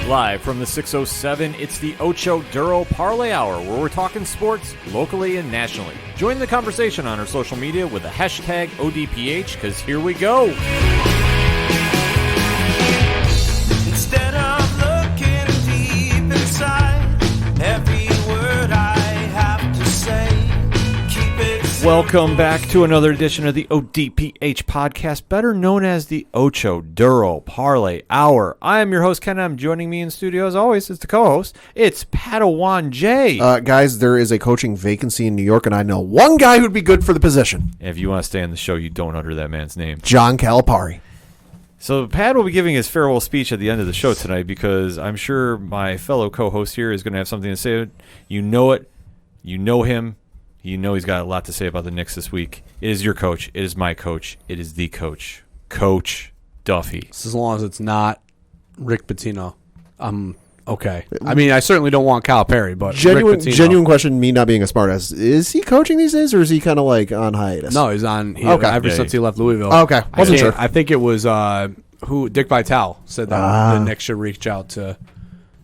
Live from the 607, it's the Ocho Duro Parlay Hour, where we're talking sports locally and nationally. Join the conversation on our social media with the hashtag ODPH, because here we go. Instead of looking deep inside, every word I have to say, keep it simple. Welcome back to another edition of the ODPH podcast, better known as the Ocho Duro Parlay Hour. I am your host, Ken. I'm joining me in studio, as always, is the co-host. It's Padawan J. Guys, there is a coaching vacancy in New York, and I know one guy who'd be good for the position. If you want to stay on the show, you don't utter that man's name. John Calipari. So Pat will be giving his farewell speech at the end of the show tonight, because I'm sure my fellow co-host here is going to have something to say. You know it. You know him. You know he's got a lot to say about the Knicks this week. It is your coach. It is my coach. It is the coach. Coach Duffy. Just as long as it's not Rick Pitino, I'm okay. I mean, I certainly don't want Calipari, but Genuine question, me not being a smartass. Is he coaching these days, or is he kind of like on hiatus? No, he's on ever since he left Louisville. Okay, wasn't sure. I think it was Dick Vitale said that the Knicks should reach out to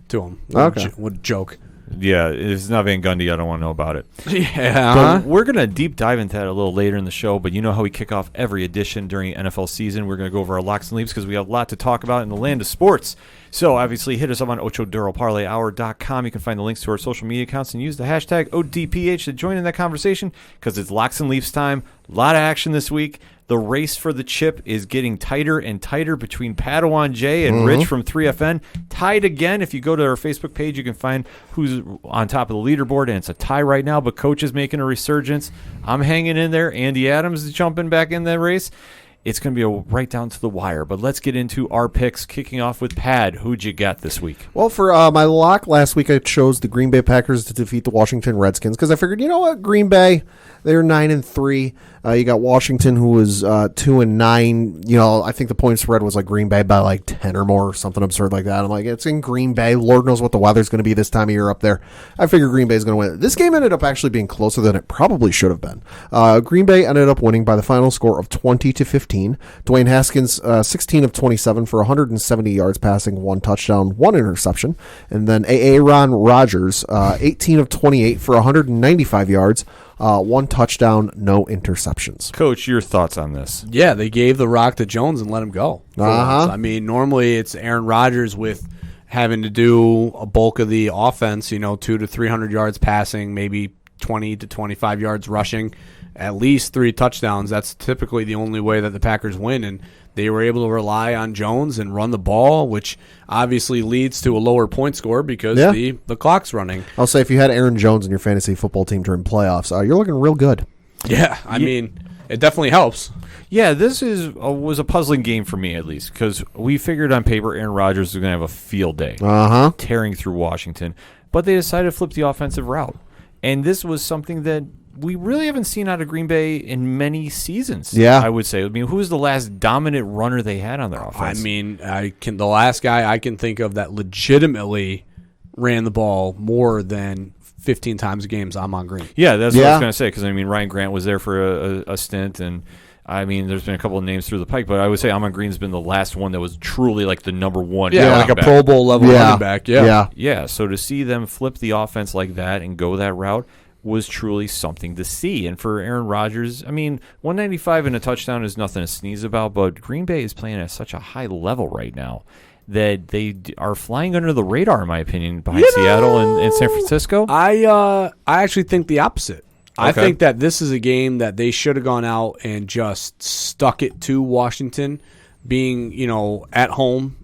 him. What a joke. Yeah, if it's not Van Gundy, I don't want to know about it. Yeah. But we're going to deep dive into that a little later in the show, but you know how we kick off every edition during NFL season. We're going to go over our locks and leaps because we have a lot to talk about in the land of sports. So obviously hit us up on OchoDuroParlayHour.com. You can find the links to our social media accounts and use the hashtag ODPH to join in that conversation, because it's locks and leaps time. A lot of action this week. The race for the chip is getting tighter and tighter between Padawan J and Rich from 3FN. Tied again. If you go to our Facebook page, you can find who's on top of the leaderboard, and it's a tie right now, but Coach is making a resurgence. I'm hanging in there. Andy Adams is jumping back in that race. It's going to be a right down to the wire, but let's get into our picks, kicking off with Pad. Who'd you got this week? Well, for my lock last week, I chose the Green Bay Packers to defeat the Washington Redskins, because I figured, you know what, Green Bay, they're 9-3. You got Washington, who was 2-9. You know, I think the point spread was like Green Bay by like 10 or more, or something absurd like that. I'm like, it's in Green Bay. Lord knows what the weather's going to be this time of year up there. I figure Green Bay's going to win. This game ended up actually being closer than it probably should have been. Green Bay ended up winning by the final score of 20-15. Dwayne Haskins, 16 of 27 for 170 yards passing, 1 touchdown, 1 interception. And then Aaron Rodgers, 18 of 28 for 195 yards, 1 touchdown, no interceptions. Coach, your thoughts on this? Yeah, they gave the rock to Jones and let him go. I mean, normally it's Aaron Rodgers with having to do a bulk of the offense, 200 to 300 yards passing, maybe 20 to 25 yards rushing, at least 3 touchdowns. That's typically the only way that the Packers win, and they were able to rely on Jones and run the ball, which obviously leads to a lower point score because the clock's running. I'll say if you had Aaron Jones in your fantasy football team during playoffs, you're looking real good. Yeah, I mean, it definitely helps. Yeah, this was a puzzling game for me, at least, because we figured on paper Aaron Rodgers was going to have a field day tearing through Washington, but they decided to flip the offensive route. And this was something that we really haven't seen out of Green Bay in many seasons. Yeah, I would say. I mean, who was the last dominant runner they had on their offense? I mean, the last guy I can think of that legitimately ran the ball more than 15 times a game is Ahman Green. Yeah, that's what I was going to say, because, I mean, Ryan Grant was there for a stint, and, I mean, there's been a couple of names through the pike, but I would say Ahman Green's been the last one that was truly like the number one. Yeah, like a Pro Bowl level running back. Yeah, so to see them flip the offense like that and go that route was truly something to see. And for Aaron Rodgers, I mean, 195 and a touchdown is nothing to sneeze about, but Green Bay is playing at such a high level right now that they are flying under the radar, in my opinion, behind Seattle and San Francisco. I actually think the opposite. Okay. I think that this is a game that they should have gone out and just stuck it to Washington, being, at home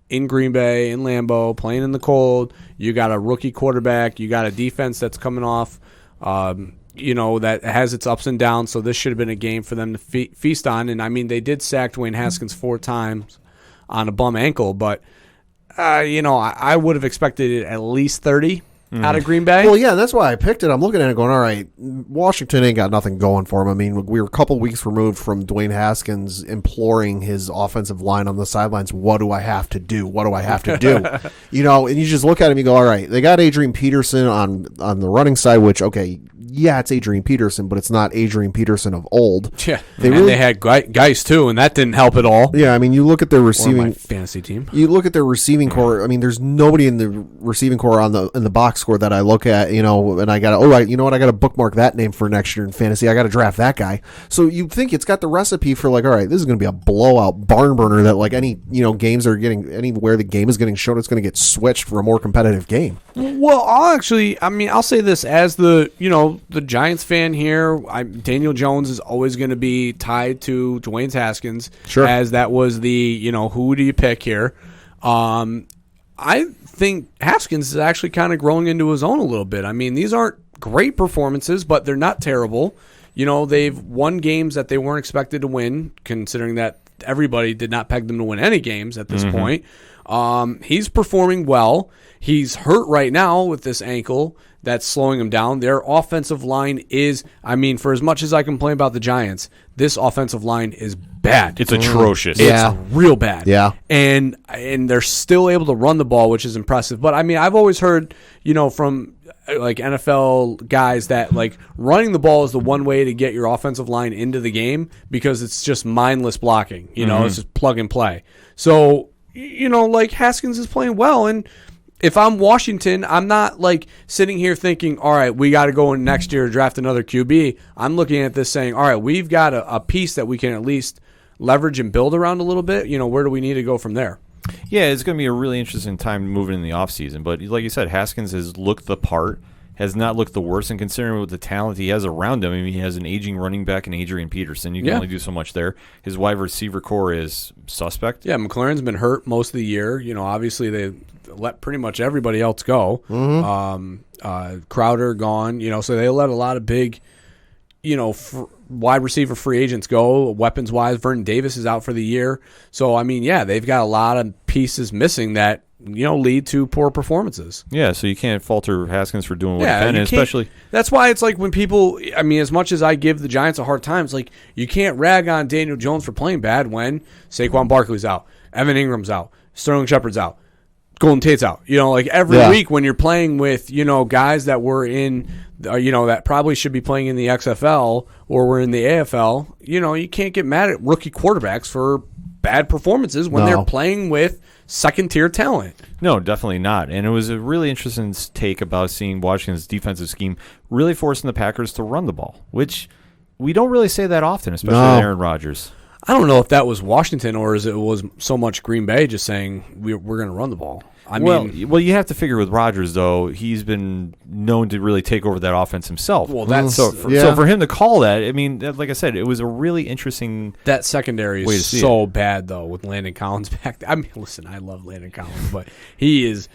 in Green Bay, in Lambeau, playing in the cold. You got a rookie quarterback. You got a defense that's coming off, that has its ups and downs. So this should have been a game for them to feast on. And, I mean, they did sack Dwayne Haskins 4 times on a bum ankle, but I would have expected it at least 30 out of Green Bay. Well, yeah, that's why I picked it. I'm looking at it going, all right, Washington ain't got nothing going for him. I mean, we were a couple weeks removed from Dwayne Haskins imploring his offensive line on the sidelines, what do I have to do? What do I have to do? And you just look at him, you go, all right, they got Adrian Peterson on the running side, which, okay, yeah, it's Adrian Peterson, but it's not Adrian Peterson of old. Yeah, they had Geis too, and that didn't help at all. Yeah, I mean, you look at their Or receiving my fantasy team. You look at their receiving core. I mean, there's nobody in the receiving core in the box score that I look at, and I got I got to bookmark that name for next year in fantasy. I got to draft that guy. So you think it's got the recipe for all right, this is going to be a blowout barn burner that any games are getting anywhere the game is getting shown, it's going to get switched for a more competitive game. Well, I'll say this as the Giants fan here. Daniel Jones is always going to be tied to Dwayne Haskins, sure, as that was the who do you pick here. I think Haskins is actually kind of growing into his own a little bit. I mean, these aren't great performances, but they're not terrible. They've won games that they weren't expected to win, considering that everybody did not peg them to win any games at this point. He's performing well. He's hurt right now with this ankle that's slowing him down. Their offensive line is, for as much as I complain about the Giants, this offensive line is bad. It's atrocious. Yeah. It's real bad. Yeah. And they're still able to run the ball, which is impressive. But, I've always heard, from NFL guys that running the ball is the one way to get your offensive line into the game because it's just mindless blocking. It's just plug and play. So, Haskins is playing well, and if I'm Washington, I'm not sitting here thinking, all right, we got to go in next year to draft another QB. I'm looking at this saying, all right, we've got a piece that we can at least leverage and build around a little bit. Where do we need to go from there? Yeah, it's going to be a really interesting time moving in the offseason. But like you said, Haskins has looked the part, has not looked the worst, and considering with the talent he has around him, he has an aging running back in Adrian Peterson. You can only do so much there. His wide receiver core is suspect. Yeah, McLaurin's been hurt most of the year. Obviously they let pretty much everybody else go. Crowder gone. So they let a lot of big, wide receiver free agents go. Weapons wise, Vernon Davis is out for the year. So they've got a lot of pieces missing that lead to poor performances. Yeah, so you can't falter Haskins for doing what he can, especially. That's why it's when people. As much as I give the Giants a hard time, it's you can't rag on Daniel Jones for playing bad when Saquon Barkley's out, Evan Ingram's out, Sterling Shepard's out, Golden Tate's out. Every week when you're playing with guys that were in that probably should be playing in the XFL or were in the AFL. You can't get mad at rookie quarterbacks for bad performances when they're playing with second-tier talent. No, definitely not. And it was a really interesting take about seeing Washington's defensive scheme really forcing the Packers to run the ball, which we don't really say that often, especially with Aaron Rodgers. I don't know if that was Washington or it was so much Green Bay just saying we're going to run the ball. Well, you have to figure with Rodgers, though, he's been known to really take over that offense himself. Well, that's so for him to call that, like I said, it was a really interesting. That secondary is so bad, though, with Landon Collins back there. Listen, I love Landon Collins, but he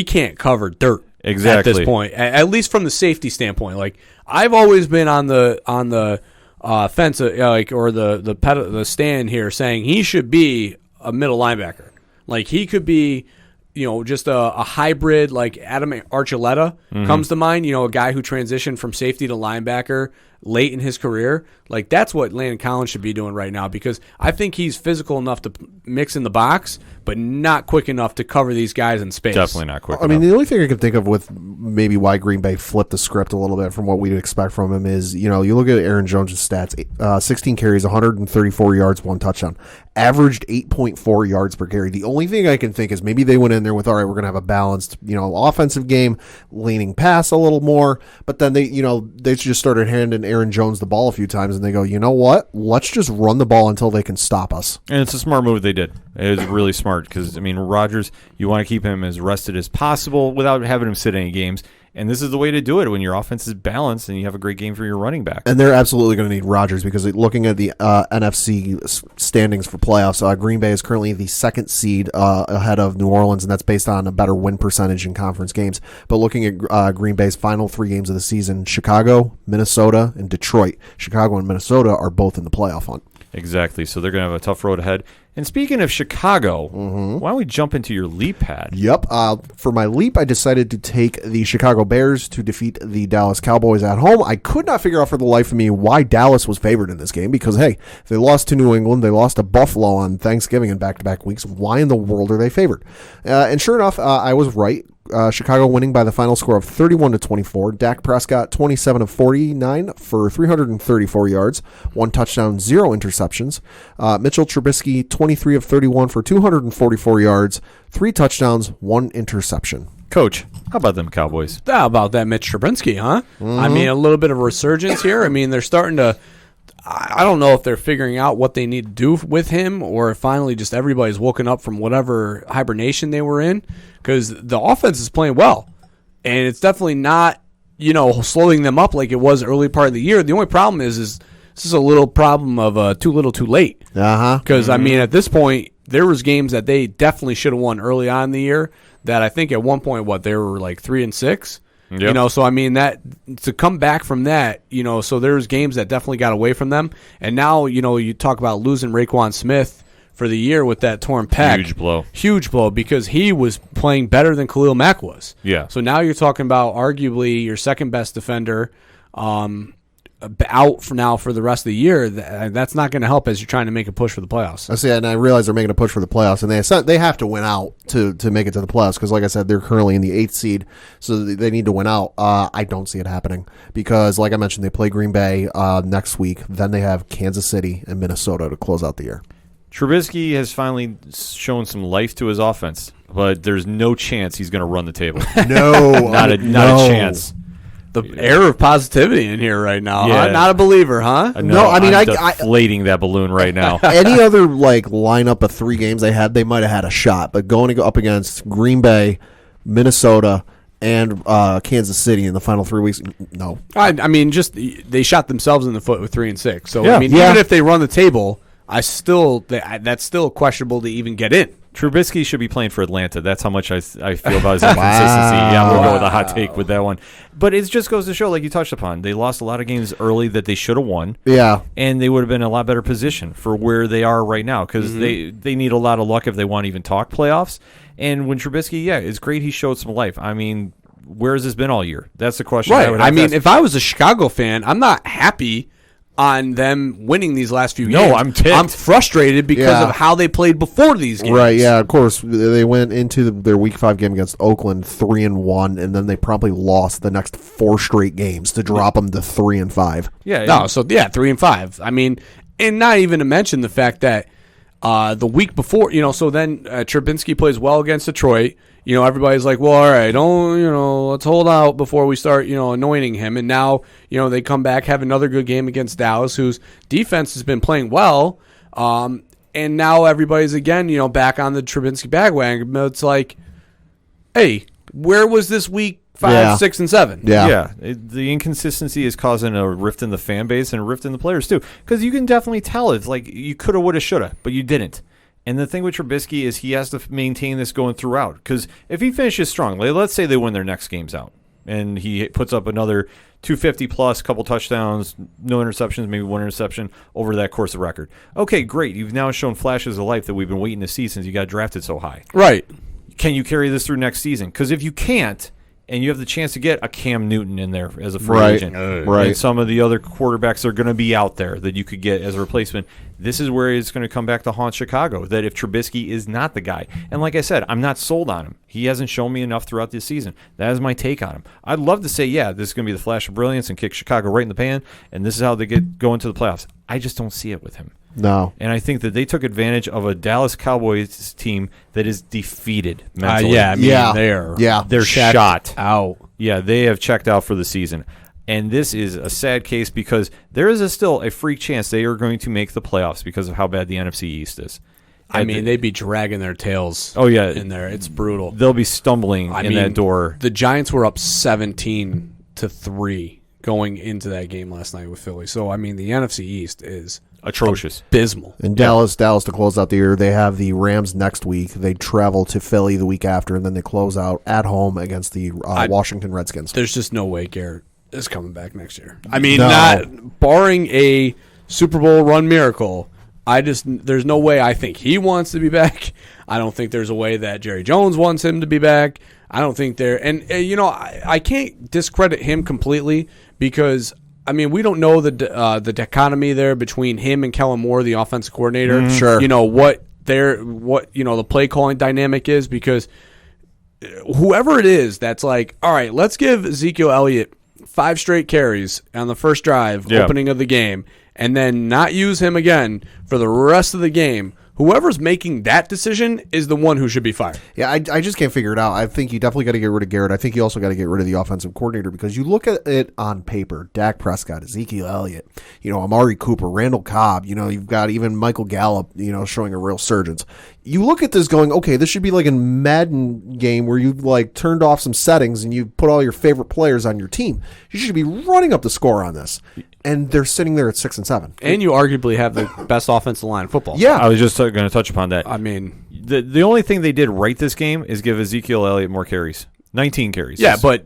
can't cover dirt at this point, at least from the safety standpoint. I've always been on the fence, or the stand here, saying he should be a middle linebacker. He could be. Just a hybrid Adam Archuleta comes to mind. A guy who transitioned from safety to linebacker late in his career. That's what Landon Collins should be doing right now because I think he's physical enough to mix in the box, but not quick enough to cover these guys in space. Definitely not quick enough. The only thing I can think of with maybe why Green Bay flipped the script a little bit from what we'd expect from him is, you look at Aaron Jones' stats, 16 carries, 134 yards, 1 touchdown, averaged 8.4 yards per carry. The only thing I can think is maybe they went in there with, all right, we're going to have a balanced, offensive game, leaning pass a little more, but then they just started handing Aaron Jones the ball a few times and they go, you know what? Let's just run the ball until they can stop us. And it's a smart move they did. It was really smart because, Rodgers, you want to keep him as rested as possible without having him sit any games. And this is the way to do it when your offense is balanced and you have a great game for your running back. And they're absolutely going to need Rodgers because looking at the NFC standings for playoffs, Green Bay is currently the 2nd seed ahead of New Orleans, and that's based on a better win percentage in conference games. But looking at Green Bay's final 3 games of the season, Chicago, Minnesota, and Detroit. Chicago and Minnesota are both in the playoff hunt. Exactly. So they're going to have a tough road ahead. And speaking of Chicago, why don't we jump into your leap pad? Yep. For my leap, I decided to take the Chicago Bears to defeat the Dallas Cowboys at home. I could not figure out for the life of me why Dallas was favored in this game because, hey, they lost to New England. They lost to Buffalo on Thanksgiving in back-to-back weeks. Why in the world are they favored? And sure enough, I was right. Chicago winning by the final score of 31-24. Dak Prescott, 27 of 49 for 334 yards, 1 touchdown, 0 interceptions. Mitchell Trubisky, 23 of 31 for 244 yards, 3 touchdowns, 1 interception. Coach, how about them Cowboys? How about that Mitch Trubisky, huh? I mean, a little bit of a resurgence here. I mean, they're starting to... I don't know if they're figuring out what they need to do with him or if finally just everybody's woken up from whatever hibernation they were in, because the offense is playing well. And it's definitely not, slowing them up like it was early part of the year. The only problem is this is a little problem of too little too late. Because, I mean, at this point, there was games that they definitely should have won early on in the year that I think at one point, they were like 3-6. Yep. So I mean that to come back from that, so there's games that definitely got away from them, and now you talk about losing Raekwon Smith for the year with that torn pec. Huge blow because he was playing better than Khalil Mack was. Yeah. So now you're talking about arguably your second best defender, out for the rest of the year. That's not going to help as you're trying to make a push for the playoffs. I see, and I realize they're making a push for the playoffs, and they have to win out to make it to the playoffs because, like I said, they're currently in the 8th seed, so they need to win out. I don't see it happening because, like I mentioned, they play Green Bay next week. Then they have Kansas City and Minnesota to close out the year. Trubisky has finally shown some life to his offense, but there's no chance he's going to run the table. No, not a chance. The air of positivity in here right now. Yeah. Huh? Not a believer, huh? No, I mean, I'm deflating that balloon right now. Any other lineup of 3 games they might have had a shot, but going up against Green Bay, Minnesota, and Kansas City in the final 3 weeks, no. I mean, just they shot themselves in the foot with 3-6. So yeah. I mean, even if they run the table, that's still questionable to even get in. Trubisky should be playing for Atlanta. That's how much I feel about his inconsistency. Yeah, I'm going to go with a hot take with that one. But it just goes to show, like you touched upon, they lost a lot of games early that they should have won. Yeah. And they would have been in a lot better position for where they are right now because they need a lot of luck if they want to even talk playoffs. And when Trubisky, it's great he showed some life. I mean, where has this been all year? That's the question. Right. I mean, if I was a Chicago fan, I'm not happy on them winning these last few games. No, I'm ticked. I'm frustrated because of how they played before these games. Right, yeah, of course. They went into their Week 5 game against Oakland 3-1, and then they probably lost the next 4 straight games to drop them to 3-5. Yeah. No, 3-5. I mean, and not even to mention the fact that the week before, so then Trubisky plays well against Detroit. Everybody's like, well, all right, let's hold out before we start, anointing him. And now, they come back, have another good game against Dallas, whose defense has been playing well. And now everybody's again, back on the Trubisky bandwagon. It's like, hey, where was this week 5, 6, and 7? Yeah. The inconsistency is causing a rift in the fan base and a rift in the players too, because you can definitely tell it's like you coulda, woulda, shoulda, but you didn't. And the thing with Trubisky is he has to maintain this going throughout, because if he finishes strong, let's say they win their next games out, and he puts up another 250 plus, couple touchdowns, no interceptions, maybe 1 interception over that course of record. Okay, great. You've now shown flashes of life that we've been waiting to see since you got drafted so high. Right. Can you carry this through next season? Because if you can't, and you have the chance to get a Cam Newton in there as a free agent, and some of the other quarterbacks are going to be out there that you could get as a replacement, this is where it's going to come back to haunt Chicago, that if Trubisky is not the guy. And like I said, I'm not sold on him. He hasn't shown me enough throughout this season. That is my take on him. I'd love to say, this is going to be the flash of brilliance and kick Chicago right in the pan, and this is how they go into the playoffs. I just don't see it with him. No. And I think that they took advantage of a Dallas Cowboys team that is defeated mentally. They're shot out. Yeah, they have checked out for the season. And this is a sad case because there is still a freak chance they are going to make the playoffs because of how bad the NFC East is. I mean, they'd be dragging their tails in there. It's brutal. They'll be stumbling in that door. The Giants were up 17-3 going into that game last night with Philly. So, I mean, the NFC East is atrocious. Abysmal. And Dallas to close out the year, they have the Rams next week. They travel to Philly the week after, and then they close out at home against the Washington Redskins. There's just no way Garrett is coming back next year. I mean, not barring a Super Bowl run miracle, there's no way I think he wants to be back. I don't think there's a way that Jerry Jones wants him to be back. I don't think I can't discredit him completely because, I mean, we don't know the dichotomy there between him and Kellen Moore, the offensive coordinator. Sure. What the play calling dynamic is, because whoever it is that's like, all right, let's give Ezekiel Elliott 5 straight carries on the first drive, opening of the game, and then not use him again for the rest of the game. Whoever's making that decision is the one who should be fired. Yeah, I just can't figure it out. I think you definitely got to get rid of Garrett. I think you also got to get rid of the offensive coordinator because you look at it on paper, Dak Prescott, Ezekiel Elliott, Amari Cooper, Randall Cobb, you've got even Michael Gallup, showing a real surge. You look at this going, okay, this should be like a Madden game where you've like turned off some settings and you put all your favorite players on your team. You should be running up the score on this. And they're sitting there at 6-7. And you arguably have the best offensive line in football. Yeah. I was just going to touch upon that. I mean, the only thing they did right this game is give Ezekiel Elliott more carries. 19 carries. Yeah, but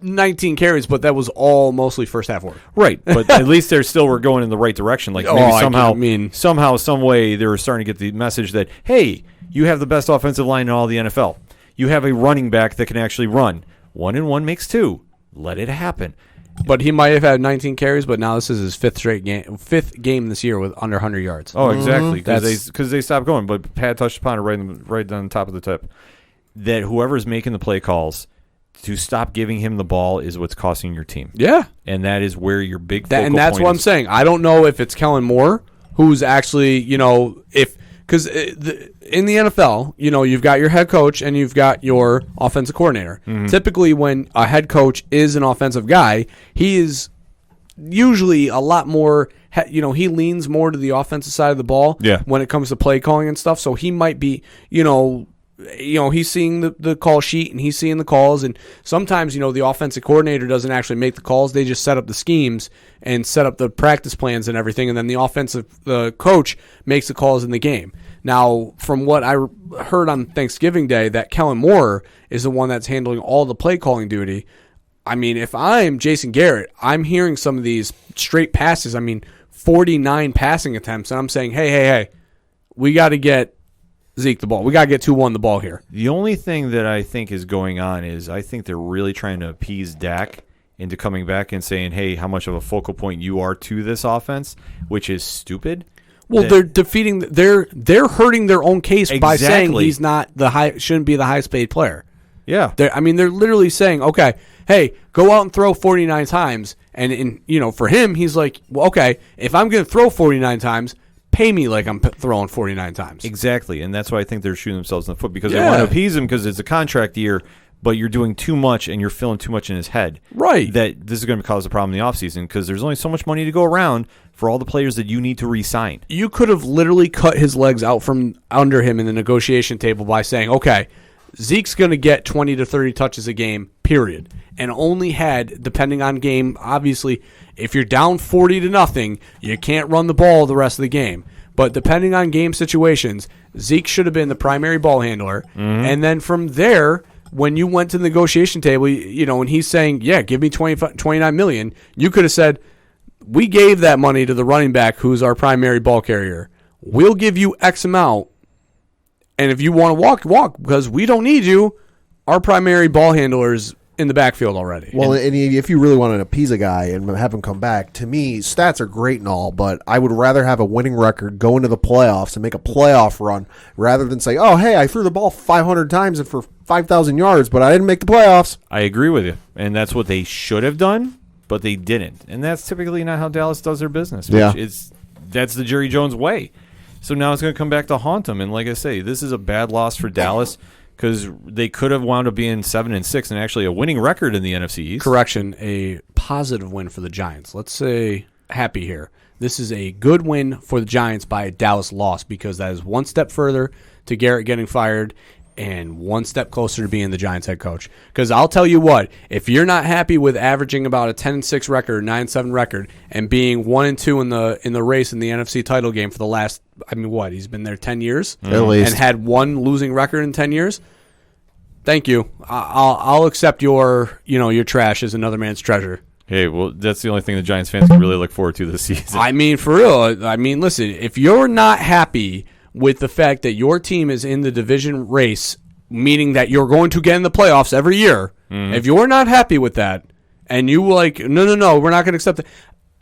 19 carries, but that was all mostly first half work. Right, but at least they still were going in the right direction. Like maybe somehow, some way, they were starting to get the message that, hey, you have the best offensive line in all the NFL. You have a running back that can actually run. 1 and 1 makes 2. Let it happen. But he might have had 19 carries, but now this is his fifth game this year with under 100 yards. Oh, exactly, because they stopped going. But Pat touched upon it right on the top of the tip, that whoever's making the play calls to stop giving him the ball is what's costing your team. Yeah. And that is where your big focal and that's point what I'm is. saying. I don't know if it's Kellen Moore who's actually, because in the NFL, you've got your head coach and you've got your offensive coordinator. Mm-hmm. Typically, when a head coach is an offensive guy, he is usually a lot more, he leans more to the offensive side of the ball when it comes to play calling and stuff. So he might be, he's seeing the call sheet and he's seeing the calls. And sometimes, the offensive coordinator doesn't actually make the calls. They just set up the schemes and set up the practice plans and everything. And then the coach makes the calls in the game. Now, from what I heard on Thanksgiving Day, that Kellen Moore is the one that's handling all the play calling duty. I mean, if I'm Jason Garrett, I'm hearing some of these straight passes. 49 passing attempts. And I'm saying, hey, we got to get Zeke the ball. We got to get 2-1 the ball here. The only thing that I think is going on is I think they're really trying to appease Dak into coming back and saying, hey, how much of a focal point you are to this offense, which is stupid. Well, they're hurting their own case by saying he's not shouldn't be the highest paid player. Yeah. They're literally saying, okay, hey, go out and throw 49 times. And for him, he's like, well, okay, if I'm going to throw 49 times, pay me like I'm throwing 49 times. Exactly. And that's why I think they're shooting themselves in the foot because they want to appease him because it's a contract year, but you're doing too much and you're filling too much in his head. Right. That this is going to cause a problem in the offseason because there's only so much money to go around for all the players that you need to re-sign. You could have literally cut his legs out from under him in the negotiation table by saying, okay, Zeke's going to get 20 to 30 touches a game, period. And only had, depending on game, obviously, if you're down 40-0, you can't run the ball the rest of the game. But depending on game situations, Zeke should have been the primary ball handler. Mm-hmm. And then from there, when you went to the negotiation table, and he's saying, yeah, give me $29 million, you could have said, we gave that money to the running back who's our primary ball carrier. We'll give you X amount, and if you want to walk, because we don't need you. Our primary ball handler's in the backfield already. Well, and if you really want to appease a guy and have him come back, to me, stats are great and all, but I would rather have a winning record, go into the playoffs, and make a playoff run, rather than say, oh, hey, I threw the ball 500 times and for 5,000 yards, but I didn't make the playoffs. I agree with you, and that's what they should have done, but they didn't. And that's typically not how Dallas does their business. That's the Jerry Jones way. So now it's going to come back to haunt them. And like I say, this is a bad loss for Dallas because they could have wound up being 7-6 and actually a winning record in the NFC East. Correction, a positive win for the Giants. Let's say happy here. This is a good win for the Giants by a Dallas loss because that is one step further to Garrett getting fired and one step closer to being the Giants head coach. Because I'll tell you what, if you're not happy with averaging about a 10-6 record, 9-7 record, and being 1-2 in the race in the NFC title game for the last, he's been there 10 years? At least. And had one losing record in 10 years? Thank you. I'll accept your trash as another man's treasure. Hey, well, that's the only thing the Giants fans can really look forward to this season. For real. Listen, if you're not happy with the fact that your team is in the division race, meaning that you're going to get in the playoffs every year, if you're not happy with that, and you no, we're not going to accept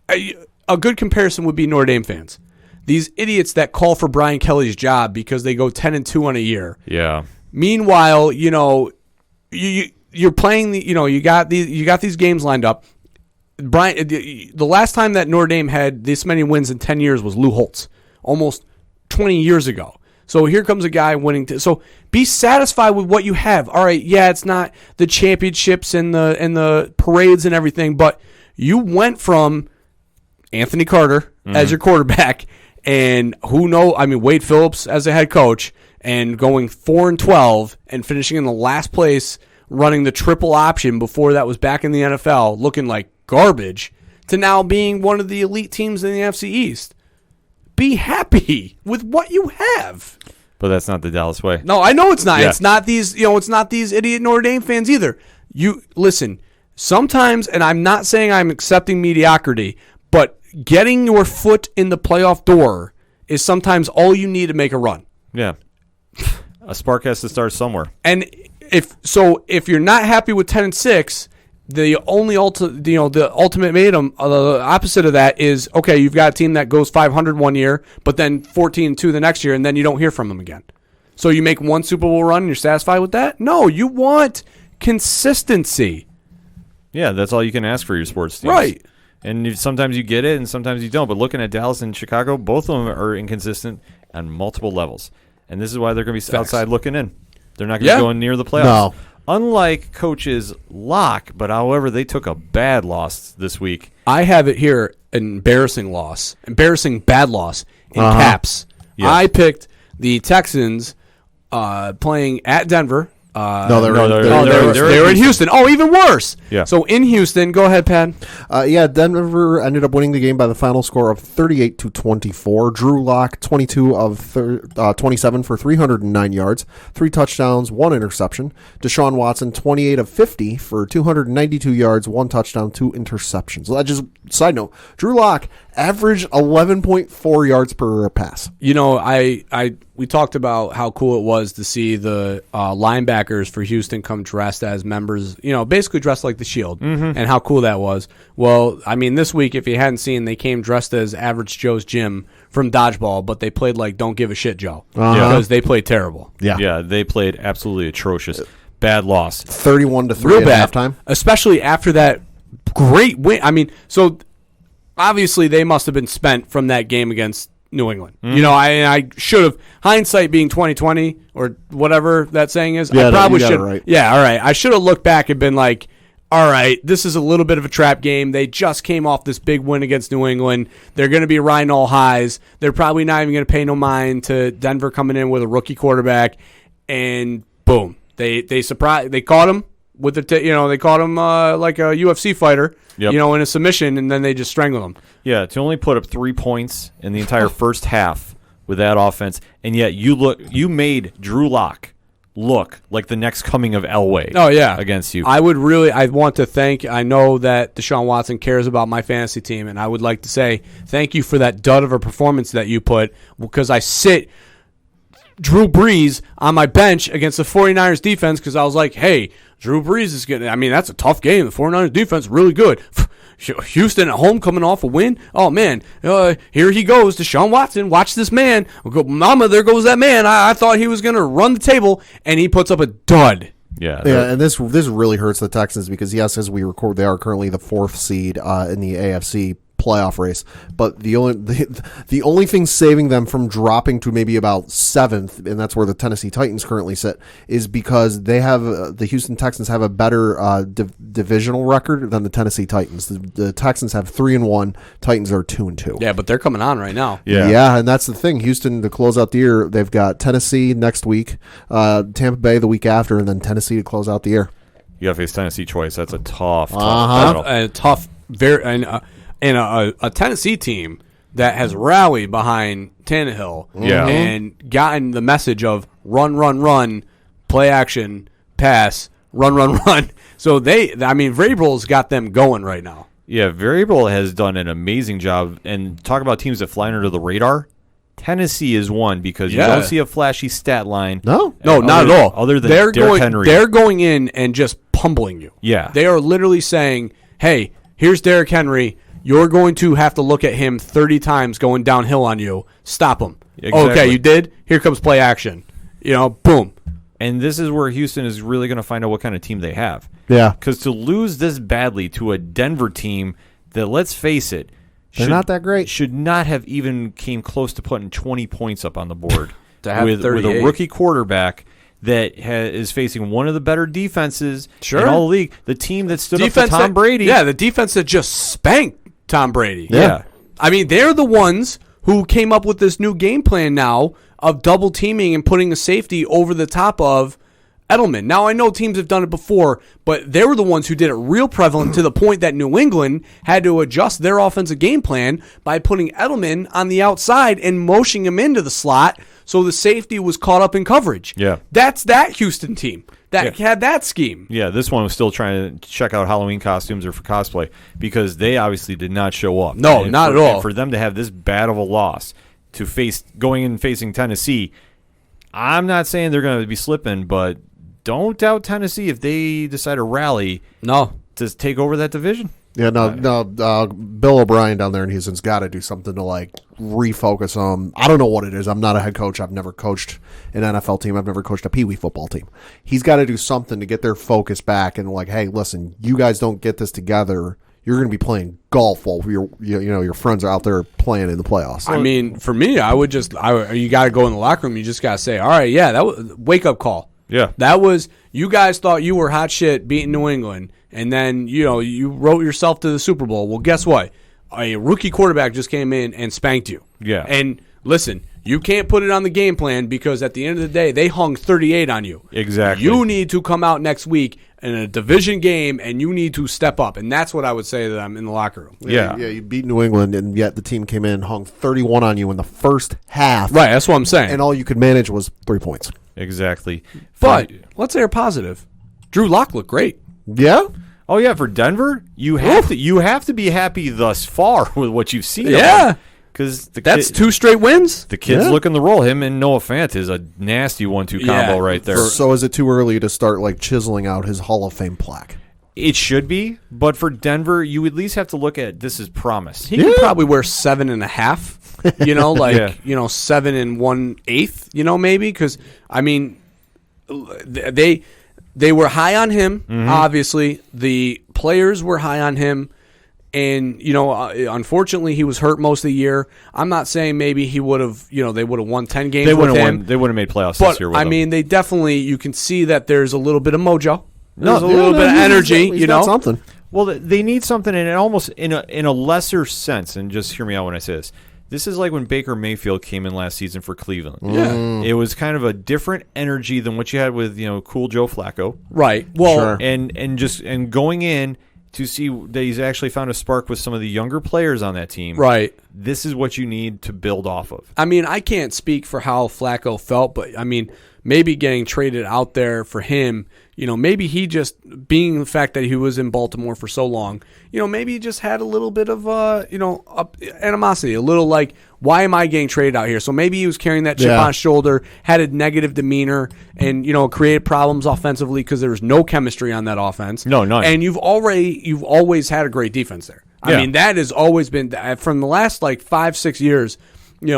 it. A good comparison would be Notre Dame fans. These idiots that call for Brian Kelly's job because they go 10-2 on a year. Yeah. Meanwhile, you're playing you got these games lined up. Brian, the last time that Notre Dame had this many wins in 10 years was Lou Holtz, almost 20 years ago. So here comes a guy winning. So be satisfied with what you have. All right, yeah, it's not the championships and the parades and everything, but you went from Anthony Carter as your quarterback and Wade Phillips as a head coach and going 4-12 and finishing in the last place running the triple option before that was back in the NFL looking like garbage to now being one of the elite teams in the NFC East. Be happy with what you have. But that's not the Dallas way. No, I know it's not. Yeah. It's not these, it's not these idiot Notre Dame fans either. You listen, sometimes, and I'm not saying I'm accepting mediocrity, but getting your foot in the playoff door is sometimes all you need to make a run. Yeah. A spark has to start somewhere. And if you're not happy with 10-6, the ultimatum, the opposite of that is, okay, you've got a team that goes 500 one year, but then 14-2 the next year, and then you don't hear from them again. So you make one Super Bowl run and you're satisfied with that? No, you want consistency. Yeah, that's all you can ask for your sports teams. Right. And sometimes you get it and sometimes you don't. But looking at Dallas and Chicago, both of them are inconsistent on multiple levels. And this is why they're going to be outside looking in. They're not going to go near the playoffs. No. Unlike coaches Locke, but however, they took a bad loss this week. I have it here, embarrassing bad loss in caps. Yes. I picked the Texans playing at Denver. They were in Houston. Oh, even worse. Yeah. So in Houston, go ahead, Pat. Denver ended up winning the game by the final score of 38-24. Drew Lock, 22 of 27 for 309 yards, 3 touchdowns, 1 interception. Deshaun Watson, 28 of 50 for 292 yards, 1 touchdown, 2 interceptions. So just side note, Drew Lock averaged 11.4 yards per pass. We talked about how cool it was to see the linebackers for Houston come dressed as members, basically dressed like the Shield, and how cool that was. Well, I mean, this week, if you hadn't seen, they came dressed as Average Joe's Gym from Dodgeball, but they played like Don't Give a Shit Joe because they played terrible. Yeah, they played absolutely atrocious. Bad loss. 31-3 Real at bad, halftime. Especially after that great win. I mean, so obviously they must have been spent from that game against New England. I should have, hindsight being 2020 or whatever that saying is, I probably should. Right. Yeah, all right. I should have looked back and been like, all right, this is a little bit of a trap game. They just came off this big win against New England. They're going to be riding all highs. They're probably not even going to pay no mind to Denver coming in with a rookie quarterback, and boom, they surprised. They caught him with they caught him like a UFC fighter, in a submission, and then they just strangled him. Yeah, to only put up 3 points in the entire first half with that offense, and yet you made Drew Lock look like the next coming of Elway. Oh yeah, against you. I want to thank. I know that Deshaun Watson cares about my fantasy team, and I would like to say thank you for that dud of a performance that you put, because I sit Drew Brees on my bench against the 49ers defense because I was like, hey, Drew Brees is good. I mean, that's a tough game. The 49ers defense is really good. Houston at home coming off a win. Oh, man, here he goes. Deshaun Watson, watch this man. Mama, there goes that man. I thought he was going to run the table, and he puts up a dud. Yeah, and this really hurts the Texans because, yes, as we record, they are currently the 4th seed in the AFC playoff race, but the only thing saving them from dropping to maybe about 7th, and that's where the Tennessee Titans currently sit, is because they have the Houston Texans have a better divisional record than the Tennessee Titans. The Texans have 3-1, Titans are 2-2. Yeah, but they're coming on right now. Yeah, and that's the thing. Houston, to close out the year, they've got Tennessee next week, Tampa Bay the week after, and then Tennessee to close out the year. You got to face Tennessee twice. That's a tough battle. And a Tennessee team that has rallied behind Tannehill and gotten the message of run, play action, pass, run. So Vrabel's got them going right now. Yeah, Vrabel has done an amazing job. And talk about teams that fly under the radar. Tennessee is one because you don't see a flashy stat line. No, not at all. Other than Derrick Henry. They're going in and just pummeling you. Yeah. They are literally saying, hey, here's Derrick Henry. You're going to have to look at him 30 times going downhill on you. Stop him. Exactly. Okay, you did? Here comes play action. Boom. And this is where Houston is really going to find out what kind of team they have. Yeah. Because to lose this badly to a Denver team that, let's face it, They're not that great. should not have even came close to putting 20 points up on the board To have with 38. a rookie quarterback that is facing one of the better defenses in all the league. The team that stood up to Tom Brady. Yeah, the defense that just spanked Tom Brady. Yeah. I mean, they're the ones who came up with this new game plan now of double teaming and putting a safety over the top of Edelman. Now, I know teams have done it before, but they were the ones who did it real prevalent to the point that New England had to adjust their offensive game plan by putting Edelman on the outside and motioning him into the slot so the safety was caught up in coverage. Yeah. That's that Houston team that had that scheme. Yeah, this one was still trying to check out Halloween costumes or for cosplay because they obviously did not show up. No, And not for, at all. And for them to have this bad of a loss to face going in and facing Tennessee, I'm not saying they're going to be slipping, but don't doubt Tennessee if they decide to rally No. to take over that division. Yeah, no. Bill O'Brien down there in Houston's got to do something to like refocus them. I don't know what it is. I'm not a head coach. I've never coached an NFL team. I've never coached a Pee Wee football team. He's got to do something to get their focus back and like, hey, listen, you guys don't get this together. You're going to be playing golf while your friends are out there playing in the playoffs. I mean, for me, you got to go in the locker room. You just got to say, all right, yeah, that was wake up call. Yeah. That was, you guys thought you were hot shit beating New England, and then, you wrote yourself to the Super Bowl. Well, guess what? A rookie quarterback just came in and spanked you. Yeah. And listen, you can't put it on the game plan because at the end of the day, they hung 38 on you. Exactly. You need to come out next week in a division game, and you need to step up. And that's what I would say to them in the locker room. Yeah. You beat New England, and yet the team came in and hung 31 on you in the first half. Right, that's what I'm saying. And all you could manage was 3 points. Exactly. But let's air positive. Drew Lock looked great. Yeah? Oh yeah, for Denver, you have to be happy thus far with what you've seen. Yeah. Because That's 2 straight wins. the kid's looking the role. Him and Noah Fant is a nasty 1-2 combo Yeah. right there. So is it too early to start like chiseling out his Hall of Fame plaque? It should be, but for Denver, you at least have to look at this as promise. He could probably wear 7.5. 7 1/8. Maybe because I mean, they were high on him. Obviously, the players were high on him. And, unfortunately, he was hurt most of the year. I'm not saying maybe he would have, they would have won 10 games They with wouldn't him. they wouldn't have made playoffs But, this year with him. mean, they definitely, you can see that there's a little bit of mojo. There's a little bit of energy, He's got something. Well, they need something, and almost in a lesser sense. And just hear me out when I say this. This is like when Baker Mayfield came in last season for Cleveland. Yeah. It was kind of a different energy than what you had with cool Joe Flacco. Right. Well, Sure. And going in to see that he's actually found a spark with some of the younger players on that team. right. This is what you need to build off of. I mean, I can't speak for how Flacco felt, but I mean, maybe getting traded out there for him, maybe he just, being the fact that he was in Baltimore for so long, maybe he just had a little bit of, animosity, a little like, why am I getting traded out here? So maybe he was carrying that chip on his shoulder, had a negative demeanor, and, created problems offensively because there was no chemistry on that offense. No, none. And you've always had a great defense there. I mean, that has always been, from the last 5-6 years,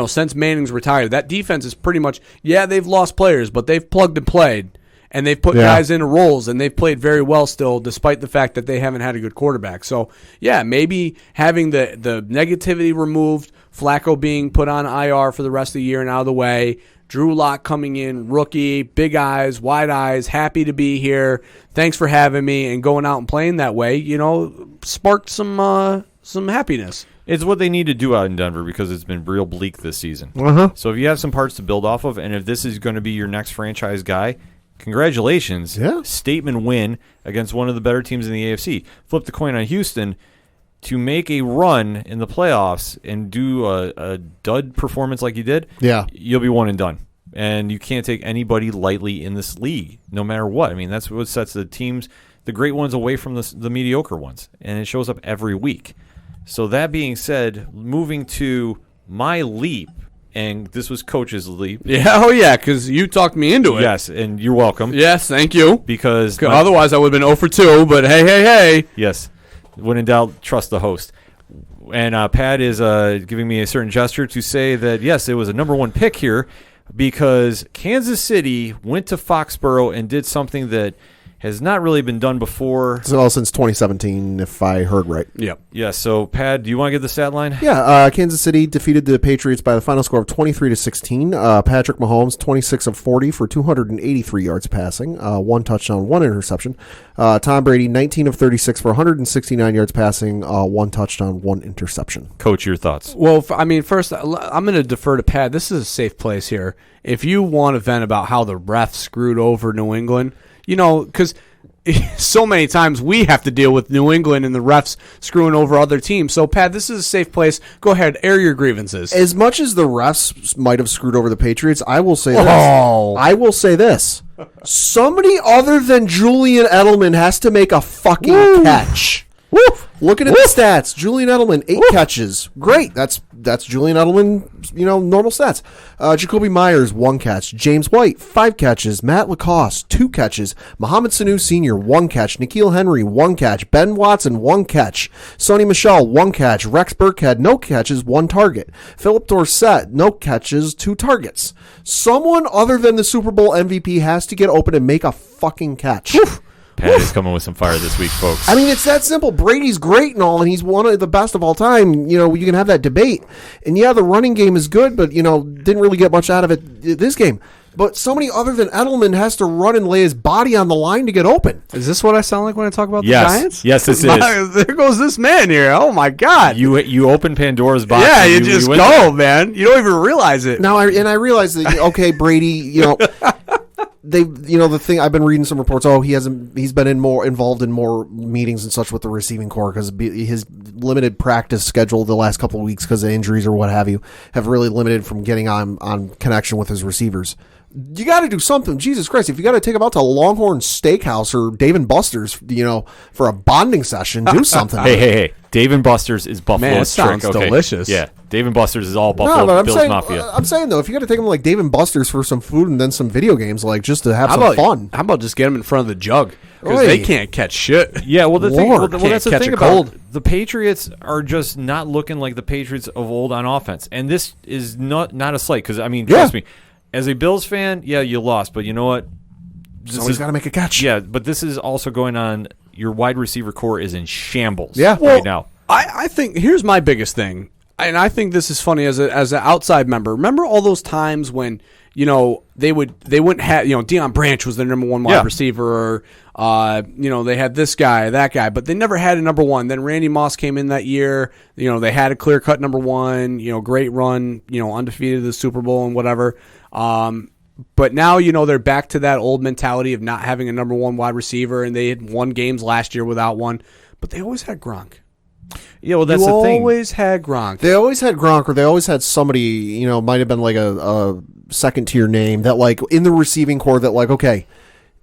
since Manning's retired, that defense is pretty much, they've lost players, but they've plugged and played, and they've put guys into roles, and they've played very well still, despite the fact that they haven't had a good quarterback. So, maybe having the negativity removed, Flacco being put on IR for the rest of the year and out of the way, Drew Lock coming in, rookie, big eyes, wide eyes, happy to be here, thanks for having me, and going out and playing that way, sparked some happiness. It's what they need to do out in Denver because it's been real bleak this season. Uh-huh. So if you have some parts to build off of, and if this is going to be your next franchise guy, congratulations. Yeah. Statement win against one of the better teams in the AFC. Flip the coin on Houston to make a run in the playoffs and do a dud performance like you did. Yeah. You'll be one and done. And you can't take anybody lightly in this league, no matter what. I mean, that's what sets the teams, the great ones, away from the mediocre ones. And it shows up every week. So that being said, moving to my leap, and this was Coach's leap. Yeah, because you talked me into it. Yes, and you're welcome. Yes, thank you. Because Otherwise, I would have been 0 for 2, but hey. Yes. When in doubt, trust the host. And Pat is giving me a certain gesture to say that, yes, it was a number 1 pick here because Kansas City went to Foxborough and did something that has not really been done before. So since 2017, if I heard right. Yep. Yeah, so, Pat, do you want to get the stat line? Yeah, Kansas City defeated the Patriots by the final score of 23-16. Patrick Mahomes, 26 of 40 for 283 yards passing, 1 touchdown, 1 interception. Tom Brady, 19 of 36 for 169 yards passing, 1 touchdown, 1 interception. Coach, your thoughts? Well, first, I'm going to defer to Pat. This is a safe place here. If you want to vent about how the refs screwed over New England, because so many times we have to deal with New England and the refs screwing over other teams. So, Pat, this is a safe place. Go ahead, air your grievances. As much as the refs might have screwed over the Patriots, I will say this. Somebody other than Julian Edelman has to make a fucking catch. Woof. Looking at the stats, Julian Edelman, 8 catches. Great. That's Julian Edelman, normal stats. Jacoby Myers, 1 catch. James White, 5 catches. Matt Lacoste, 2 catches. Mohamed Sanu Sr., 1 catch. N'Keal Henry, 1 catch. Ben Watson, 1 catch. Sonny Michel, 1 catch. Rex Burkhead, no catches, 1 target. Philip Dorsett, no catches, 2 targets. Someone other than the Super Bowl MVP has to get open and make a fucking catch. Oof. Pat is coming with some fire this week, folks. I mean, it's that simple. Brady's great and all, and he's one of the best of all time. You can have that debate. And yeah, the running game is good, but, didn't really get much out of it this game. But somebody other than Edelman has to run and lay his body on the line to get open. Is this what I sound like when I talk about the Giants? Yes, this is. There goes this man here. Oh, my God. You open Pandora's box. Yeah, you just go, man. You don't even realize it. Now, I realize that, okay, Brady, the thing I've been reading some reports. He's been involved in more meetings and such with the receiving corps because his limited practice schedule the last couple of weeks because of injuries or what have you have really limited from getting on connection with his receivers. You got to do something. Jesus Christ, if you got to take him out to Longhorn Steakhouse or Dave & Buster's, for a bonding session, do something. Hey. Dave & Buster's is Buffalo's trick. Man, sounds delicious. Yeah, Dave & Buster's is all Buffalo Bills Mafia. I'm saying, though, if you got to take him like Dave & Buster's for some food and then some video games, like just to have some fun. How about just get him in front of the jug? Because they can't catch shit. Yeah, well, that's the thing about the Patriots are just not looking like the Patriots of old on offense. And this is not a slight because, trust me, as a Bills fan, yeah, you lost, but you know what? Somebody's got to make a catch. Yeah, but this is also going on. Your wide receiver core is in shambles right now. I think here's my biggest thing, and I think this is funny as an outside member. Remember all those times when they wouldn't have Deion Branch was their number 1 wide receiver, or they had this guy, that guy, but they never had a number 1. Then Randy Moss came in that year. They had a clear cut number 1. Great run. Undefeated the Super Bowl and whatever. But now, they're back to that old mentality of not having a number 1 wide receiver, and they had won games last year without one. But they always had Gronk. Yeah, well, that's the thing. They always had Gronk. They always had Gronk, or they always had somebody, might have been like a second-tier name that, like, in the receiving core that, like, okay,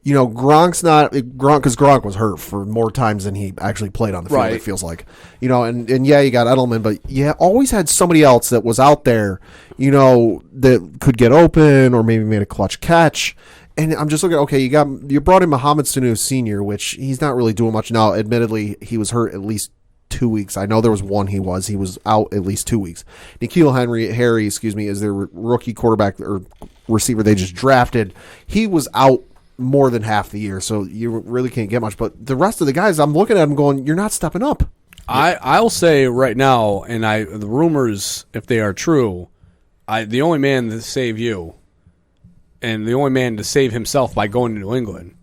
Gronk's not Gronk because Gronk was hurt for more times than he actually played on the field. Right. It feels like, and yeah, you got Edelman, but yeah, always had somebody else that was out there, that could get open or maybe made a clutch catch. And I'm just looking. Okay, you brought in Mohamed Sanu Sr., which he's not really doing much now. Admittedly, he was hurt at least 2 weeks. I know there was one he was out at least 2 weeks. N'Keal Harry, is their rookie quarterback or receiver they just drafted. He was out more than half the year, so you really can't get much. But the rest of the guys, I'm looking at them going, you're not stepping up. I'll say right now, and the rumors, if they are true, the only man to save you and the only man to save himself by going to New England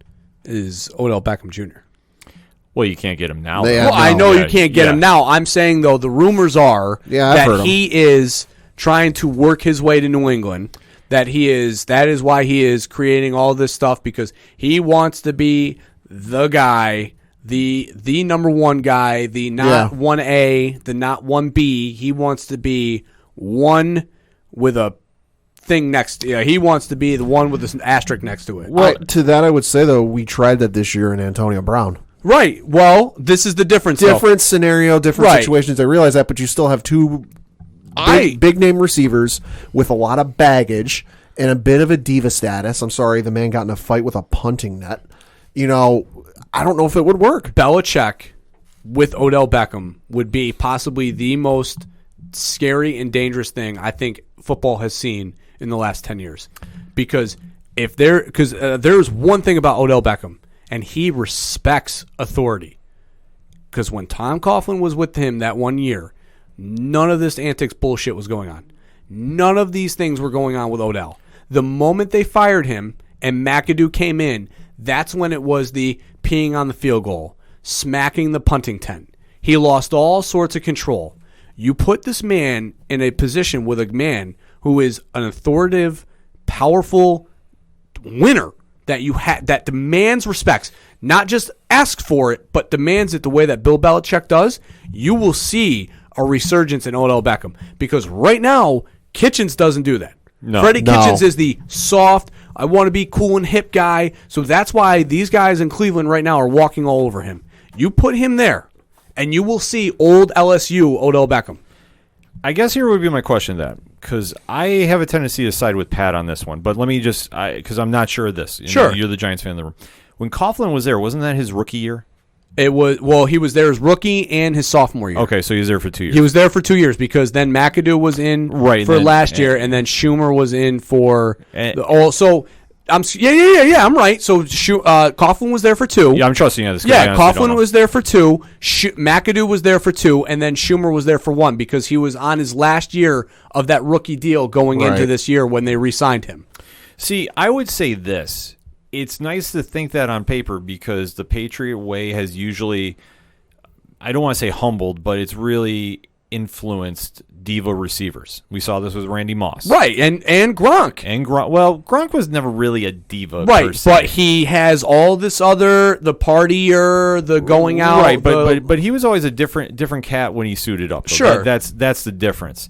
is Odell Beckham Jr. Well, you can't get him now. I know you can't get him now. I'm saying, though, the rumors are that he is trying to work his way to New England. That is why he is creating all this stuff, because he wants to be the guy, the number 1 guy, the not 1A, the not 1B. He wants to be one with a thing next. Yeah, he wants to be the one with an asterisk next to it. Well, to that I would say, though, we tried that this year in Antonio Brown. Right. Well, this is the difference. Different scenario, different situations. I realize that, but you still have two big name receivers with a lot of baggage and a bit of a diva status. I'm sorry, the man got in a fight with a punting net. I don't know if it would work. Belichick with Odell Beckham would be possibly the most scary and dangerous thing I think football has seen in the last 10 years. Because there's one thing about Odell Beckham, and he respects authority. Because when Tom Coughlin was with him that 1 year, none of this antics bullshit was going on. None of these things were going on with Odell. The moment they fired him and McAdoo came in, that's when it was the peeing on the field goal, smacking the punting tent. He lost all sorts of control. You put this man in a position with a man who is an authoritative, powerful winner that demands respects, not just asks for it, but demands it the way that Bill Belichick does. You will see a resurgence in Odell Beckham, because right now Kitchens doesn't do that. No. Freddie Kitchens is the soft, I want to be cool and hip guy. So that's why these guys in Cleveland right now are walking all over him. You put him there, and you will see old LSU Odell Beckham. I guess here would be my question then, because I have a tendency to side with Pat on this one. But let me just, because I'm not sure of this. Sure. You're the Giants fan in the room. When Coughlin was there, wasn't that his rookie year? It was, well, he was there as rookie and his sophomore year. Okay, so he was there for 2 years. He was there for 2 years, because then McAdoo was in last year, and then Schumer was in for I'm right. So Coughlin was there for 2. Yeah, I'm trusting you on this. Yeah, Coughlin was there for 2. McAdoo was there for 2, and then Schumer was there for 1, because he was on his last year of that rookie deal going into this year when they re-signed him. See, I would say this. It's nice to think that on paper, because the Patriot way has usually, I don't want to say humbled, but it's really influenced diva receivers. We saw this with Randy Moss. Right, and Gronk. Well, Gronk was never really a diva, right, per se. But he has all this other, the partier, the going out. Right, but he was always a different cat when he suited up. Sure. That's the difference.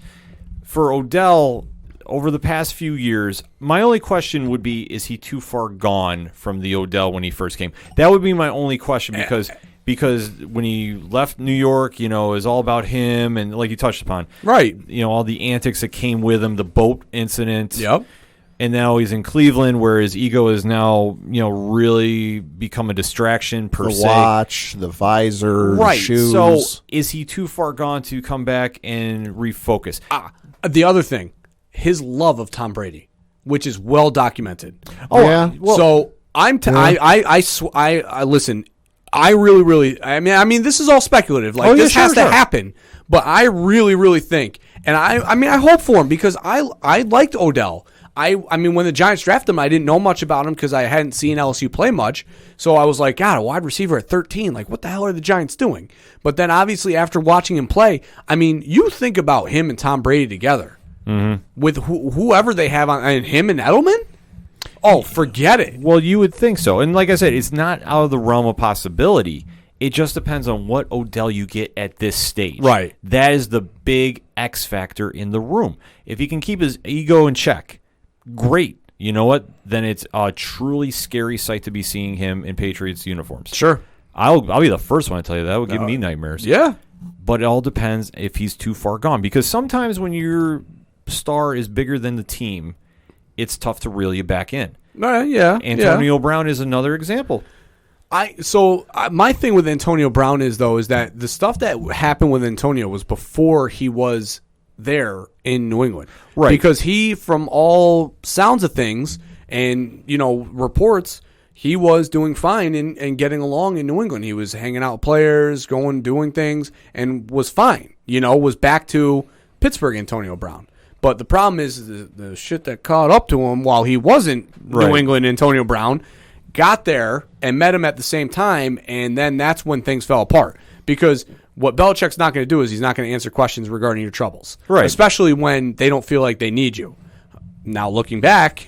For Odell, over the past few years, my only question would be, is he too far gone from the Odell when he first came? That would be my only question, because when he left New York, it was all about him, and like you touched upon, right? All the antics that came with him, the boat incident. Yep. And now he's in Cleveland, where his ego has now, really become a distraction per se. The watch, the visor, right. the shoes. So is he too far gone to come back and refocus? The other thing, his love of Tom Brady, which is well documented. Oh yeah. Well, so I listen. I really, I mean, this is all speculative. Like, this has to happen. But I really think, and I hope for him, because I liked Odell. I mean, when the Giants drafted him, I didn't know much about him because I hadn't seen LSU play much. So I was like, God, a wide receiver at 13. Like, what the hell are the Giants doing? But then, obviously, after watching him play, I mean, you think about him and Tom Brady together with whoever they have on, and him and Edelman. Oh, forget it. Well, you would think so. And like I said, it's not out of the realm of possibility. It just depends on what Odell you get at this stage. Right. That is the big X factor in the room. If he can keep his ego in check, great. You know what? Then it's a truly scary sight to be seeing him in Patriots uniforms. Sure. I'll be the first one to tell you that. Would give me nightmares. Yeah. But it all depends if he's too far gone. Because sometimes when your star is bigger than the team, it's tough to reel you back in. Yeah. Antonio Brown is another example. My thing with Antonio Brown is that the stuff that happened with Antonio was before he was there in New England. Right. Because he, from all sounds of things and, reports, he was doing fine and getting along in New England. He was hanging out with players, doing things, and was fine. Was back to Pittsburgh Antonio Brown. But the problem is the shit that caught up to him while he wasn't New England Antonio Brown got there and met him at the same time, and then that's when things fell apart. Because what Belichick's not going to do is he's not going to answer questions regarding your troubles. Right. Especially when they don't feel like they need you. Now, looking back,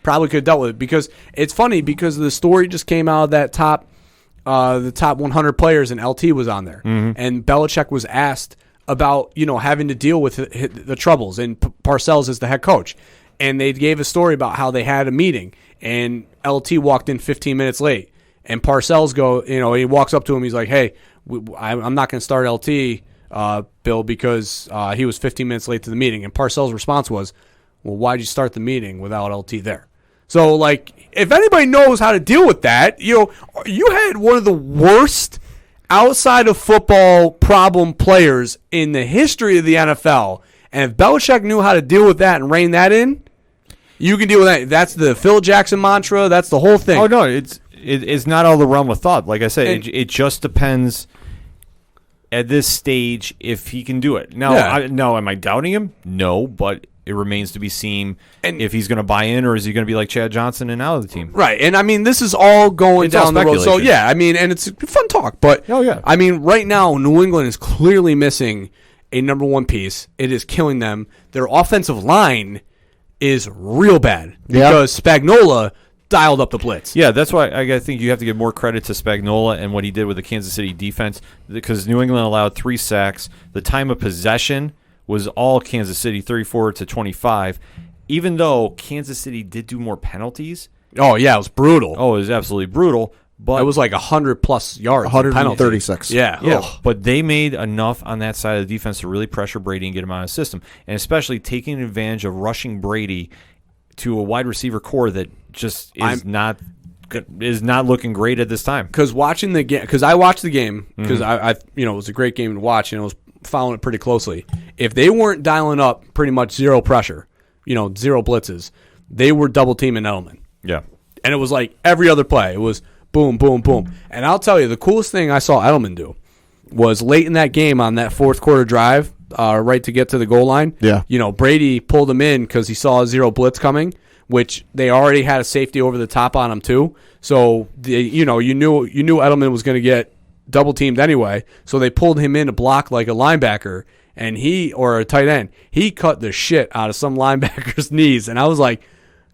probably could have dealt with it. Because it's funny, because the story just came out of that the top 100 players, and LT was on there. Mm-hmm. And Belichick was asked about having to deal with the troubles, and Parcells is the head coach, and they gave a story about how they had a meeting, and LT walked in 15 minutes late, and Parcells he walks up to him, he's like, hey, I'm not going to start LT, Bill, because he was 15 minutes late to the meeting, and Parcells' response was, well, why'd you start the meeting without LT there? So, like, if anybody knows how to deal with that, you had one of the worst outside of football problem players in the history of the NFL, And if Belichick knew how to deal with that and rein that in, you can deal with that. That's the Phil Jackson mantra. That's the whole thing. Oh, no, it's not all the realm of thought. Like I said, it just depends at this stage if he can do it. Now, am I doubting him? No, but it remains to be seen if he's going to buy in, or is he going to be like Chad Johnson and out of the team? Right, and I mean, this is all going down the road. So, yeah, I mean, and it's fun talk. But, I mean, right now, New England is clearly missing a number one piece. It is killing them. Their offensive line is real bad because Spagnuolo dialed up the blitz. Yeah, that's why I think you have to give more credit to Spagnuolo and what he did with the Kansas City defense, because New England allowed 3 sacks. The time of possession was all Kansas City, 34-25, even though Kansas City did do more penalties. Oh, yeah, it was brutal. Oh, it was absolutely brutal. But it was like 100-plus yards. 136. Yeah. But they made enough on that side of the defense to really pressure Brady and get him out of the system, and especially taking advantage of rushing Brady to a wide receiver core that just is not looking great at this time. Because watching the game, because I watched the game, because I it was a great game to watch, and I was following it pretty closely. If they weren't dialing up pretty much zero pressure, zero blitzes, they were double teaming Edelman. Yeah, and it was like every other play, it was boom, boom, boom. And I'll tell you, the coolest thing I saw Edelman do was late in that game on that fourth quarter drive, right to get to the goal line. Yeah. Brady pulled him in because he saw a zero blitz coming, which they already had a safety over the top on him too. So you knew Edelman was going to get double teamed anyway. So they pulled him in to block like a linebacker, and or a tight end. He cut the shit out of some linebacker's knees, and I was like,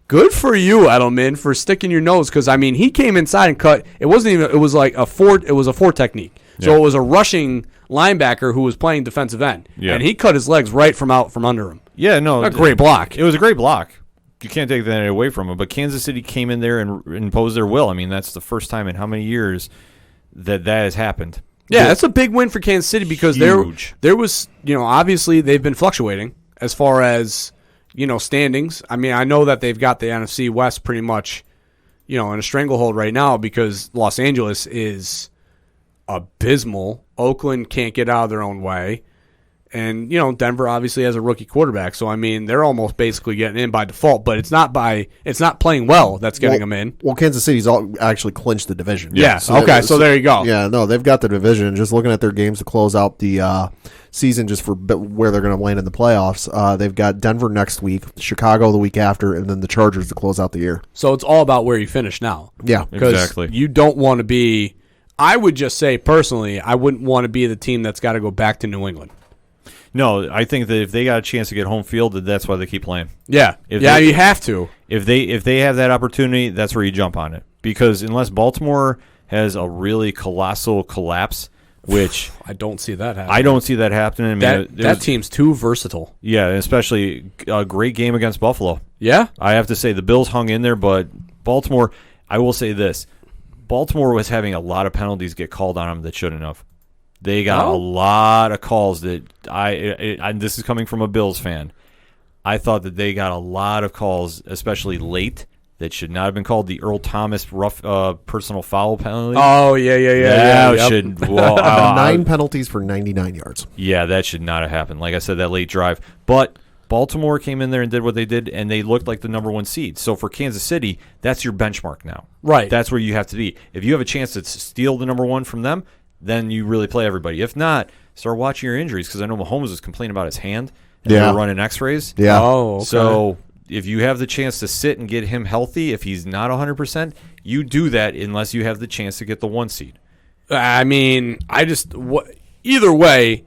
good for you, Edelman, for sticking your nose, because I mean he came inside and cut. It wasn't even. It was like a 4 technique. So it was a rushing linebacker who was playing defensive end, and he cut his legs right from out from under him. Yeah, no, a great block. It was a great block. You can't take that away from him. But Kansas City came in there and imposed their will. I mean, that's the first time in how many years that has happened. Yeah, that's a big win for Kansas City because there was, obviously they've been fluctuating as far as, standings. I mean, I know that they've got the NFC West pretty much, in a stranglehold right now because Los Angeles is abysmal. Oakland can't get out of their own way. And, Denver obviously has a rookie quarterback. So, I mean, they're almost basically getting in by default. But it's not playing well that's getting them in. Well, Kansas City's actually clinched the division. Yeah. So there you go. Yeah, no, they've got the division. Just looking at their games to close out the season just for where they're going to land in the playoffs, they've got Denver next week, Chicago the week after, and then the Chargers to close out the year. So it's all about where you finish now. Yeah. Exactly. You don't want to be – I would just say personally, I wouldn't want to be the team that's got to go back to New England. No, I think that if they got a chance to get home field, that's why they keep playing. Yeah, you have to. If they have that opportunity, that's where you jump on it. Because unless Baltimore has a really colossal collapse, which I don't see that happening. I don't see that happening. I mean, that team's too versatile. Yeah, especially a great game against Buffalo. Yeah, I have to say the Bills hung in there, but Baltimore. I will say this: Baltimore was having a lot of penalties get called on them that shouldn't have. They got a lot of calls that this is coming from a Bills fan. I thought that they got a lot of calls, especially late, that should not have been called. The Earl Thomas rough personal foul penalty. Oh, yeah. Should 9 penalties for 99 yards. Yeah, that should not have happened. Like I said, that late drive. But Baltimore came in there and did what they did, and they looked like the number 1 seed. So for Kansas City, that's your benchmark now. Right. That's where you have to be. If you have a chance to steal the number 1 from them, then you really play everybody. If not, start watching your injuries, because I know Mahomes was complaining about his hand, and they were running x-rays. Yeah. Oh, okay. So if you have the chance to sit and get him healthy, if he's not 100%, you do that unless you have the chance to get the 1 seed. I mean, either way,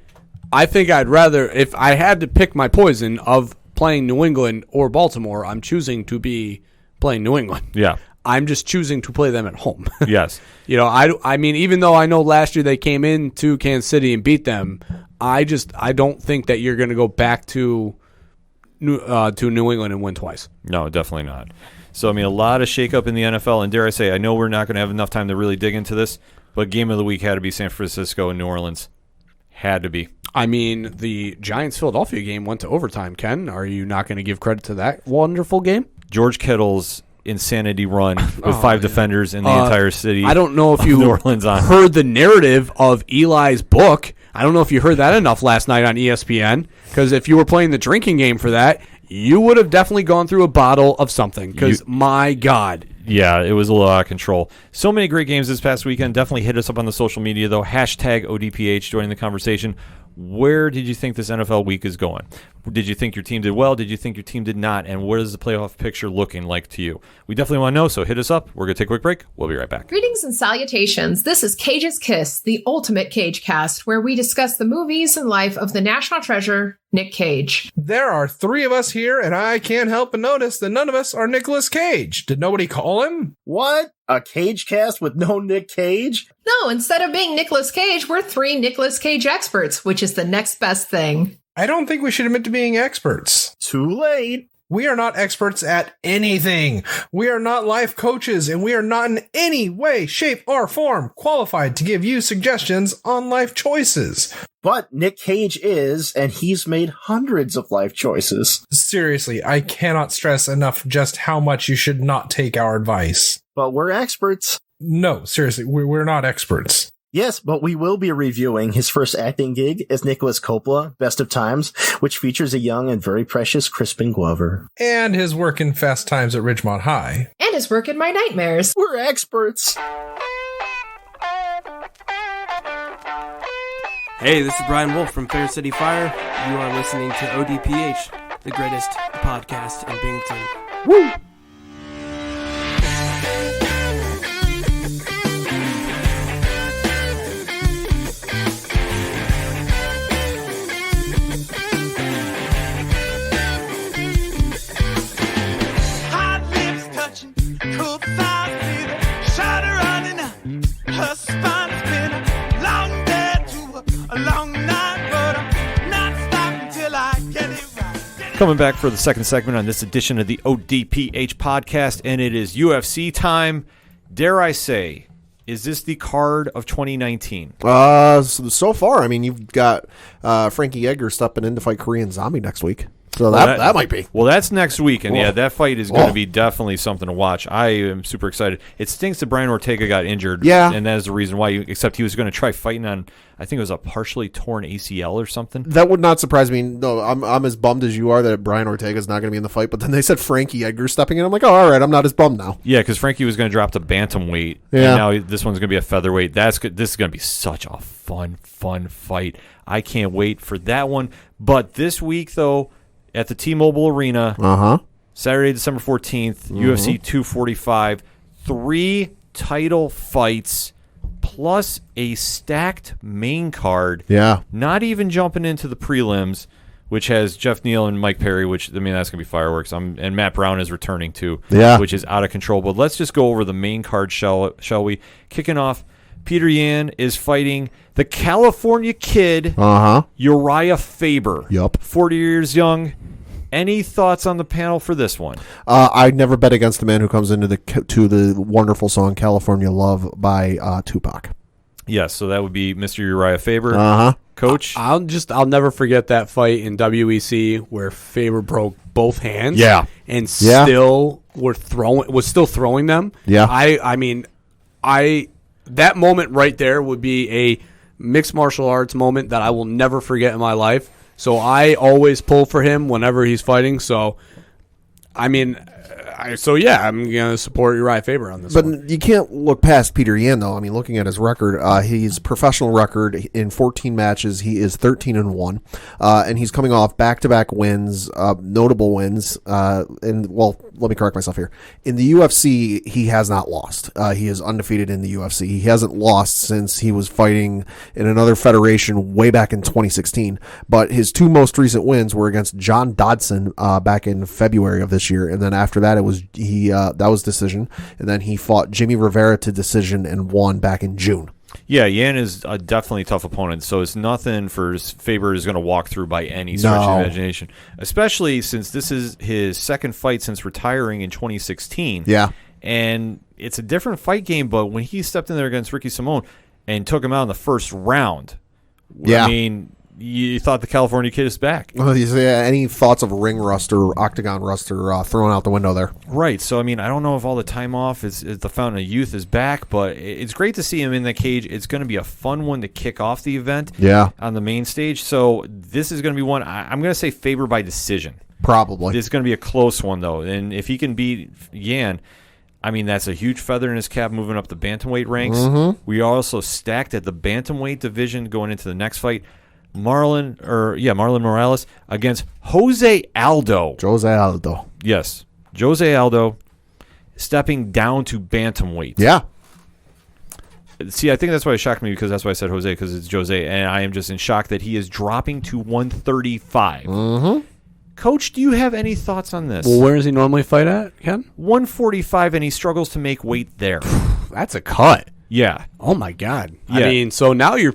I think I'd rather, if I had to pick my poison of playing New England or Baltimore, I'm choosing to be playing New England. Yeah. I'm just choosing to play them at home. Yes. I mean, even though I know last year they came into Kansas City and beat them, I don't think that you're going to go back to New England and win twice. No, definitely not. So, I mean, a lot of shakeup in the NFL, and dare I say, I know we're not going to have enough time to really dig into this, but game of the week had to be San Francisco and New Orleans. Had to be. I mean, the Giants-Philadelphia game went to overtime, Ken. Are you not going to give credit to that wonderful game? George Kittle's insanity run with 5 defenders in the entire city. I don't know if you New Orleans heard the narrative of Eli's book. I don't know if you heard that enough last night on ESPN, because if you were playing the drinking game for that, you would have definitely gone through a bottle of something, because my God. Yeah, it was a little out of control. So many great games this past weekend. Definitely hit us up on the social media, though. Hashtag ODPH, joining the conversation. Where did you think this NFL week is going? Did you think your team did well? Did you think your team did not? And what is the playoff picture looking like to you? We definitely want to know, so hit us up. We're going to take a quick break. We'll be right back. Greetings and salutations. This is Cage's Kiss, the ultimate Cage cast, where we discuss the movies and life of the national treasure, Nick Cage. There are 3 of us here, and I can't help but notice that none of us are Nicolas Cage. Did nobody call him? What? A Cage cast with no Nick Cage? No, instead of being Nicolas Cage, we're 3 Nicolas Cage experts, which is the next best thing. I don't think we should admit to being experts. Too late. We are not experts at anything. We are not life coaches, and we are not in any way, shape, or form qualified to give you suggestions on life choices. But Nick Cage is, and he's made hundreds of life choices. Seriously, I cannot stress enough just how much you should not take our advice. But we're experts. No, seriously, we're not experts. Yes, but we will be reviewing his first acting gig as Nicholas Coppola, Best of Times, which features a young and very precious Crispin Glover. And his work in Fast Times at Ridgemont High. And his work in My Nightmares. We're experts. Hey, this is Brian Wolf from Fair City Fire. You are listening to ODPH, the greatest podcast in Binghamton. Woo! Hot lips touching, cool thighs breathing, shawty running up, her spine spinning. Long day to a long night, but I'm not stopping till I get it right. Coming back for the second segment on this edition of the ODPH podcast, and it is UFC time. Dare I say, is this the card of 2019? So far, I mean, you've got Frankie Edgar stepping in to fight Korean Zombie next week. So that might be. Well, that's next week, and Whoa. yeah, that fight is going to be definitely something to watch. I am super excited. It stinks that Brian Ortega got injured, Yeah. and that is the reason why. Except he was going to try fighting on, I think it was a partially torn ACL or something. That would not surprise me. No, I'm as bummed as you are that Brian Ortega's not going to be in the fight. But then they said Frankie Edgar stepping in. I'm like, oh, all right, I'm not as bummed now. Yeah, because Frankie was going to drop to bantamweight, Yeah. and now this one's going to be a featherweight. This is going to be such a fun fight. I can't wait for that one. But this week, though, at the T-Mobile Arena, Saturday, December 14th, UFC 245, 3 title fights plus a stacked main card. Yeah. Not even jumping into the prelims, which has Jeff Neal and Mike Perry, which, I mean, that's going to be fireworks. And Matt Brown is returning too, which is out of control. But let's just go over the main card, shall we? Kicking off, Peter Yan is fighting the California Kid, Uriah Faber. Yup. 40 years young. Any thoughts on the panel for this one? I'd never bet against the man who comes into the wonderful song "California Love" by Tupac. Yes, so that would be Mr. Uriah Faber. Coach? I'll never forget that fight in WEC where Faber broke both hands. Yeah. And still was still throwing them. Yeah. I mean, that moment right there would be a mixed martial arts moment that I will never forget in my life. So I always pull for him whenever he's fighting. So, I mean, I'm going to support Uriah Faber on this one. But you can't look past Peter Yan, though. I mean, looking at his record, his professional record in 14 matches, he is 13-1, and he's coming off back-to-back wins, notable wins. Let me correct myself here. In the UFC, he has not lost. He is undefeated in the UFC. He hasn't lost since he was fighting in another federation way back in 2016. But his 2 most recent wins were against John Dodson back in February of this year, and then after that, that was decision, and then he fought Jimmy Rivera to decision and won back in June. Yeah, Yan is a definitely tough opponent, so it's nothing for Faber is going to walk through by any stretch of imagination, especially since this is his second fight since retiring in 2016. Yeah. And it's a different fight game, but when he stepped in there against Ricky Simone and took him out in the first round, I mean, you thought the California Kid is back. Any thoughts of ring rust or octagon rust are thrown out the window there. Right. So, I mean, I don't know if all the time off is the Fountain of Youth is back, but it's great to see him in the cage. It's going to be a fun one to kick off the event on the main stage. So this is going to be one, I'm going to say Faber by decision. Probably. It's going to be a close one, though. And if he can beat Yan, I mean, that's a huge feather in his cap moving up the bantamweight ranks. Mm-hmm. We are also stacked at the bantamweight division going into the next fight. Marlon Morales against Jose Aldo. Jose Aldo. Yes. Jose Aldo stepping down to bantamweight. Yeah. See, I think that's why it shocked me, because that's why I said Jose, because it's Jose, and I am just in shock that he is dropping to 135. Mm-hmm. Coach, do you have any thoughts on this? Well, where does he normally fight at, Ken? 145, and he struggles to make weight there. That's a cut. Yeah. Oh my God. Yeah. I mean, so now you're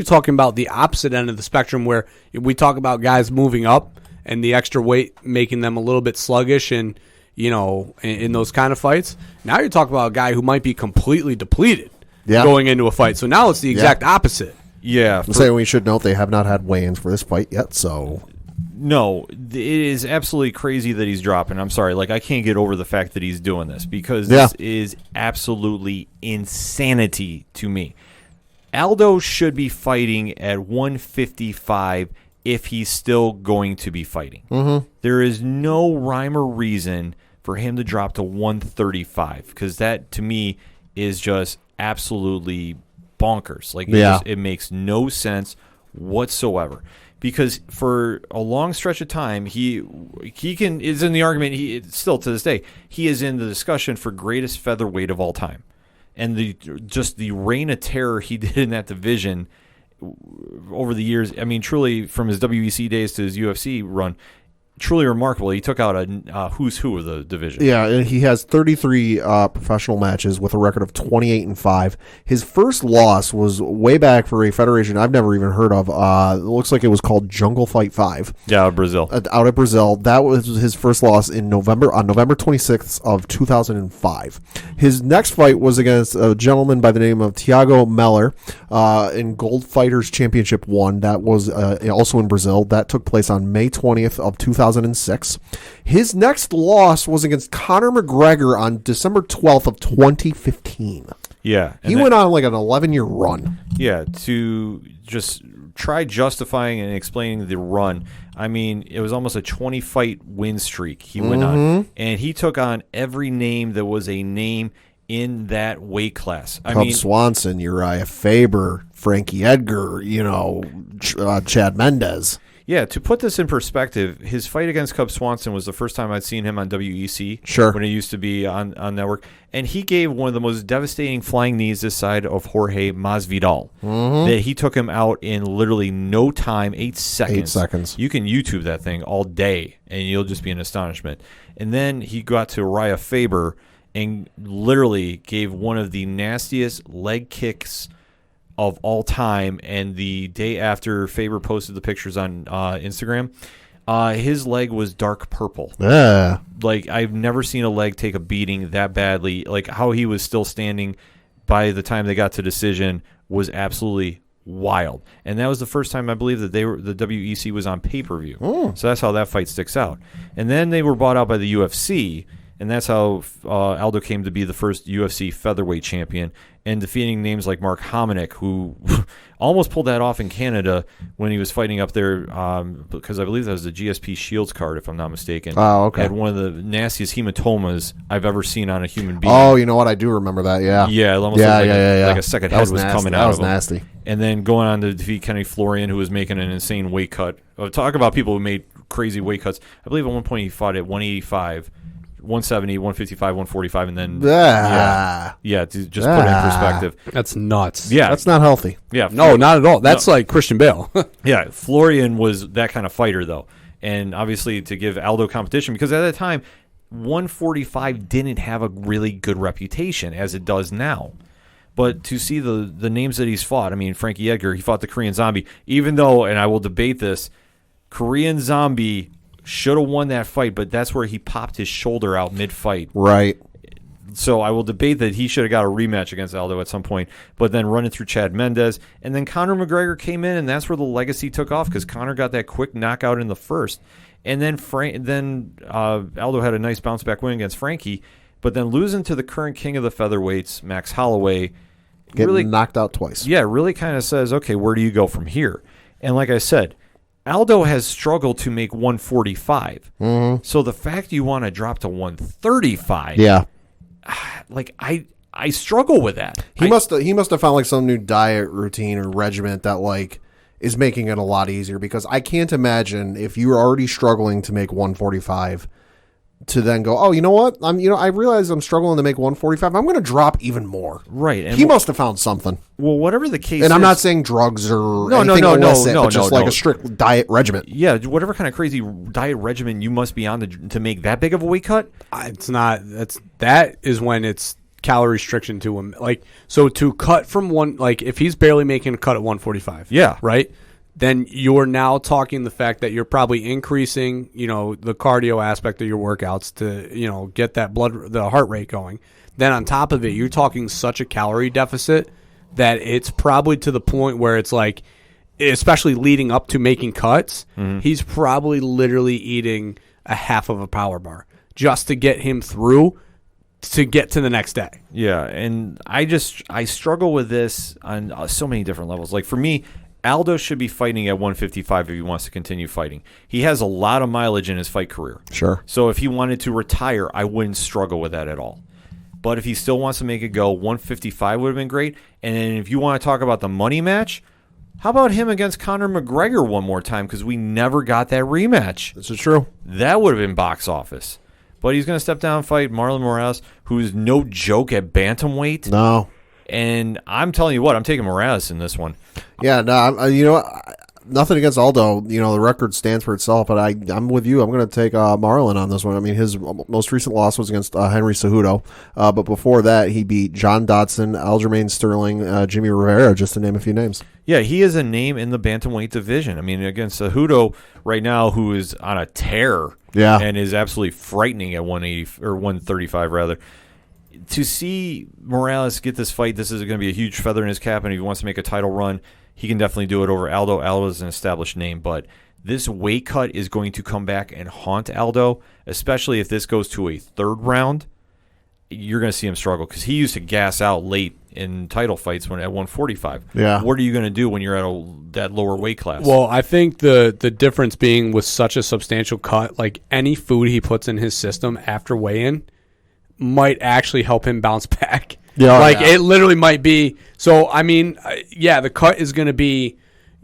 talking about the opposite end of the spectrum, where we talk about guys moving up and the extra weight making them a little bit sluggish, and in those kind of fights. Now you're talking about a guy who might be completely depleted going into a fight. So now it's the exact opposite. Yeah. I'm saying we should note they have not had weigh-ins for this fight yet, so. No, it is absolutely crazy that he's dropping. I'm sorry. I can't get over the fact that he's doing this, because this is absolutely insanity to me. Aldo should be fighting at 155 if he's still going to be fighting. Mm-hmm. There is no rhyme or reason for him to drop to 135, because that, to me, is just absolutely bonkers. It makes no sense whatsoever. Because for a long stretch of time, he is in the argument. Still to this day, he is in the discussion for greatest featherweight of all time, and the reign of terror he did in that division over the years. I mean, truly, from his WEC days to his UFC run, truly remarkable. He took out a who's who of the division. Yeah, and he has 33 professional matches with a record of 28-5. His first loss was way back for a federation I've never even heard of. It looks like it was called Jungle Fight 5. Yeah, Brazil. Out of Brazil. That was his first loss on November 26th of 2005. His next fight was against a gentleman by the name of Thiago Meller in Gold Fighters Championship 1. That was also in Brazil. That took place on May 20th of 2006. His next loss was against Conor McGregor on December 12th of 2015. Yeah. He went on an 11-year run. Yeah, to just try justifying and explaining the run. I mean, it was almost a 20-fight win streak he went on. And he took on every name that was a name in that weight class. Cub Swanson, Uriah Faber, Frankie Edgar, Chad Mendez. Yeah, to put this in perspective, his fight against Cub Swanson was the first time I'd seen him on WEC. Sure. When it used to be on network. And he gave one of the most devastating flying knees this side of Jorge Masvidal. That he took him out in literally no time, 8 seconds. 8 seconds. You can YouTube that thing all day, and you'll just be in astonishment. And then he got to Uriah Faber and literally gave one of the nastiest leg kicks of all time. And the day after Faber posted the pictures on Instagram, his leg was dark purple. Yeah. I've never seen a leg take a beating that badly. How he was still standing by the time they got to decision was absolutely wild. And that was the first time I believe that the WEC was on pay-per-view. So that's how that fight sticks out. And then they were bought out by the UFC, and that's how Aldo came to be the first UFC featherweight champion, and defeating names like Mark Hominick, who almost pulled that off in Canada when he was fighting up there, because I believe that was the GSP Shields card, if I'm not mistaken. Oh, okay. Had one of the nastiest hematomas I've ever seen on a human being. Oh, you know what? I do remember that, yeah. Yeah, it almost looked like a second head was nasty. coming out That was of him. nasty. And then going on to defeat Kenny Florian, who was making an insane weight cut. Talk about people who made crazy weight cuts. I believe at one point he fought at 185, 170, 155, 145, and then to just put it in perspective. That's nuts. Yeah, that's not healthy. Yeah, no, not at all. That's like Christian Bale. Yeah, Florian was that kind of fighter though, and obviously to give Aldo competition, because at that time 145 didn't have a really good reputation as it does now. But to see the names that he's fought, I mean, Frankie Edgar, he fought the Korean Zombie, even though, and I will debate this, Korean Zombie should have won that fight, but that's where he popped his shoulder out mid-fight. Right. So I will debate that he should have got a rematch against Aldo at some point, but then running through Chad Mendez. And then Conor McGregor came in, and that's where the legacy took off because Conor got that quick knockout in the first. And then Aldo had a nice bounce-back win against Frankie, but then losing to the current king of the featherweights, Max Holloway. Getting really knocked out twice. Yeah, really kind of says, okay, where do you go from here? And like I said, Aldo has struggled to make 145. Mm-hmm. So the fact you want to drop to 135, like I struggle with that. He must have found like some new diet routine or regimen that like is making it a lot easier, because I can't imagine if you're already struggling to make 145 to then go, oh, you know what? I realize I'm struggling to make 145. I'm going to drop even more. Right. And he must have found something. Well, whatever the case is. And I'm not saying drugs or anything illicit, but just like a strict diet regimen. Yeah, whatever kind of crazy diet regimen you must be on to make that big of a weight cut. It's not. That is when it's calorie restriction to him. Like, so to cut from one, like if he's barely making a cut at 145. Yeah. Right. Then you're now talking the fact that you're probably increasing, the cardio aspect of your workouts to, get the heart rate going. Then on top of it, you're talking such a calorie deficit that it's probably to the point where it's like, especially leading up to making cuts, he's probably literally eating a half of a power bar just to get him through to get to the next day. Yeah, and I struggle with this on so many different levels. Like for me, Aldo should be fighting at 155 if he wants to continue fighting. He has a lot of mileage in his fight career. Sure. So if he wanted to retire, I wouldn't struggle with that at all. But if he still wants to make it go, 155 would have been great. And then if you want to talk about the money match, how about him against Conor McGregor one more time? Because we never got that rematch. This is true. That would have been box office. But he's going to step down and fight Marlon Morales, who's no joke at bantamweight. No. And I'm telling you what, I'm taking Morales in this one. Yeah, no, nothing against Aldo. The record stands for itself, but I'm with you. I'm going to take Marlon on this one. I mean, his most recent loss was against Henry Cejudo, but before that, he beat John Dodson, Aljamain Sterling, Jimmy Rivera, just to name a few names. Yeah, he is a name in the bantamweight division. I mean, against Cejudo right now, who is on a tear, and is absolutely frightening at 180 or 135 rather. To see Morales get this fight, this is going to be a huge feather in his cap, and if he wants to make a title run, he can definitely do it over Aldo. Aldo is an established name, but this weight cut is going to come back and haunt Aldo, especially if this goes to a third round. You're going to see him struggle because he used to gas out late in title fights when at 145. Yeah. What are you going to do when you're at that lower weight class? Well, I think the difference being with such a substantial cut, like any food he puts in his system after weigh-in might actually help him bounce back. It literally might be. So, I mean, the cut is going to be,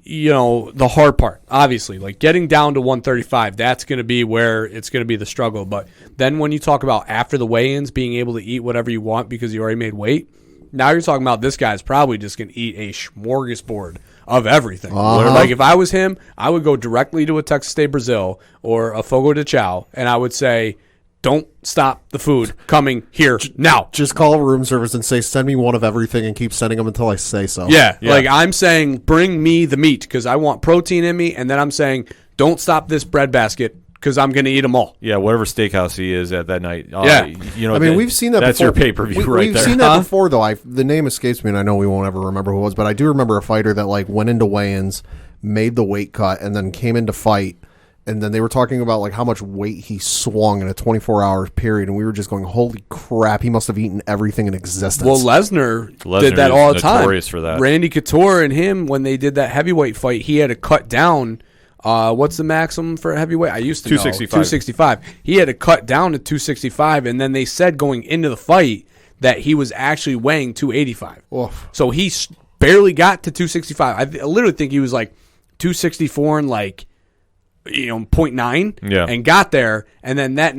the hard part, obviously. Like getting down to 135, that's going to be where it's going to be the struggle. But then when you talk about after the weigh-ins, being able to eat whatever you want because you already made weight, now you're talking about this guy's probably just going to eat a smorgasbord of everything. Like if I was him, I would go directly to a Texas State Brazil or a Fogo de Chao, and I would say, don't stop the food coming here now. Just call room service and say, send me one of everything, and keep sending them until I say so. Yeah. Like I'm saying, bring me the meat because I want protein in me. And then I'm saying, don't stop this bread basket because I'm going to eat them all. Yeah, whatever steakhouse he is at that night. We've seen that that's before. Your pay-per-view right there. We've seen that before, though. The name escapes me, and I know we won't ever remember who it was, but I do remember a fighter that went into weigh-ins, made the weight cut, and then came into fight. And then they were talking about how much weight he swung in a 24-hour period, and we were just going, "Holy crap! He must have eaten everything in existence." Well, Lesnar did that all the time. Notorious for that. Randy Couture and him, when they did that heavyweight fight, he had to cut down. What's the maximum for a heavyweight? I used to 265. 265. He had to cut down to 265, and then they said going into the fight that he was actually weighing 285. Oof. So he barely got to 265. I literally think he was 264 and 0.9 and got there, and then that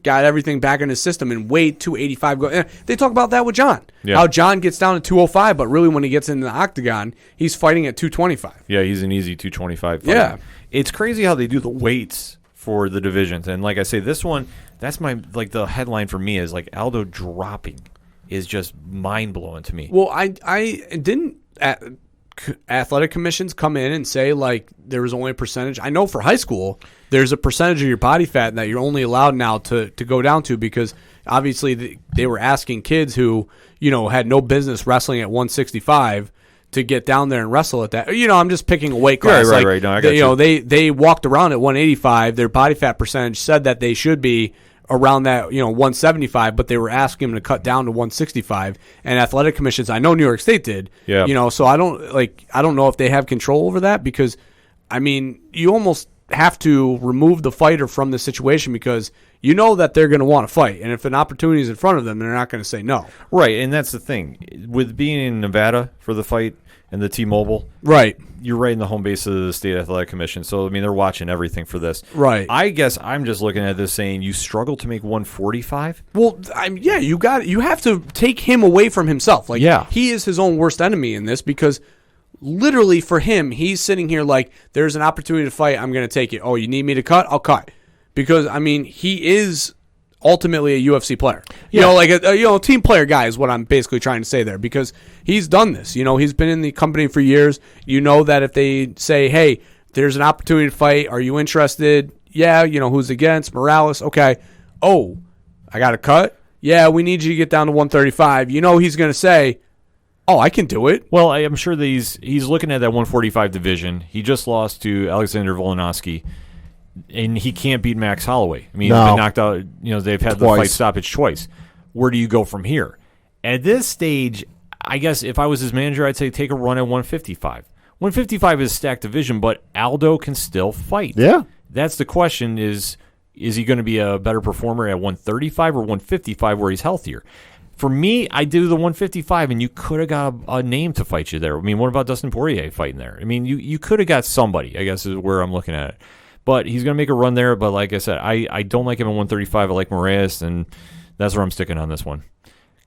got everything back in his system and weighed 285. They talk about that with John. Yeah. How John gets down to 205, but really when he gets into the octagon, he's fighting at 225. Yeah, he's an easy 225 fighter. Yeah. It's crazy how they do the weights for the divisions. And like I say, this one, that's my the headline for me is Aldo dropping is just mind-blowing to me. Well, I didn't athletic commissions come in and say, like, there was only a percentage. I know for high school, there's a percentage of your body fat that you're only allowed now to go down to, because obviously they were asking kids who, had no business wrestling at 165 to get down there and wrestle at that. I'm just picking a weight class. Right. No, I got you. They walked around at 185. Their body fat percentage said that they should be around that, 175, but they were asking them to cut down to 165. And athletic commissions, I know New York State did. Yeah. So I don't know if they have control over that, because you almost have to remove the fighter from the situation, because that they're going to want to fight, and if an opportunity is in front of them, they're not going to say no. Right, and that's the thing with being in Nevada for the fight and the T-Mobile. Right, you're right in the home base of the State Athletic Commission, so they're watching everything for this. Right. I guess I'm just looking at this saying you struggle to make 145. Well, you have to take him away from himself. He is his own worst enemy in this, because literally for him, he's sitting here like, there's an opportunity to fight, I'm going to take it. Oh, you need me to cut? I'll cut. Because, he is ultimately a UFC player. A team player guy is what I'm basically trying to say there, because he's done this. He's been in the company for years. That if they say, hey, there's an opportunity to fight, are you interested? Yeah, who's against? Morales. Okay. Oh, I got a cut? Yeah, we need you to get down to 135. He's going to say, oh, I can do it. Well, I'm sure that he's looking at that 145 division. He just lost to Alexander Volkanovski, and he can't beat Max Holloway. He's been knocked out. They've had the fight stoppage twice. Where do you go from here? At this stage, I guess if I was his manager, I'd say take a run at 155. 155 is a stacked division, but Aldo can still fight. Yeah. That's the question is he going to be a better performer at 135 or 155 where he's healthier? For me, I do the 155, and you could have got a name to fight you there. What about Dustin Poirier fighting there? You could have got somebody, I guess, is where I'm looking at it. But he's going to make a run there. But like I said, I don't like him at 135. I like Moraes, and that's where I'm sticking on this one.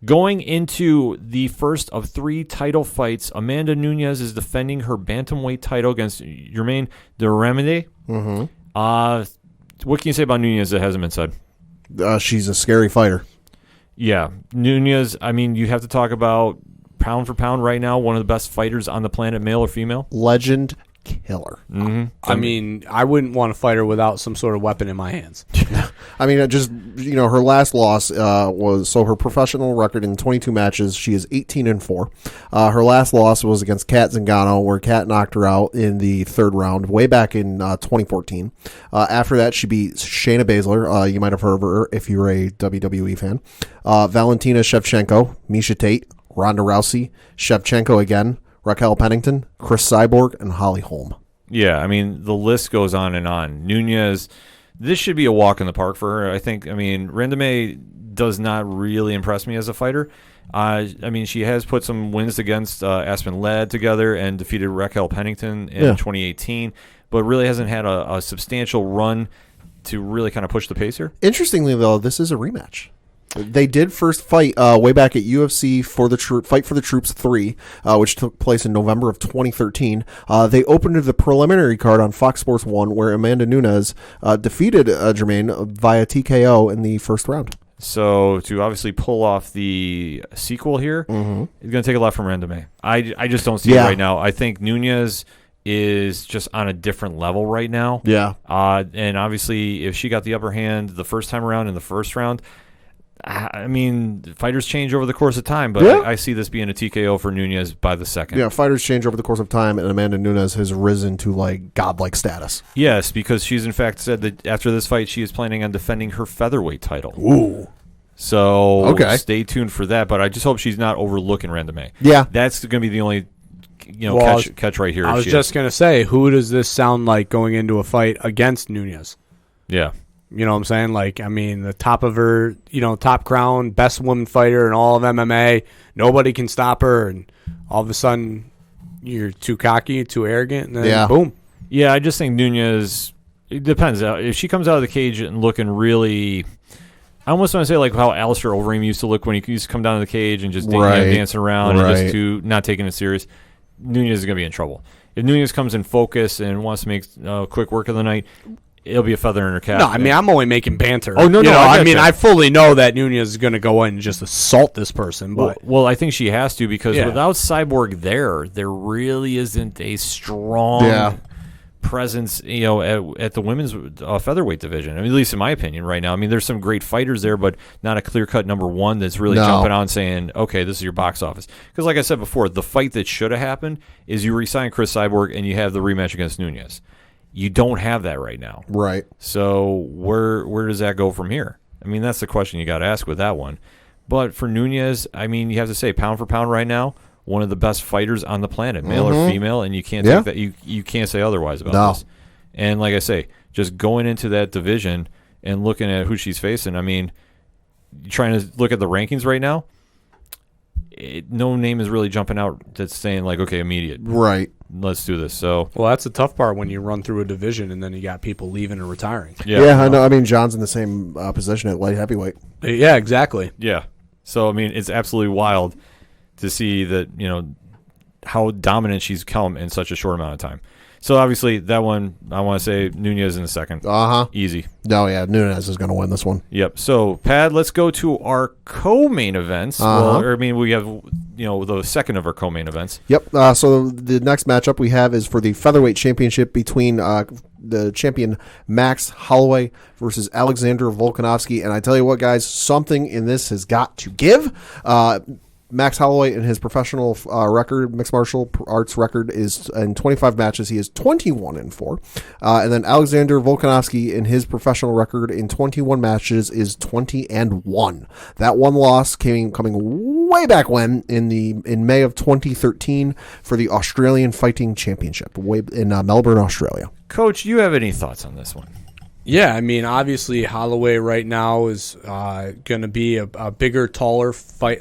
Going into the first of 3 title fights, Amanda Nunes is defending her bantamweight title against Germaine de Ramade. What can you say about Nunes that hasn't been said? She's a scary fighter. Yeah. Nunes, you have to talk about pound for pound right now, one of the best fighters on the planet, male or female. Legend killer. I wouldn't want to fight her without some sort of weapon in my hands. Her last loss was, so her professional record in 22 matches, she is 18-4. Her last loss was against Kat Zingano, where Kat knocked her out in the 3rd round way back in 2014. After that, she beat Shayna Baszler. You might have heard of her if you're a WWE fan. Valentina Shevchenko, Miesha Tate, Ronda Rousey, Shevchenko again, Raquel Pennington, Chris Cyborg, and Holly Holm. Yeah, the list goes on and on. Nunes, this should be a walk in the park for her. I think, Randamé does not really impress me as a fighter. She has put some wins against Aspen Ladd together and defeated Raquel Pennington in 2018, but really hasn't had a substantial run to really kind of push the pace here. Interestingly, though, this is a rematch. They did first fight way back at UFC for the Fight for the Troops 3, which took place in November of 2013. They opened the preliminary card on Fox Sports 1, where Amanda Nunes defeated Germaine via TKO in the first round. So to obviously pull off the sequel here, it's going to take a lot from Randamé. I just don't see it right now. I think Nunes is just on a different level right now. Yeah. And obviously, if she got the upper hand the first time around in the first round, fighters change over the course of time, but I see this being a TKO for Nunes by the second. Yeah, fighters change over the course of time, and Amanda Nunes has risen to godlike status. Yes, because she's in fact said that after this fight, she is planning on defending her featherweight title. Ooh. So stay tuned for that, but I just hope she's not overlooking Randamé. Yeah. That's going to be the only catch right here. I was just going to say, who does this sound like going into a fight against Nunes? Yeah. You know what I'm saying? The top of her, top crown, best woman fighter in all of MMA. Nobody can stop her, and all of a sudden, you're too cocky, too arrogant, and then boom. Yeah, I just think Nunes, it depends. If she comes out of the cage and looking really, I almost want to say like how Alistair Overeem used to look when he used to come down to the cage and just dancing around and just not taking it serious. Nunes is going to be in trouble. If Nunes comes in focus and wants to make quick work of the night, it'll be a feather in her cap. No, I mean, I'm only making banter. Oh, no, You know, I I mean, gotcha. I fully know that Nunes is going to go in and just assault this person, but Well, I think she has to because Yeah. without Cyborg there really isn't a strong presence, at the women's featherweight division. I mean, at least in my opinion right now. I mean, there's some great fighters there, but not a clear-cut number one that's really jumping out and saying, okay, this is your box office. Because like I said before, the fight that should have happened is you re-sign Chris Cyborg and you have the rematch against Nunes. You don't have that right now. Right. So where does that go from here? I mean, that's the question you got to ask with that one. But for Nunes, I mean, you have to say pound for pound right now, one of the best fighters on the planet, male or female, and you can't take that. You can't say otherwise about this. And like I say, just going into that division and looking at who she's facing, I mean, trying to look at the rankings right now, no name is really jumping out that's saying like, okay, immediate. Right. Let's do this. So, well, that's the tough part when you run through a division and then you got people leaving and retiring. Yeah, I know. I mean, John's in the same position at light heavyweight. Yeah, exactly. Yeah. So, I mean, it's absolutely wild to see that, how dominant she's come in such a short amount of time. So, obviously, that one, I want to say Nunes in the second. Easy. No, yeah, Nunes is going to win this one. Yep. So, Pad, let's go to our co-main events. Well, we have, the second of our co-main events. Yep. So, the next matchup we have is for the featherweight championship between the champion Max Holloway versus Alexander Volkanovski. And I tell you what, guys, something in this has got to give. Max Holloway in his professional record, mixed martial arts record, is in 25 matches. He is 21-4. And then Alexander Volkanovski in his professional record in 21 matches is 20-1. That one loss coming way back when in May of 2013 for the Australian Fighting Championship in Melbourne, Australia. Coach, you have any thoughts on this one? Yeah, I mean, obviously Holloway right now is going to be a bigger, taller,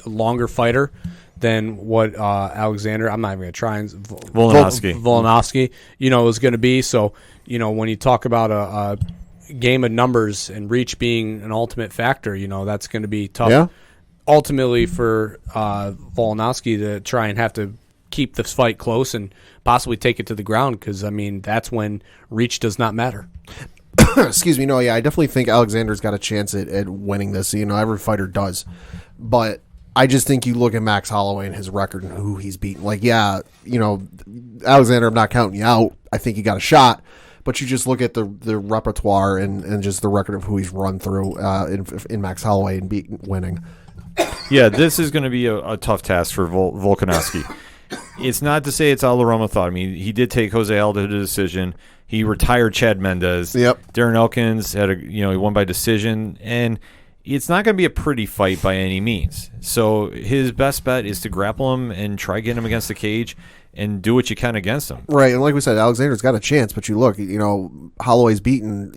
longer fighter than what Alexander. I'm not even going to try and Volkanovski, is going to be. So, when you talk about a game of numbers and reach being an ultimate factor, that's going to be tough. Yeah. Ultimately, for Volkanovski to try and have to keep this fight close and possibly take it to the ground, because I mean that's when reach does not matter. Excuse me. No, yeah, I definitely think Alexander's got a chance at winning this. Every fighter does. But I just think you look at Max Holloway and his record and who he's beaten. Like, yeah, Alexander, I'm not counting you out. I think he got a shot. But you just look at the repertoire and just the record of who he's run through in Max Holloway and winning. Yeah, this is going to be a tough task for Volkanovski. It's not to say it's all the Roma thought. I mean, he did take Jose Aldo to the decision. He retired Chad Mendez. Yep. Darren Elkins had he won by decision, and it's not going to be a pretty fight by any means. So his best bet is to grapple him and try getting him against the cage and do what you can against him. Right, and like we said, Alexander's got a chance, but you look, Holloway's beaten,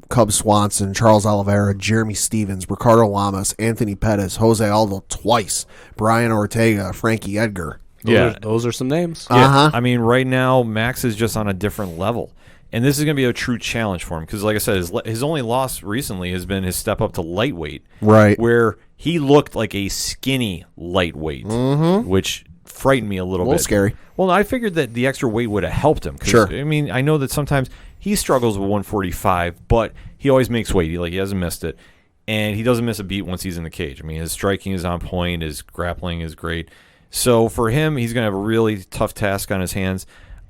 Cub Swanson, Charles Oliveira, Jeremy Stevens, Ricardo Lamas, Anthony Pettis, Jose Aldo twice, Brian Ortega, Frankie Edgar. Those are some names. Yeah, I mean, right now, Max is just on a different level. And this is going to be a true challenge for him because, like I said, his only loss recently has been his step up to lightweight. Right. Where he looked like a skinny lightweight, which frightened me a little bit. Scary. Well, I figured that the extra weight would have helped him. Sure. I mean, I know that sometimes he struggles with 145, but he always makes weight. He hasn't missed it. And he doesn't miss a beat once he's in the cage. I mean, his striking is on point. His grappling is great. So for him, he's going to have a really tough task on his hands.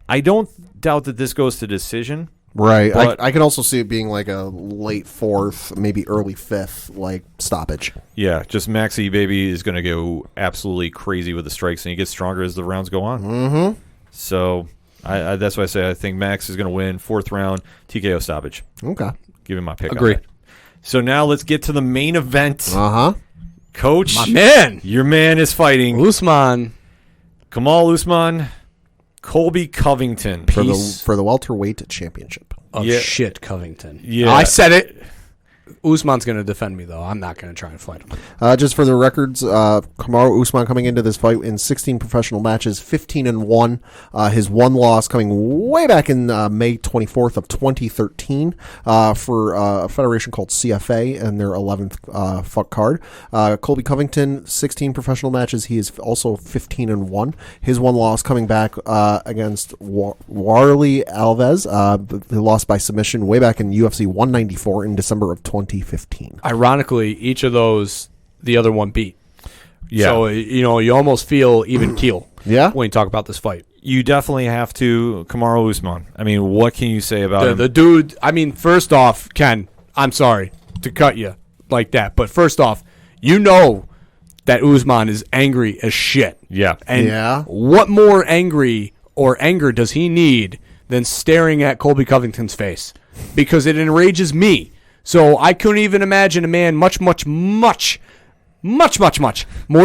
I don't doubt that this goes to decision. Right. I can also see it being like a late fourth, maybe early fifth, like stoppage. Yeah, just Maxie, baby, is going to go absolutely crazy with the strikes, and he gets stronger as the rounds go on. Mm-hmm. So that's why I say I think Max is going to win. Fourth round, TKO stoppage. Okay. Give him my pick. Agree. On that. So now let's get to the main event. Uh-huh. Coach, My man. Your man is fighting. Usman. Kamal Usman, Colby Covington. For the welterweight championship. Shit, Covington. Yeah. I said it. Usman's going to defend me, though. I'm not going to try and fight him. Just for the records, Kamaru Usman coming into this fight in 16 professional matches, 15-1. His one loss coming way back in May 24th of 2013 for a federation called CFA and their 11th FUT card. Colby Covington, 16 professional matches. He is also 15-1. His one loss coming back against Warley Alves. He lost by submission way back in UFC 194 in December of 2015. Ironically, each of those, the other one beat. Yeah. So, you almost feel even keel when you talk about this fight. You definitely have to, Kamaru Usman. I mean, what can you say about him? The dude, first off, Ken, I'm sorry to cut you like that, but first off, that Usman is angry as shit. Yeah. And what more anger does he need than staring at Colby Covington's face? Because it enrages me. So I couldn't even imagine a man much more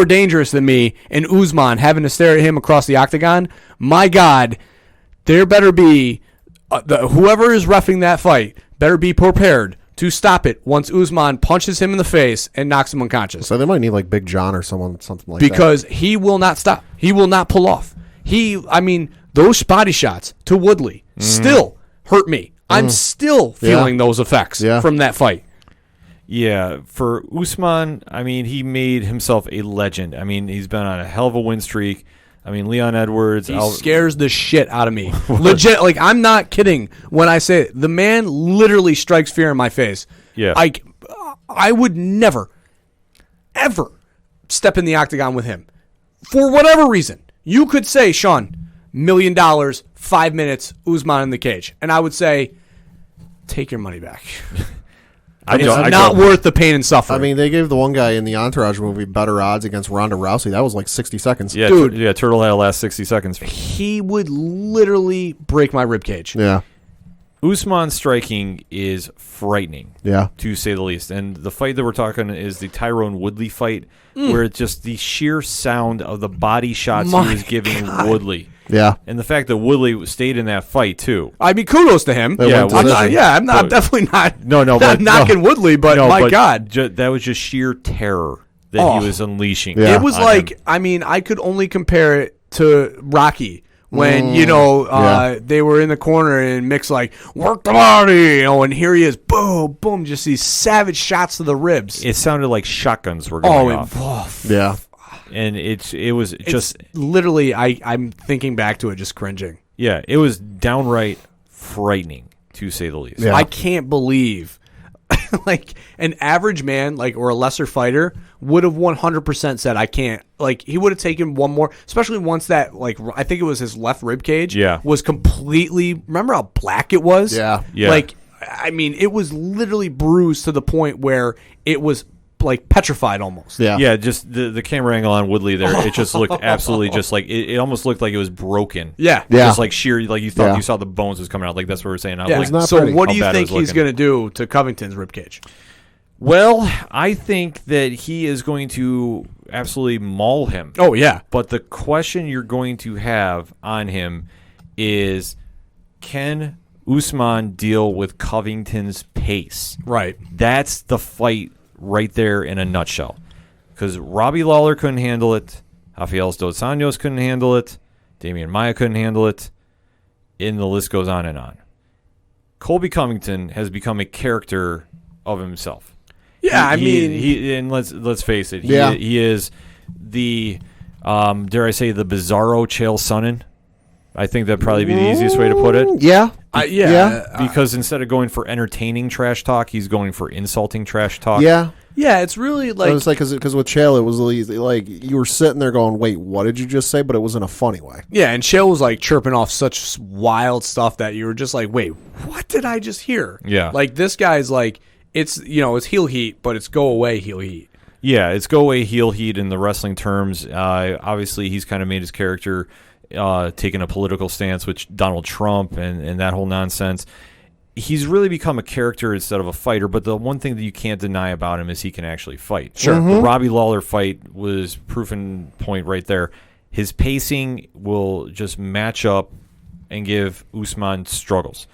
dangerous than me and Usman having to stare at him across the octagon. My God, there better be, whoever is reffing that fight better be prepared to stop it once Usman punches him in the face and knocks him unconscious. So they might need like Big John or something like that. Because he will not stop. He will not pull off. Those body shots to Woodley still hurt me. I'm still feeling those effects from that fight. Yeah, for Usman, he made himself a legend. He's been on a hell of a win streak. Leon Edwards. He scares the shit out of me. Legit, I'm not kidding when I say it. The man literally strikes fear in my face. Yeah. I would never, ever step in the octagon with him. For whatever reason. You could say, Sean, $1 million, 5 minutes, Usman in the cage. And I would say, take your money back. It's not worth the pain and suffering. They gave the one guy in the Entourage movie better odds against Ronda Rousey. That was like 60 seconds. Yeah, dude. Turtle had to last 60 seconds. He would literally break my ribcage. Yeah. Usman's striking is frightening, to say the least. And the fight that we're talking is the Tyrone Woodley fight, where it's just the sheer sound of the body shots he was giving Woodley. Yeah. And the fact that Woodley stayed in that fight, too. Kudos to him. I'm definitely not knocking Woodley, but my God. That was just sheer terror that he was unleashing. Yeah. It was like, I could only compare it to Rocky. When, they were in the corner and Mick's like, work the body, and here he is, boom, boom, just these savage shots to the ribs. It sounded like shotguns were going off. Yeah. And it was just... Literally, I'm thinking back to it just cringing. Yeah, it was downright frightening, to say the least. Yeah. I can't believe... an average man, or a lesser fighter, would have 100% said, I can't. He would have taken one more, especially once that, I think it was his left rib cage, was completely, remember how black it was? Yeah. It was literally bruised to the point where it was, petrified almost. Yeah. Yeah, just the camera angle on Woodley there, it just looked absolutely just it almost looked like it was broken. Yeah. Just sheer, you thought you saw the bones was coming out. That's what we're saying. So what do you think he's going to do to Covington's ribcage? Well, I think that he is going to absolutely maul him. Oh, yeah. But the question you're going to have on him is, can Usman deal with Covington's pace? Right. That's the fight right there in a nutshell. Because Robbie Lawler couldn't handle it. Rafael Dos Anjos couldn't handle it. Damian Maia couldn't handle it. And the list goes on and on. Colby Covington has become a character of himself. Yeah, he and let's face it. He is the dare I say the bizarro Chael Sonnen. I think that'd probably be the easiest way to put it. Yeah. Because instead of going for entertaining trash talk, he's going for insulting trash talk. Yeah. Yeah, it's really It was because with Chael, it was you were sitting there going, wait, what did you just say? But it was in a funny way. Yeah, and Chael was chirping off such wild stuff that you were just like, wait, what did I just hear? Yeah. This guy's it's it's heel heat, but it's go away heel heat. Yeah, it's go away heel heat in the wrestling terms. Obviously, he's kind of made his character taking a political stance, which Donald Trump and that whole nonsense. He's really become a character instead of a fighter, but the one thing that you can't deny about him is he can actually fight. Sure. The Robbie Lawler fight was proof in point right there. His pacing will just match up and give Usman struggles.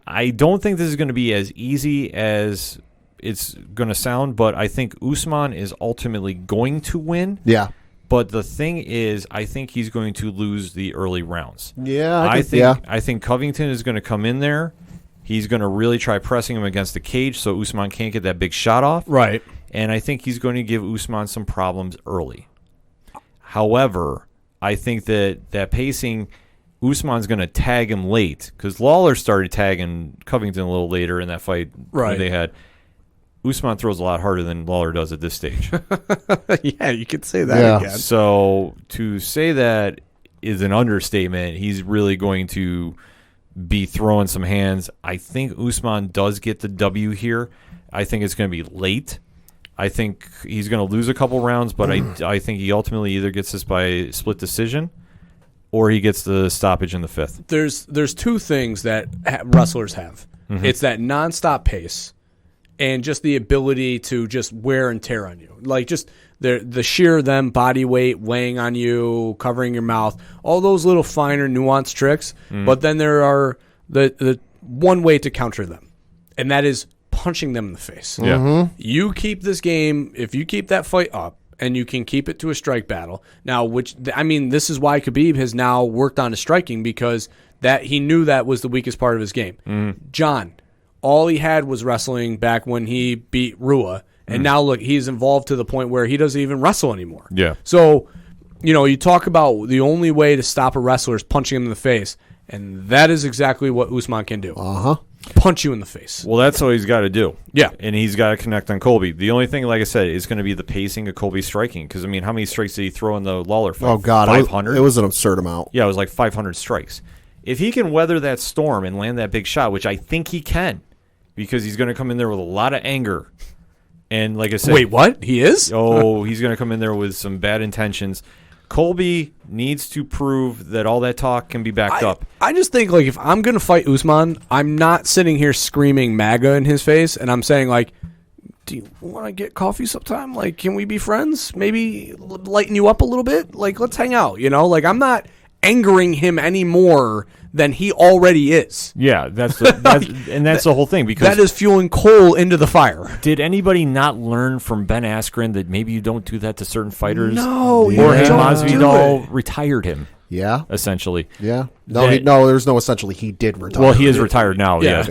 I don't think this is going to be as easy as it's going to sound, but I think Usman is ultimately going to win. Yeah. But the thing is, I think he's going to lose the early rounds. Yeah. I think Covington is going to come in there. He's going to really try pressing him against the cage so Usman can't get that big shot off. Right. And I think he's going to give Usman some problems early. However, I think that pacing, Usman's going to tag him late because Lawler started tagging Covington a little later in that fight that they had. Usman throws a lot harder than Lawler does at this stage. Yeah, you could say that again. So to say that is an understatement. He's really going to be throwing some hands. I think Usman does get the W here. I think it's going to be late. I think he's going to lose a couple rounds, but I think he ultimately either gets this by split decision or he gets the stoppage in the fifth. There's two things that wrestlers have. Mm-hmm. It's that nonstop pace and just the ability to just wear and tear on you. Like just the sheer body weight weighing on you, covering your mouth, all those little finer nuanced tricks. But then there are the one way to counter them, and that is punching them in the face. Yeah. Mm-hmm. You keep this game, if you keep that fight up, and you can keep it to a strike battle. Now, this is why Khabib has now worked on his striking because that he knew that was the weakest part of his game. John, all he had was wrestling back when he beat Rua, and now look, he's involved to the point where he doesn't even wrestle anymore. Yeah. So, you talk about the only way to stop a wrestler is punching him in the face, and that is exactly what Usman can do. Punch you in the face. Well, that's what he's got to do. Yeah. And he's got to connect on Colby. The only thing, like I said, is going to be the pacing of Colby's striking. Because, how many strikes did he throw in the Lawler fight? Oh, God. 500? It was an absurd amount. Yeah, it was like 500 strikes. If he can weather that storm and land that big shot, which I think he can, because he's going to come in there with a lot of anger. And like I said... Wait, what? He is? Oh, he's going to come in there with some bad intentions. Colby needs to prove that all that talk can be backed up. I just think, if I'm going to fight Usman, I'm not sitting here screaming MAGA in his face, and I'm saying, do you want to get coffee sometime? Can we be friends? Maybe lighten you up a little bit? Let's hang out, I'm not angering him any more than he already is. Yeah, that's the whole thing. Because that is fueling coal into the fire. Did anybody not learn from Ben Askren that maybe you don't do that to certain fighters? No. Jorge Masvidal retired him. Yeah. Essentially. Yeah. No, there's no essentially. He did retire. Well, he is retired now, yes.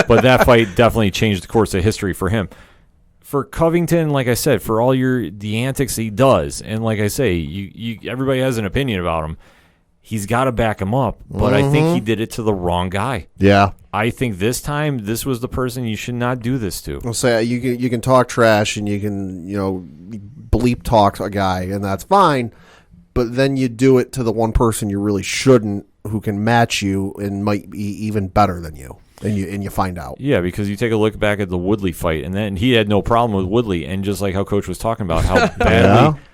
But that fight definitely changed the course of history for him. For Covington, like I said, for all the antics he does, and like I say, everybody has an opinion about him. He's got to back him up, but I think he did it to the wrong guy. Yeah. I think this time, this was the person you should not do this to. I'll say you can talk trash and you can, bleep talk a guy, and that's fine. But then you do it to the one person you really shouldn't, who can match you and might be even better than you. And you find out. Yeah, because you take a look back at the Woodley fight, and then he had no problem with Woodley, and just like how Coach was talking about,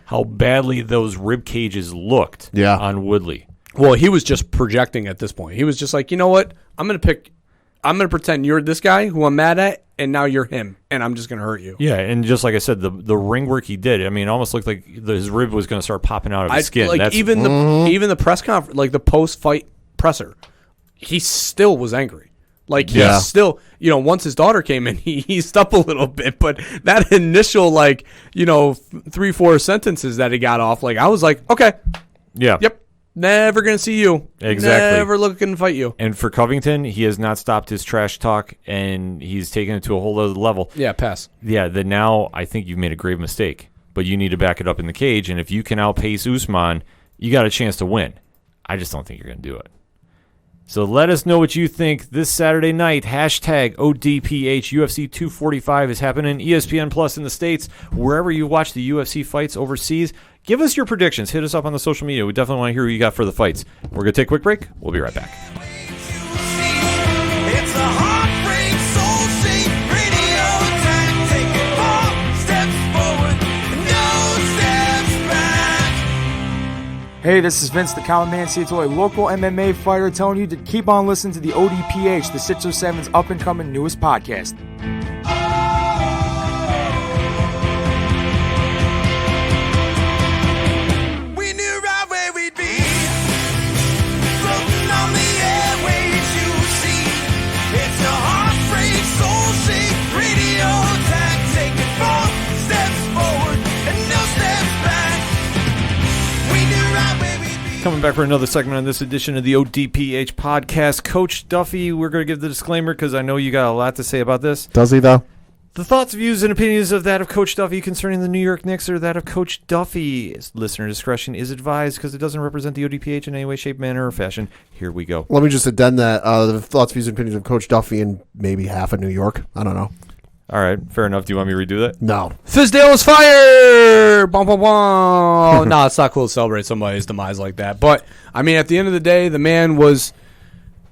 how badly those rib cages looked on Woodley. Well, he was just projecting at this point. He was just like, you know what? I'm going to pretend you're this guy who I'm mad at, and now you're him, and I'm just going to hurt you. Yeah, and just like I said, the ring work he did, it almost looked like his rib was going to start popping out of his skin. Even the press conference, the post-fight presser, he still was angry. Still, once his daughter came in, he eased up a little bit, but that initial, 3-4 sentences that he got off, I was like, okay. Yeah. Yep. Never going to see you. Exactly. Never looking to fight you. And for Covington, he has not stopped his trash talk, and he's taken it to a whole other level. Yeah, pass. Yeah, then now I think you've made a grave mistake, but you need to back it up in the cage, and if you can outpace Usman, you got a chance to win. I just don't think you're going to do it. So let us know what you think this Saturday night. Hashtag ODPH UFC 245 is happening. ESPN Plus in the States, wherever you watch the UFC fights overseas. Give us your predictions. Hit us up on the social media. We definitely want to hear what you got for the fights. We're going to take a quick break. We'll be right back. It's a heartbreak, soul-shaped radio attack. Taking 4 steps forward, no steps back. Hey, this is Vince the Common Man Ciatoy, local MMA fighter, telling you to keep on listening to the ODPH, the 607's up-and-coming newest podcast. It's a heartbreak, soul-shaped radio attack. Coming back for another segment on this edition of the ODPH podcast. Coach Duffy, we're going to give the disclaimer because I know you got a lot to say about this. Does he, though? The thoughts, views, and opinions of that of Coach Duffy concerning the New York Knicks or that of Coach Duffy. Listener discretion is advised because it doesn't represent the ODPH in any way, shape, manner, or fashion. Here we go. Let me just addend that. The thoughts, views, and opinions of Coach Duffy and maybe half of New York. I don't know. All right, fair enough. Do you want me to redo that? No. Fizdale is fired! Bum, bum, bum. No, it's not cool to celebrate somebody's demise like that. But, I mean, at the end of the day, the man was...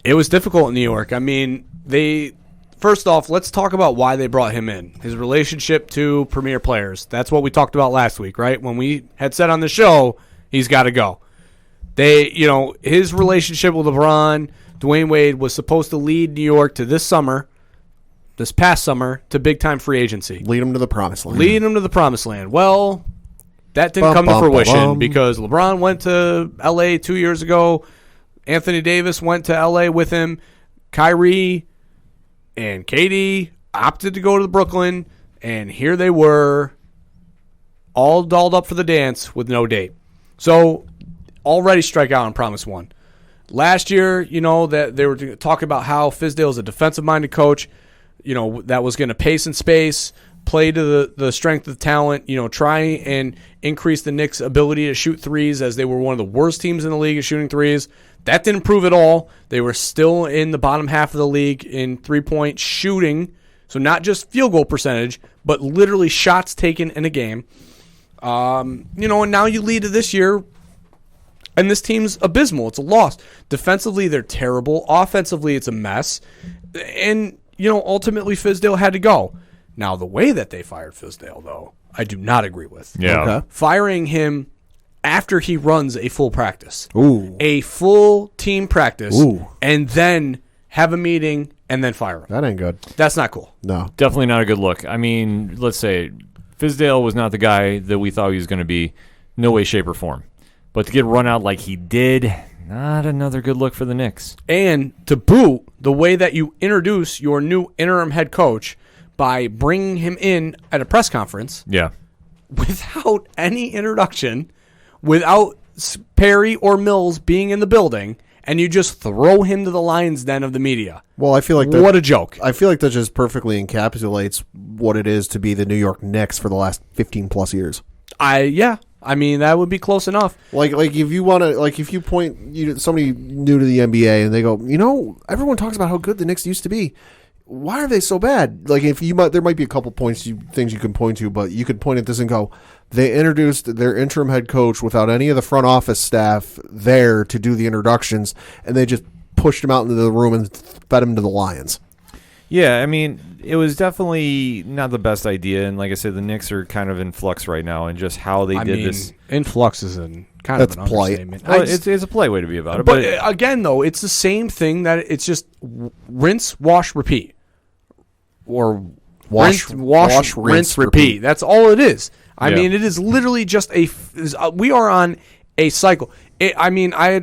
It was difficult in New York. I mean, First off, let's talk about why they brought him in. His relationship to premier players. That's what we talked about last week, right? When we had said on the show, he's got to go. His relationship with LeBron, Dwayne Wade, was supposed to lead New York to this past summer, to big-time free agency. Lead him to the promised land. Well, that didn't come to fruition because LeBron went to L.A. 2 years ago. Anthony Davis went to L.A. with him. Kyrie and KD opted to go to Brooklyn, and here they were, all dolled up for the dance with no date. So, already strike out on promise one. Last year, that they were talking about how Fizdale is a defensive-minded coach, that was going to pace and space, play to the strength of the talent, try and increase the Knicks' ability to shoot threes as they were one of the worst teams in the league at shooting threes. That didn't prove at all. They were still in the bottom half of the league in three-point shooting, so not just field goal percentage, but literally shots taken in a game. And now you lead to this year, and this team's abysmal. It's a loss. Defensively, they're terrible. Offensively, it's a mess. And, ultimately, Fizdale had to go. Now, the way that they fired Fizdale, though, I do not agree with. Yeah. Okay. Firing him after he runs a full practice. Ooh. A full team practice. Ooh. And then have a meeting and then fire him. That ain't good. That's not cool. No. Definitely not a good look. I mean, let's say Fizdale was not the guy that we thought he was going to be. No way, shape, or form. But to get run out like he did, not another good look for the Knicks. And to boot, the way that you introduce your new interim head coach by bringing him in at a press conference without any introduction, without Perry or Mills being in the building, and you just throw him to the lion's den of the media. Well, I feel like what a joke. I feel like that just perfectly encapsulates what it is to be the New York Knicks for the last 15+ years. I mean, that would be close enough. Like if you want to, if you point somebody new to the NBA and they go, everyone talks about how good the Knicks used to be. Why are they so bad? There might be a couple things you can point to, but you could point at this and go, they introduced their interim head coach without any of the front office staff there to do the introductions, and they just pushed him out into the room and fed him to the Lions. Yeah, I mean, it was definitely not the best idea, and like I said, the Knicks are kind of in flux right now, and just how they did this. In flux is kind of an understatement. Well, it's a polite way to be about it. But again, though, it's the same thing that it's just rinse, wash, repeat. Or wash, rinse, repeat. That's all it is. I mean, it is literally just we are on a cycle. I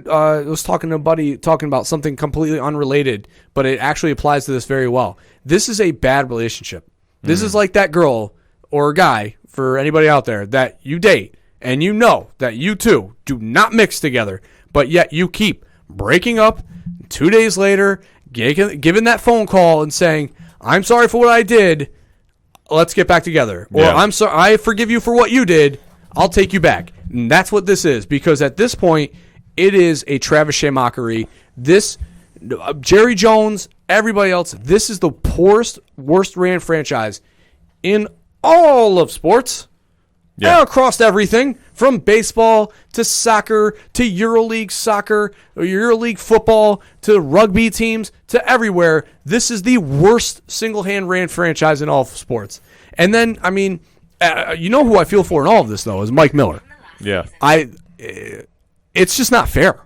was talking to a buddy talking about something completely unrelated, but it actually applies to this very well. This is a bad relationship. This is like that girl or guy, for anybody out there, that you date, and you know that you two do not mix together, but yet you keep breaking up 2 days later, giving that phone call and saying, I'm sorry for what I did, let's get back together. Or I'm sorry, I forgive you for what you did, I'll take you back. And that's what this is, because at this point, it is a Travis Shea mockery. This, Jerry Jones, everybody else, this is the poorest, worst ran franchise in all of sports. Yeah. Across everything, from baseball to soccer to EuroLeague soccer or EuroLeague football to rugby teams to everywhere. This is the worst single-hand ran franchise in all of sports. And then, I mean, who I feel for in all of this, though, is Mike Miller. Yeah. It's just not fair.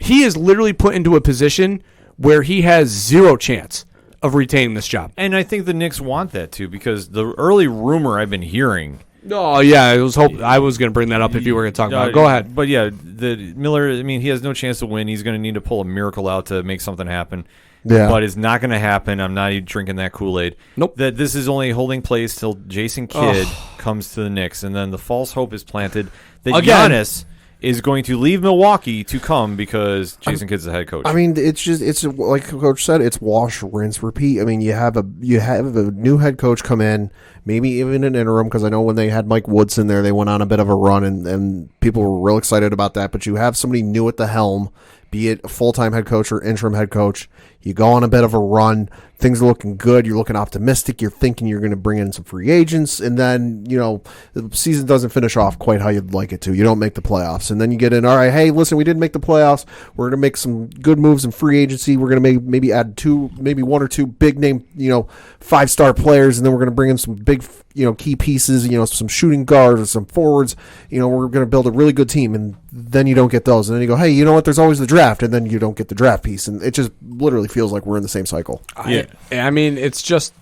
He is literally put into a position where he has zero chance of retaining this job. And I think the Knicks want that, too, because the early rumor I've been hearing... Oh, yeah, I was going to bring that up if you were going to talk about it. Go ahead. But, yeah, the Miller, I mean, he has no chance to win. He's going to need to pull a miracle out to make something happen. Yeah. But it's not going to happen. I'm not even drinking that Kool-Aid. Nope. That this is only holding place till Jason Kidd comes to the Knicks, and then the false hope is planted that Giannis is going to leave Milwaukee to come because Jason Kidd's the head coach. I mean, it's like Coach said, it's wash, rinse, repeat. I mean, you have a new head coach come in, maybe even an interim, because I know when they had Mike Woodson there, they went on a bit of a run, and people were real excited about that. But you have somebody new at the helm, be it a full-time head coach or interim head coach. You go on a bit of a run. Things are looking good. You're looking optimistic. You're thinking you're going to bring in some free agents. And then, the season doesn't finish off quite how you'd like it to. You don't make the playoffs. And then you get in, all right, hey, listen, we didn't make the playoffs. We're going to make some good moves in free agency. We're going to maybe add one or two big name, 5-star players. And then we're going to bring in some big, key pieces, some shooting guards or some forwards. We're going to build a really good team. And then you don't get those. And then you go, hey, you know what? There's always the draft. And then you don't get the draft piece. And it just literally feels like we're in the same cycle. I mean, it's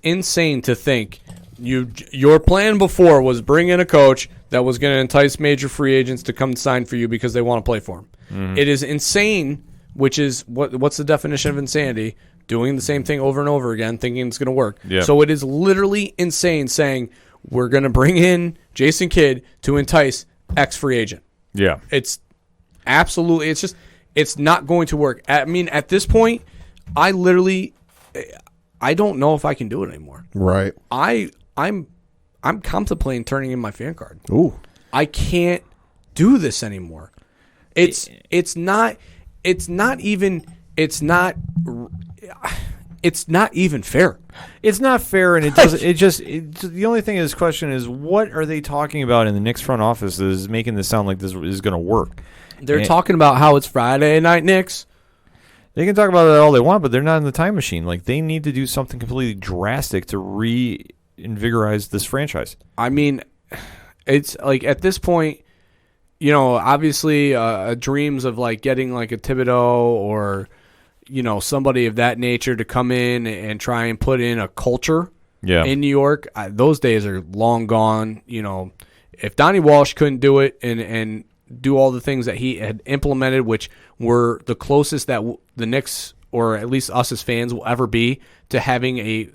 insane to think your plan before was bring in a coach that was going to entice major free agents to come sign for you because they want to play for him. Mm-hmm. It is insane, which is what's the definition of insanity? Doing the same thing over and over again, thinking it's going to work. Yeah. So it is literally insane saying we're going to bring in Jason Kidd to entice X free agent. Yeah. It's absolutely, it's not going to work. I mean, at this point, I don't know if I can do it anymore. Right. I'm contemplating turning in my fan card. Ooh. I can't do this anymore. It's not even fair. It's not fair, and it doesn't. The only thing in this question is, what are they talking about in the Knicks front office that is making this sound like this is going to work? They're talking about how it's Friday night Knicks. They can talk about it all they want, but they're not in the time machine. Like, they need to do something completely drastic to reinvigorize this franchise. I mean, it's like at this point, obviously dreams of like getting like a Thibodeau or somebody of that nature to come in and try and put in a culture in New York. Those days are long gone. If Donnie Walsh couldn't do it and do all the things that he had implemented, which were the closest that the Knicks, or at least us as fans, will ever be to having a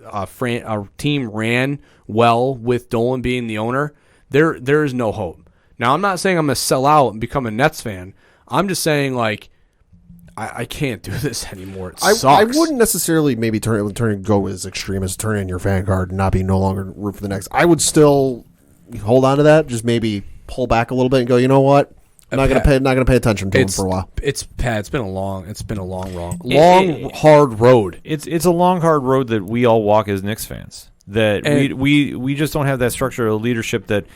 team ran well with Dolan being the owner, there is no hope. Now, I'm not saying I'm going to sell out and become a Nets fan. I'm just saying, like, I can't do this anymore. It sucks. I wouldn't necessarily maybe go as extreme as turn in your fan card and not be no longer root for the Knicks. I would still hold on to that, just maybe pull back a little bit and go, you know what? I'm not gonna pay attention to him for a while. It's been a long hard road. It's a long hard road that we all walk as Knicks fans. That we just don't have that structure of leadership that,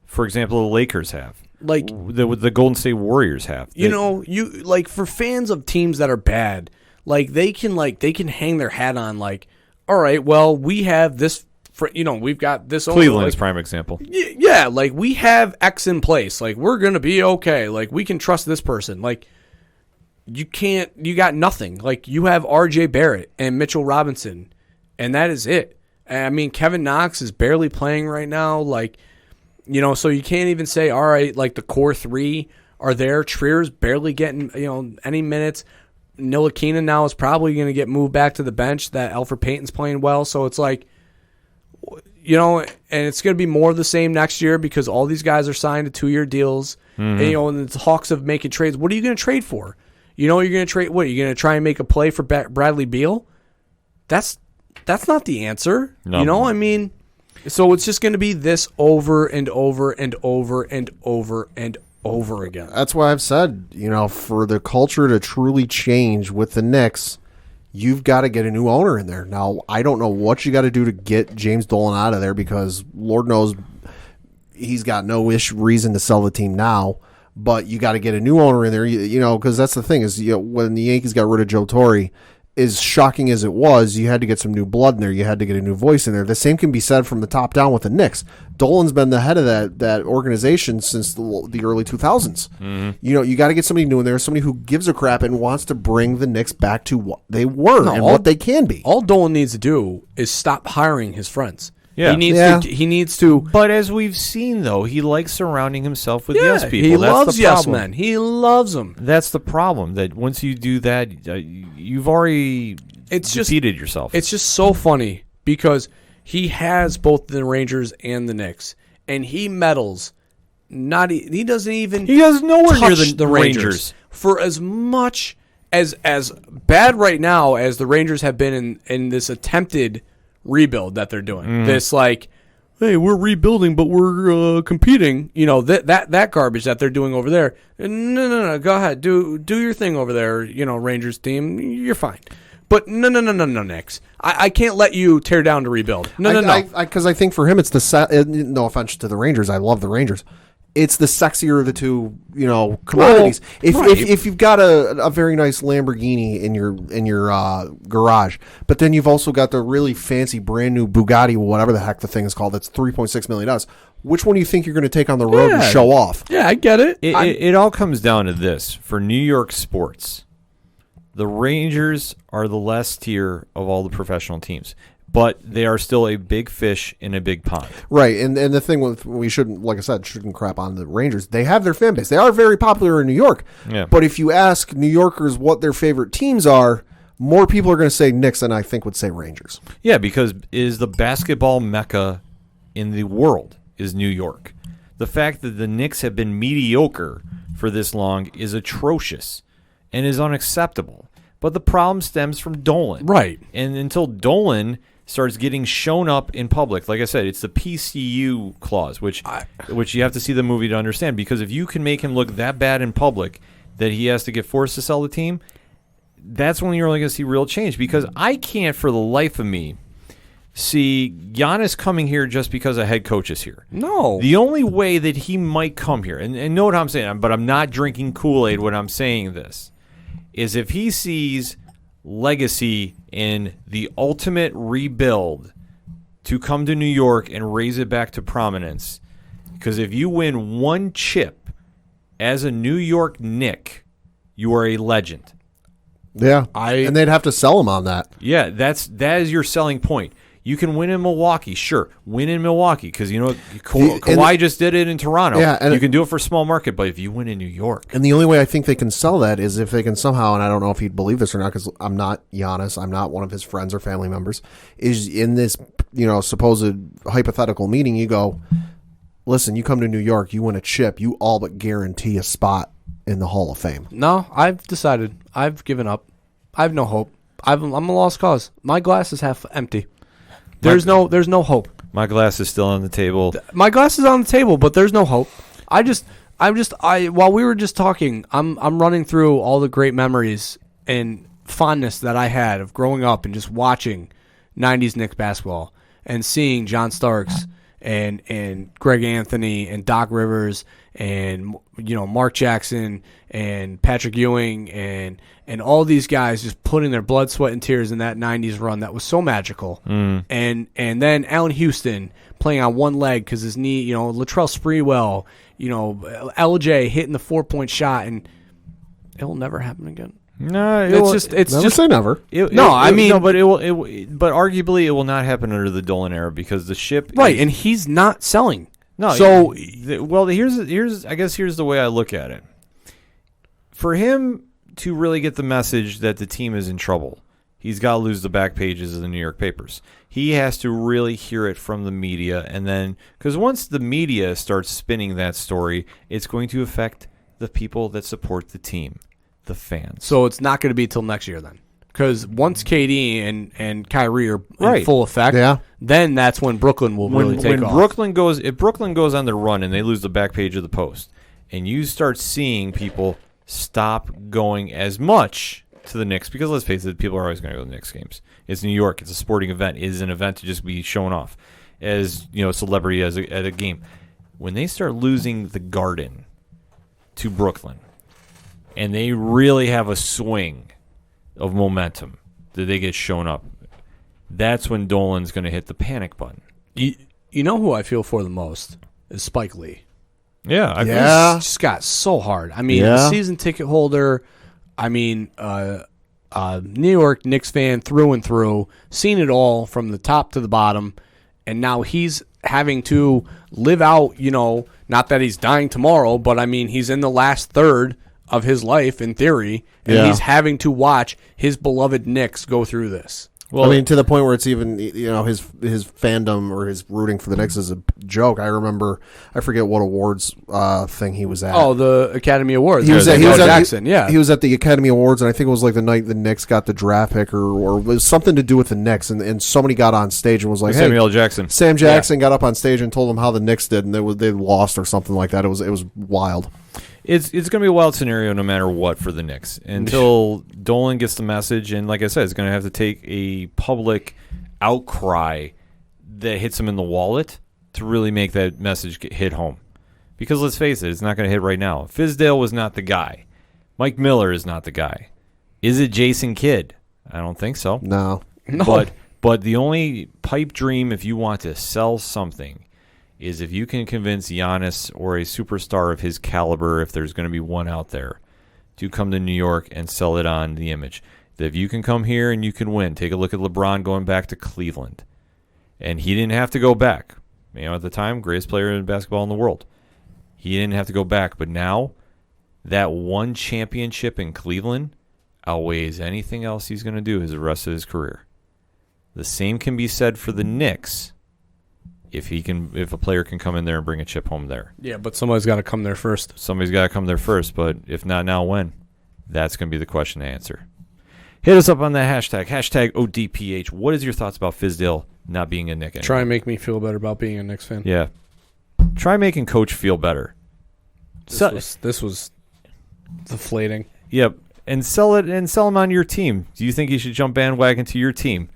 for example, the Lakers have. Like the Golden State Warriors have. You like, for fans of teams that are bad, like they can hang their hat on, like, all right, well, we have this. We've got this. Cleveland's prime example. Yeah, like we have X in place. Like, we're gonna be okay. Like, we can trust this person. Like, you can't. You got nothing. Like, you have R.J. Barrett and Mitchell Robinson, and that is it. I mean, Kevin Knox is barely playing right now. Like, so you can't even say, all right, like the core three are there. Trier's barely getting any minutes. Ntilikina now is probably going to get moved back to the bench. That Elfrid Payton's playing well, so it's like. And it's going to be more of the same next year because all these guys are signed to 2-year deals. Mm-hmm. And the talks of making trades. What are you going to trade for? You're going to trade. What, are you going to try and make a play for Bradley Beal? That's not the answer. No. I mean, so it's just going to be this over and over and over and over and over again. That's why I've said, for the culture to truly change with the Knicks, you've got to get a new owner in there. Now, I don't know what you got to do to get James Dolan out of there because Lord knows he's got no reason to sell the team now. But you got to get a new owner in there, because that's the thing is, when the Yankees got rid of Joe Torre, as shocking as it was, you had to get some new blood in there. You had to get a new voice in there. The same can be said from the top down with the Knicks. Dolan's been the head of that organization since the early 2000s. Mm-hmm. You got to get somebody new in there, somebody who gives a crap and wants to bring the Knicks back to what they were what they can be. All Dolan needs to do is stop hiring his friends. Yeah. He needs to. But as we've seen, though, he likes surrounding himself with yes people. He loves yes men. He loves them. That's the problem. That once you do that, you've already defeated yourself. It's just so funny because he has both the Rangers and the Knicks, and he meddles He doesn't even. He goes nowhere near touch the Rangers. For as much as bad right now as the Rangers have been in this attempted rebuild that they're doing. This like, hey, we're rebuilding, but we're competing. That garbage that they're doing over there. No. Go ahead, do your thing over there. Rangers team, you're fine. But no, Knicks. I can't let you tear down to rebuild. No. Because I think for him, it's no offense to the Rangers. I love the Rangers. It's the sexier of the two, commodities. If you've got a very nice Lamborghini in your garage, but then you've also got the really fancy brand new Bugatti, whatever the heck the thing is called, that's $3.6 million. Which one do you think you're going to take on the road and show off? Yeah, I get it. It all comes down to this. For New York sports, the Rangers are the less tier of all the professional teams. But they are still a big fish in a big pond. Right, and the thing with we shouldn't crap on the Rangers. They have their fan base. They are very popular in New York. Yeah. But if you ask New Yorkers what their favorite teams are, more people are going to say Knicks than I think would say Rangers. Yeah, because is the basketball mecca in the world is New York. The fact that the Knicks have been mediocre for this long is atrocious and is unacceptable. But the problem stems from Dolan. Right. And until Dolan starts getting shown up in public. Like I said, it's the PCU clause, which you have to see the movie to understand. Because if you can make him look that bad in public that he has to get forced to sell the team, that's when you're only going to see real change. Because I can't, for the life of me, see Giannis coming here just because a head coach is here. No. The only way that he might come here, and know what I'm saying, but I'm not drinking Kool-Aid when I'm saying this, is if he sees legacy in the ultimate rebuild to come to New York and raise it back to prominence. Because if you win one chip as a New York Knick, you are a legend. Yeah, and they'd have to sell him on that. Yeah, that is your selling point. You can win in Milwaukee, sure. Win in Milwaukee because, Kawhi just did it in Toronto. Yeah, and you can do it for small market, but if you win in New York. And the only way I think they can sell that is if they can somehow, and I don't know if he'd believe this or not because I'm not Giannis, I'm not one of his friends or family members, is in this, supposed hypothetical meeting, you go, listen, you come to New York, you win a chip, you all but guarantee a spot in the Hall of Fame. No, I've decided. I've given up. I have no hope. I'm a lost cause. My glass is half empty. There's no hope. My glass is still on the table. My glass is on the table, but there's no hope. While we were just talking, I'm running through all the great memories and fondness that I had of growing up and just watching 90s Knicks basketball and seeing John Starks and Greg Anthony and Doc Rivers and Mark Jackson and Patrick Ewing and all these guys just putting their blood, sweat, and tears in that 90s run that was so magical. And then Allen Houston playing on one leg because his knee, Latrell Sprewell, LJ hitting the 4-point shot, and it'll never happen again. No, it's never say never. But arguably it will not happen under the Dolan era because the ship and he's not selling. No, so here's the way I look at it. For him to really get the message that the team is in trouble, he's got to lose the back pages of the New York papers. He has to really hear it from the media, and then because once the media starts spinning that story, it's going to affect the people that support the team. The fans. So it's not going to be till next year then, because once KD and Kyrie are in full effect, then that's when Brooklyn will really take off. If Brooklyn goes on the run and they lose the back page of the Post, and you start seeing people stop going as much to the Knicks, because let's face it, people are always going to go to the Knicks games. It's New York. It's a sporting event. It is an event to just be shown off as celebrity at a game. When they start losing the Garden to Brooklyn, and they really have a swing of momentum that they get shown up, that's when Dolan's going to hit the panic button. You know who I feel for the most is Spike Lee. Yeah. He's just got so hard. I mean, a season ticket holder. I mean, New York Knicks fan through and through, seen it all from the top to the bottom, and now he's having to live out, not that he's dying tomorrow, but I mean, he's in the last third of his life in theory, and he's having to watch his beloved Knicks go through this. Well, I mean, to the point where it's even, his fandom or his rooting for the Knicks is a joke. I remember, I forget what awards thing he was at. Oh, the Academy Awards. He was at Jackson. Yeah, he was at the Academy Awards, and I think it was like the night the Knicks got the draft pick, or it was something to do with the Knicks, and somebody got on stage and was like, Samuel Jackson. Sam Jackson got up on stage and told them how the Knicks did, and they lost or something like that. It was wild. It's going to be a wild scenario no matter what for the Knicks until Dolan gets the message. And like I said, it's going to have to take a public outcry that hits him in the wallet to really make that message hit home. Because let's face it, it's not going to hit right now. Fizdale was not the guy. Mike Miller is not the guy. Is it Jason Kidd? I don't think so. No. But the only pipe dream if you want to sell something is if you can convince Giannis or a superstar of his caliber, if there's going to be one out there, to come to New York and sell it on the image. That if you can come here and you can win. Take a look at LeBron going back to Cleveland. And he didn't have to go back. At the time, greatest player in basketball in the world. He didn't have to go back. But now, that one championship in Cleveland outweighs anything else he's going to do the rest of his career. The same can be said for the Knicks. If a player can come in there and bring a chip home there. Yeah, but somebody's got to come there first. Somebody's got to come there first, but if not now, when? That's going to be the question to answer. Hit us up on that hashtag ODPH. What is your thoughts about Fizdale not being a Knick anymore? Try and make me feel better about being a Knicks fan. Yeah. Try making Coach feel better. This was deflating. Yep. And sell him on your team. Do you think he should jump bandwagon to your team?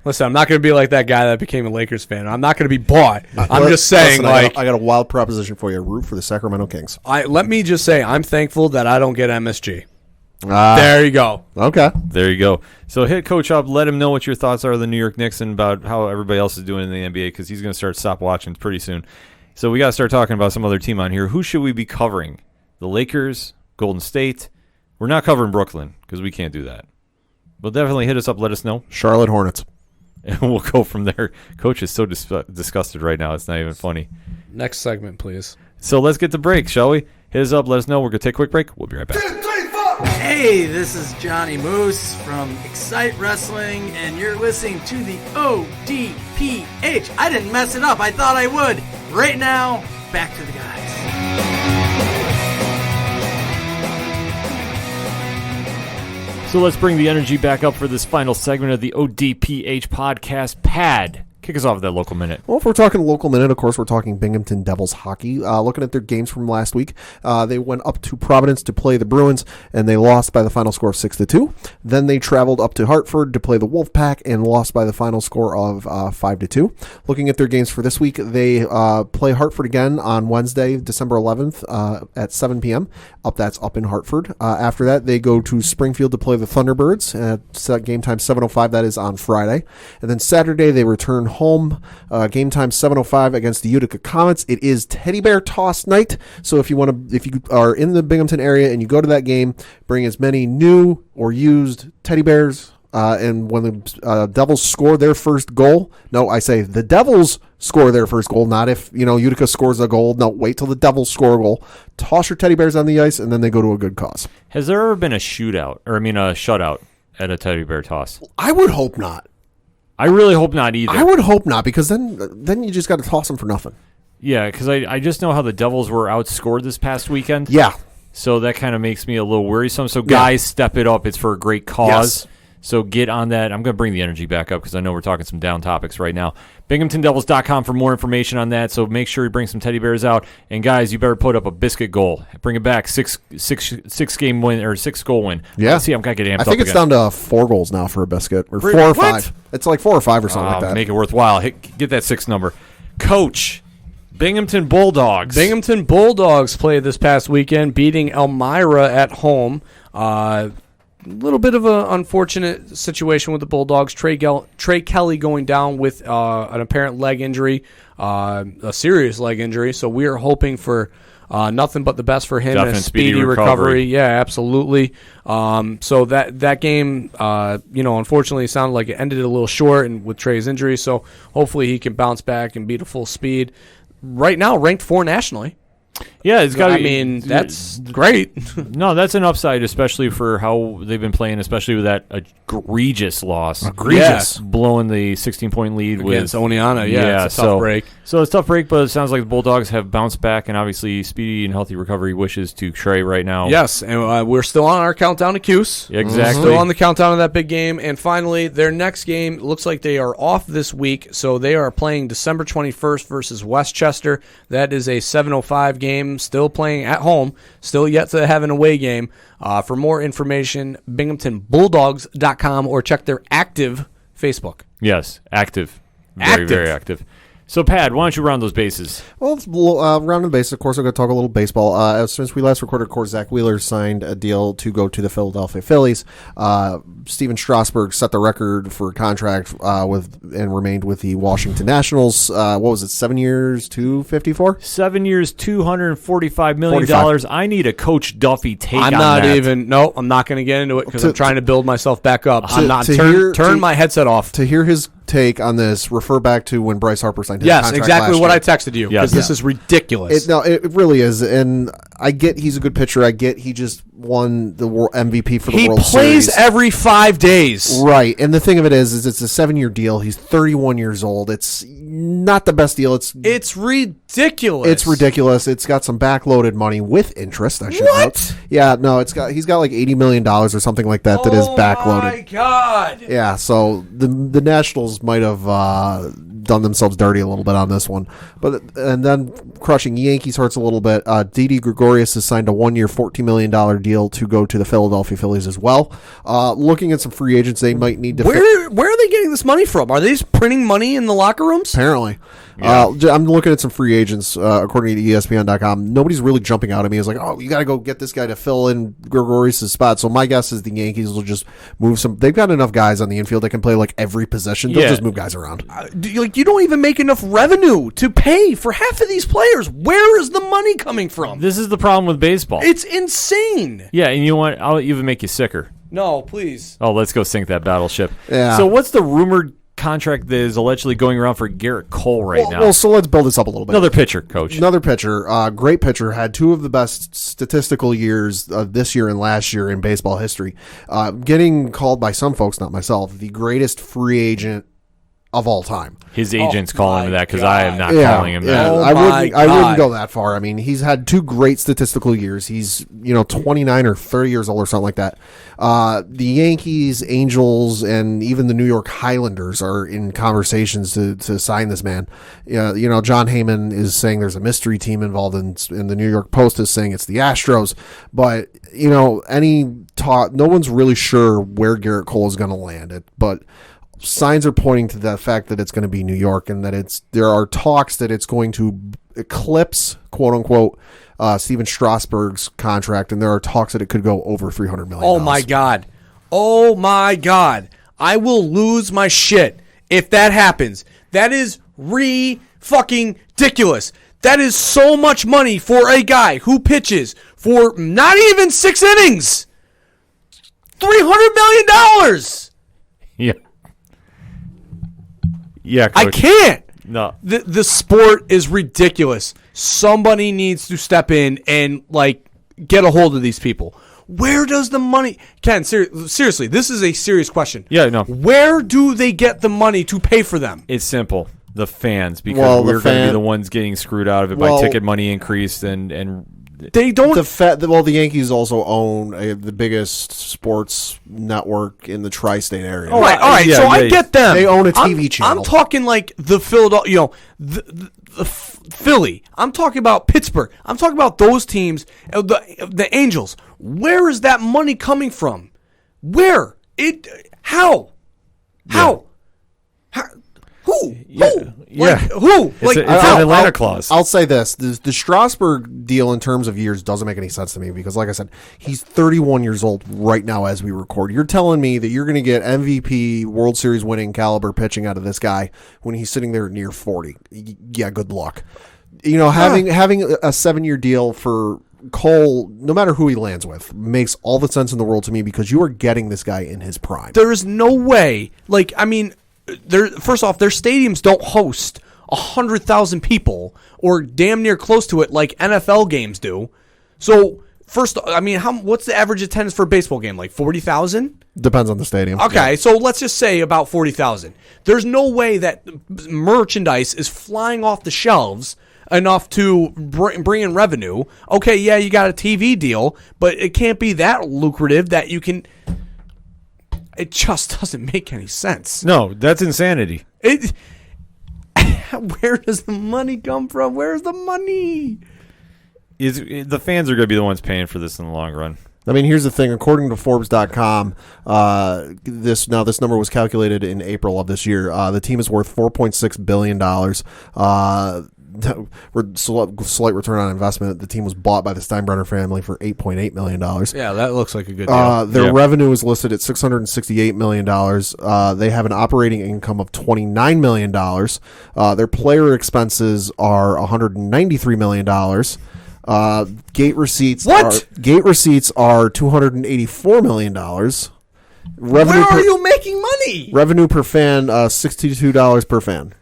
Listen, I'm not going to be like that guy that became a Lakers fan. I'm not going to be bought. I'm just saying, I got a wild proposition for you. Root for the Sacramento Kings. Let me just say, I'm thankful that I don't get MSG. There you go. Okay. There you go. So hit Coach up. Let him know what your thoughts are of the New York Knicks and about how everybody else is doing in the NBA, because he's going to stop watching pretty soon. So we got to start talking about some other team on here. Who should we be covering? The Lakers, Golden State. We're not covering Brooklyn because we can't do that. But definitely hit us up. Let us know. Charlotte Hornets. And we'll go from there. Coach is so disgusted right now. It's not even funny. Next segment, please. So let's get the break, shall we? Hit us up. Let us know. We're going to take a quick break. We'll be right back. 2, 3, 4. Hey, this is Johnny Moose from Excite Wrestling, and you're listening to the ODPH. I didn't mess it up. I thought I would. Right now, back to the guys. So let's bring the energy back up for this final segment of the ODPH podcast. Pad, kick us off with that local minute. Well, if we're talking local minute, of course, we're talking Binghamton Devils hockey. Looking at their games from last week, they went up to Providence to play the Bruins, and they lost by the final score of 6-2. Then they traveled up to Hartford to play the Wolfpack and lost by the final score of 5-2. Looking at their games for this week, they play Hartford again on Wednesday, December 11th at 7 p.m. That's up in Hartford. After that, they go to Springfield to play the Thunderbirds at game time 7:05. That is on Friday. And then Saturday, they return home. Game time 7:05 against the Utica Comets. It is Teddy Bear Toss night. So if you are in the Binghamton area and you go to that game, bring as many new or used teddy bears. And when the Devils score their first goal, no, I say the Devils score their first goal, not if, Utica scores a goal. No, wait till the Devils score a goal. Toss your teddy bears on the ice, and then they go to a good cause. Has there ever been a shutout at a teddy bear toss? I would hope not. I really hope not either. I would hope not, because then you just got to toss them for nothing. Yeah, because I just know how the Devils were outscored this past weekend. Yeah. So that kind of makes me a little worrisome. So guys, step it up. It's for a great cause. Yes. So get on that. I'm going to bring the energy back up because I know we're talking some down topics right now. BinghamtonDevils.com for more information on that. So make sure you bring some teddy bears out. And guys, you better put up a biscuit goal. Bring it back. Six game win or 6 goal win. Yeah. Let's see, I'm going to get amped up. I think it's down to 4 goals now for a biscuit, or 4 or 5. It's like 4 or 5 or something like that. Make it worthwhile. Get that 6 number. Coach, Binghamton Bulldogs. Binghamton Bulldogs played this past weekend, beating Elmira at home. A little bit of an unfortunate situation with the Bulldogs. Trey Kelly going down with an apparent leg injury, a serious leg injury. So we are hoping for nothing but the best for him and a speedy recovery. Yeah, absolutely. So that game, unfortunately, it sounded like it ended a little short and with Trey's injury. So hopefully he can bounce back and be to full speed. Right now, ranked 4 nationally. Yeah, it's got. I mean, that's great. No, that's an upside, especially for how they've been playing, especially with that egregious loss. Egregious. Blowing the 16-point lead Against with Oneonta. Yeah, it's a tough break. So it's a tough break, but it sounds like the Bulldogs have bounced back, and obviously speedy and healthy recovery wishes to Trey right now. Yes, and we're still on our countdown to Cuse. Exactly. Still on the countdown of that big game. And finally, their next game looks like they are off this week, so they are playing December 21st versus Westchester. That is a 7:05 game, still playing at home, still yet to have an away game. For more information, BinghamtonBulldogs.com or check their active Facebook. Yes, active. Very, very active. So, Pat, why don't you round those bases? Well, round the bases, of course, I'm going to talk a little baseball. Since we last recorded, of course, Zach Wheeler signed a deal to go to the Philadelphia Phillies. Steven Strasburg set the record for a contract and remained with the Washington Nationals. What was it, 7 years, $254? 7 years, $245 million. I need a Coach Duffy take on that. I'm not going to get into it because I'm trying to build myself back up. Turn my headset off. To hear his take on this, refer back to when Bryce Harper signed his contract exactly last what year. I texted you, because this is ridiculous. It really is, and I get he's a good pitcher. I get he just won the MVP for the World Series. He plays every 5 days. Right, and the thing of it is it's a 7-year deal. He's 31 years old. It's not the best deal. It's ridiculous. It's ridiculous. It's got some backloaded money with interest, I should note. Yeah, no, he's got like $80 million or something like that is backloaded. Oh my God. Yeah, so the Nationals might have done themselves dirty a little bit on this one. And then crushing Yankees hurts a little bit. Didi Gregorius has signed a 1-year, $14 million deal to go to the Philadelphia Phillies as well. Looking at some free agents, they might need to... Where are they getting this money from? Are they just printing money in the locker rooms? Apparently. Yeah. I'm looking at some free agents, according to ESPN.com. Nobody's really jumping out at me. It's like, oh, you got to go get this guy to fill in Gregorius' spot. So my guess is the Yankees will just move some... They've got enough guys on the infield that can play like every position. They'll just move guys around. You don't even make enough revenue to pay for half of these players. Where is the money coming from? This is the problem with baseball. It's insane. Yeah, and you know what? I'll even make you sicker. No, please. Oh, let's go sink that battleship. Yeah. So what's the rumored contract that is allegedly going around for Garrett Cole now? Well, so let's build this up a little bit. Another pitcher, Coach. Another pitcher. Great pitcher. Had two of the best statistical years this year and last year in baseball history. Getting called by some folks, not myself, the greatest free agent of all time. His agent's calling him that because I am not calling him that. I wouldn't go that far. I mean, he's had two great statistical years. He's 29 or 30 years old or something like that. The Yankees, Angels, and even the New York Highlanders are in conversations to sign this man. John Heyman is saying there's a mystery team involved, and the New York Post is saying it's the Astros. But any talk, no one's really sure where Garrett Cole is going to land. But signs are pointing to the fact that it's going to be New York, and that there are talks that it's going to eclipse, quote unquote, Steven Strasburg's contract, and there are talks that it could go over $300 million. Oh my God. I will lose my shit if that happens. That is fucking ridiculous. That is so much money for a guy who pitches for not even 6 innings. $300 million. Yeah. Yeah, Coach. I can't. No. The sport is ridiculous. Somebody needs to step in and get a hold of these people. Where does the money... Ken, seriously, this is a serious question. Yeah, no. Where do they get the money to pay for them? It's simple. The fans, we're going to be the ones getting screwed out of it by ticket money increase and they don't. The Yankees also own the biggest sports network in the tri-state area. All right. Yeah, I get them. They own a TV channel. I'm talking like the Philadelphia, the Philly. I'm talking about Pittsburgh. I'm talking about those teams. The Angels. Where is that money coming from? Where? How? Who? Yeah. Who? It's an Atlanta clause. I'll say this. The Strasburg deal in terms of years doesn't make any sense to me because, like I said, he's 31 years old right now as we record. You're telling me that you're going to get MVP, World Series winning caliber pitching out of this guy when he's sitting there near 40. Yeah, good luck. Having a 7-year deal for Cole, no matter who he lands with, makes all the sense in the world to me because you are getting this guy in his prime. There is no way. First off, their stadiums don't host 100,000 people or damn near close to it like NFL games do. So first, I mean, what's the average attendance for a baseball game? Like 40,000? Depends on the stadium. Okay, so let's just say about 40,000. There's no way that merchandise is flying off the shelves enough to bring in revenue. Okay, yeah, you got a TV deal, but it can't be that lucrative that you can... It just doesn't make any sense. No, that's insanity. Where does the money come from? Where's the money? The fans are going to be the ones paying for this in the long run. I mean, here's the thing. According to Forbes.com, this number was calculated in April of this year. The team is worth $4.6 billion. Slight return on investment. The team was bought by the Steinbrenner family for $8.8 million. Yeah, that looks like a good deal. Their revenue is listed at $668 million. They have an operating income of $29 million. Their player expenses are $193 million. Gate receipts are $284 million. Revenue Where are you making money? Revenue per fan, $62 per fan.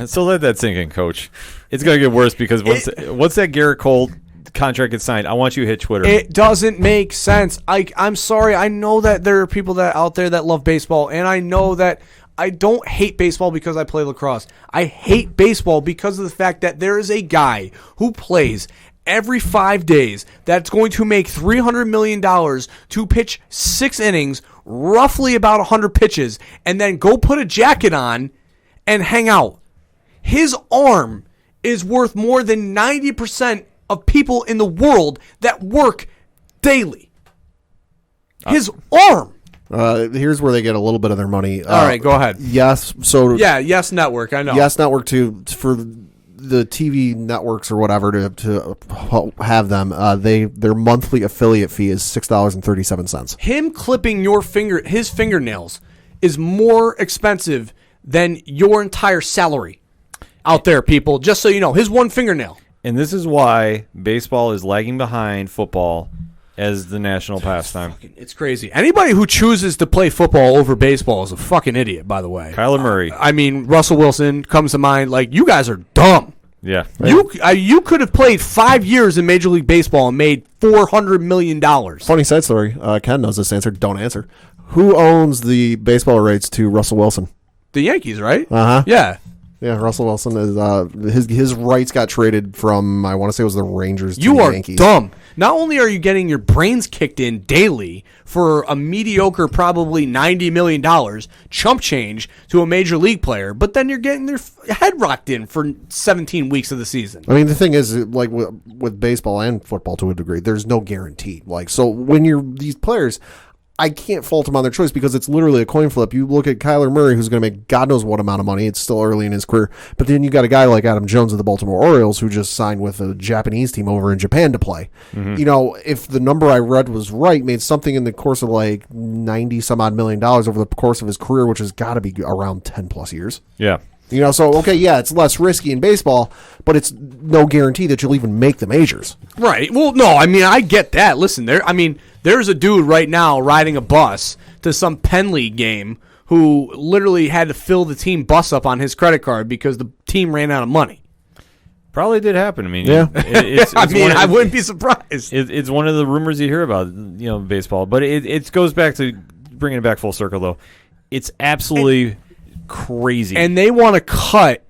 So let that sink in, Coach. It's going to get worse because once that Garrett Cole contract gets signed, I want you to hit Twitter. It doesn't make sense. I'm sorry. I know that there are people out there that love baseball, and I know that I don't hate baseball because I play lacrosse. I hate baseball because of the fact that there is a guy who plays every 5 days that's going to make $300 million to pitch 6 innings, roughly about 100 pitches, and then go put a jacket on and hang out. His arm is worth more than 90% of people in the world that work daily. His arm. Here's where they get a little bit of their money. All right, go ahead. Yes. So Yes Network. I know. Yes Network for the TV networks or whatever to have them. Their monthly affiliate fee is $6.37. Him clipping his fingernails is more expensive than your entire salary out there, people. Just so you know, his one fingernail. And this is why baseball is lagging behind football as the national pastime. It's crazy. Anybody who chooses to play football over baseball is a fucking idiot, by the way. Kyler Murray. I mean, Russell Wilson comes to mind. Like, you guys are dumb. Yeah. You could have played 5 years in Major League Baseball and made $400 million. Funny side story. Ken knows this answer. Don't answer. Who owns the baseball rights to Russell Wilson? The Yankees, right? Uh-huh. Yeah. Yeah, Russell Wilson is his rights got traded from, I want to say it was the Rangers to the Yankees. You are dumb. Not only are you getting your brains kicked in daily for a mediocre, probably $90 million chump change to a major league player, but then you're getting their head rocked in for 17 weeks of the season. I mean, the thing is, like with baseball and football to a degree, there's no guarantee. Like, so when you're these players, I can't fault them on their choice because it's literally a coin flip. You look at Kyler Murray, who's going to make God knows what amount of money. It's still early in his career. But then you got a guy like Adam Jones of the Baltimore Orioles who just signed with a Japanese team over in Japan to play. Mm-hmm. You know, if the number I read was right, made something in the course of like 90 some odd million dollars over the course of his career, which has got to be around 10 plus years. Yeah. You know, so, okay, yeah, it's less risky in baseball, but it's no guarantee that you'll even make the majors. Right. Well, no, I mean, I get that. Listen, there's a dude right now riding a bus to some Penn League game who literally had to fill the team bus up on his credit card because the team ran out of money. Probably did happen. I mean, yeah. I wouldn't be surprised. It's one of the rumors you hear about, baseball. But it goes back to bringing it back full circle, though. It's absolutely crazy. And they want to cut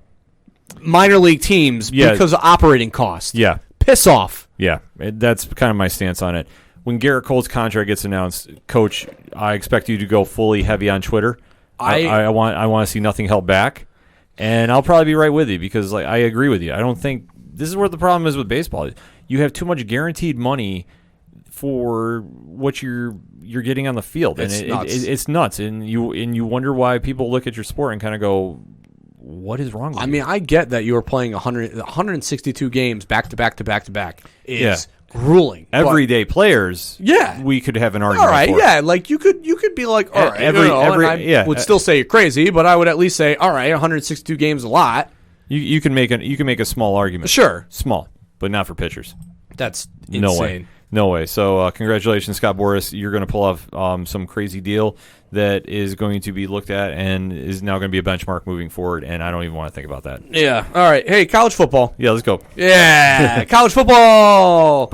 minor league teams because of operating costs. Yeah. Piss off. Yeah. That's kind of my stance on it. When Garrett Cole's contract gets announced, Coach, I expect you to go fully heavy on Twitter. I want to see nothing held back. And I'll probably be right with you because I agree with you. I don't think this is where the problem is with baseball. You have too much guaranteed money for what you're getting on the field, and it's nuts. And you wonder why people look at your sport and kind of go, "What is wrong with you?" I mean, I get that you are playing 162 games back to back to back to back. Is grueling. Everyday players, we could have an argument. All right, for. yeah, like you could be like, all right, I would still say you're crazy, but I would at least say, all right, 162 games is a lot. You can make a small argument. Sure, small, but not for pitchers. That's no insane. way. No way. So congratulations, Scott Boras. You're going to pull off some crazy deal that is going to be looked at and is now going to be a benchmark moving forward, and I don't even want to think about that. Yeah. All right. Hey, college football. Yeah, let's go. Yeah, college football.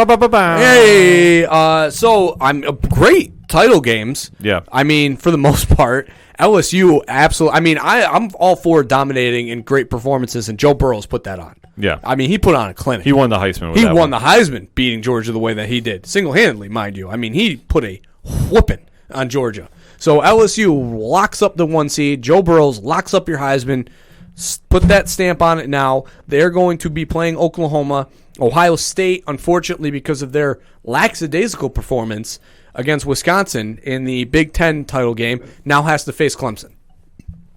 Hey, so I'm great title games. Yeah. I mean, for the most part, LSU absolutely. I mean, I'm all for dominating and great performances, and Joe Burrow's put that on. Yeah. I mean, he put on a clinic. He won the Heisman with He that won one. the Heisman beating Georgia the way that he did, single-handedly, mind you. I mean, he put a whooping on Georgia. So LSU locks up the 1 seed. Joe Burrows locks up your Heisman. Put that stamp on it now. They're going to be playing Oklahoma. Ohio State, unfortunately, because of their lackadaisical performance against Wisconsin in the Big Ten title game, now has to face Clemson.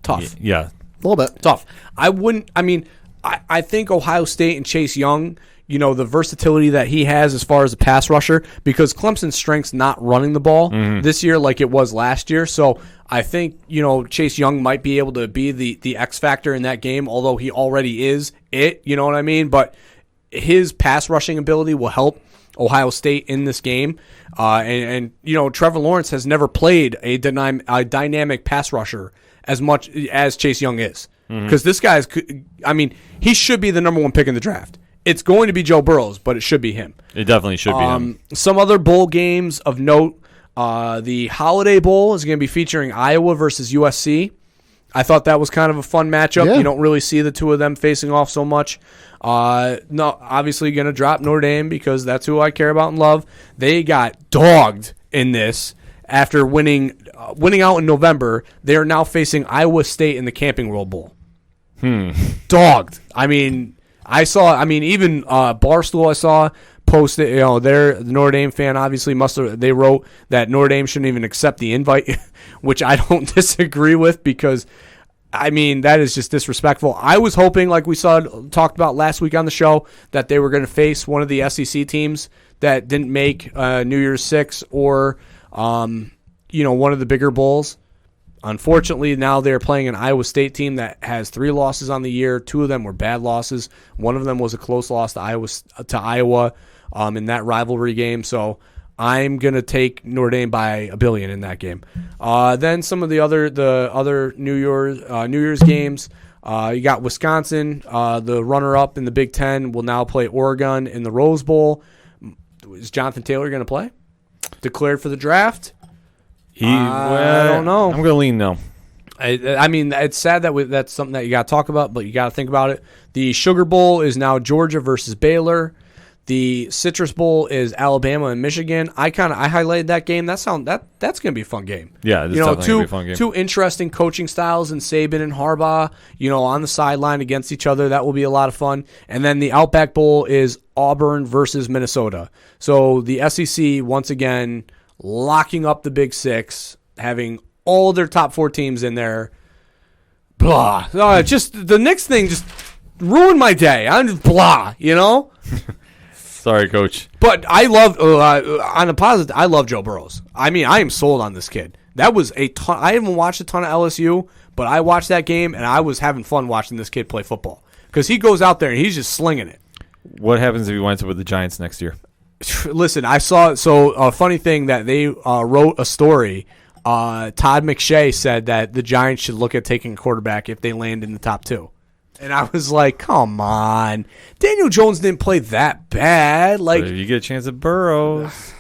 Tough. Yeah. A little bit. Tough. I think Ohio State and Chase Young, you know, the versatility that he has as far as a pass rusher, because Clemson's strength's not running the ball this year like it was last year. So I think, you know, Chase Young might be able to be the X factor in that game, although he already is it, you know what I mean? But his pass rushing ability will help Ohio State in this game. And you know, Trevor Lawrence has never played a dynamic pass rusher as much as Chase Young is. Because this guy is, I mean, he should be the number 1 pick in the draft. It's going to be Joe Burrows, but it should be him. It definitely should be him. Some other bowl games of note, the Holiday Bowl is going to be featuring Iowa versus USC. I thought that was kind of a fun matchup. Yeah. You don't really see the two of them facing off so much. No, obviously going to drop Notre Dame because that's who I care about and love. They got dogged in this after winning out in November. They are now facing Iowa State in the Camping World Bowl. Dogged. I mean, even Barstool I saw posted, you know, the Notre Dame fan obviously they wrote that Notre Dame shouldn't even accept the invite, which I don't disagree with because, I mean, that is just disrespectful. I was hoping, like we talked about last week on the show, that they were going to face one of the SEC teams that didn't make New Year's Six or, you know, one of the bigger bowls. Unfortunately, now they're playing an Iowa State team that has 3 losses on the year. 2 of them were bad losses. One of them was a close loss to Iowa in that rivalry game. So I'm going to take Notre Dame by 1 billion in that game. Then some of the other New Year's games. You got Wisconsin, the runner-up in the Big Ten, will now play Oregon in the Rose Bowl. Is Jonathan Taylor going to play? Declared for the draft? I don't know. I'm going to lean no. I mean, it's sad that that's something that you got to talk about, but you got to think about it. The Sugar Bowl is now Georgia versus Baylor. The Citrus Bowl is Alabama and Michigan. I highlighted that game. That's going to be a fun game. Yeah, it's definitely going to be a fun game. Two interesting coaching styles in Saban and Harbaugh, you know, on the sideline against each other. That will be a lot of fun. And then the Outback Bowl is Auburn versus Minnesota. So the SEC once again locking up the Big Six, having all their top 4 teams in there. Blah. Just the Knicks thing just ruined my day. I'm just blah, you know? Sorry, Coach. But I love, on a positive, I love Joe Burrows. I mean, I am sold on this kid. That was a ton. I haven't watched a ton of LSU, but I watched that game, and I was having fun watching this kid play football. Because he goes out there, and he's just slinging it. What happens if he winds up with the Giants next year? Listen, I saw a funny thing that they wrote a story. Todd McShay said that the Giants should look at taking a quarterback if they land in the top 2. And I was like, come on. Daniel Jones didn't play that bad. Like, but if you get a chance at Burrows.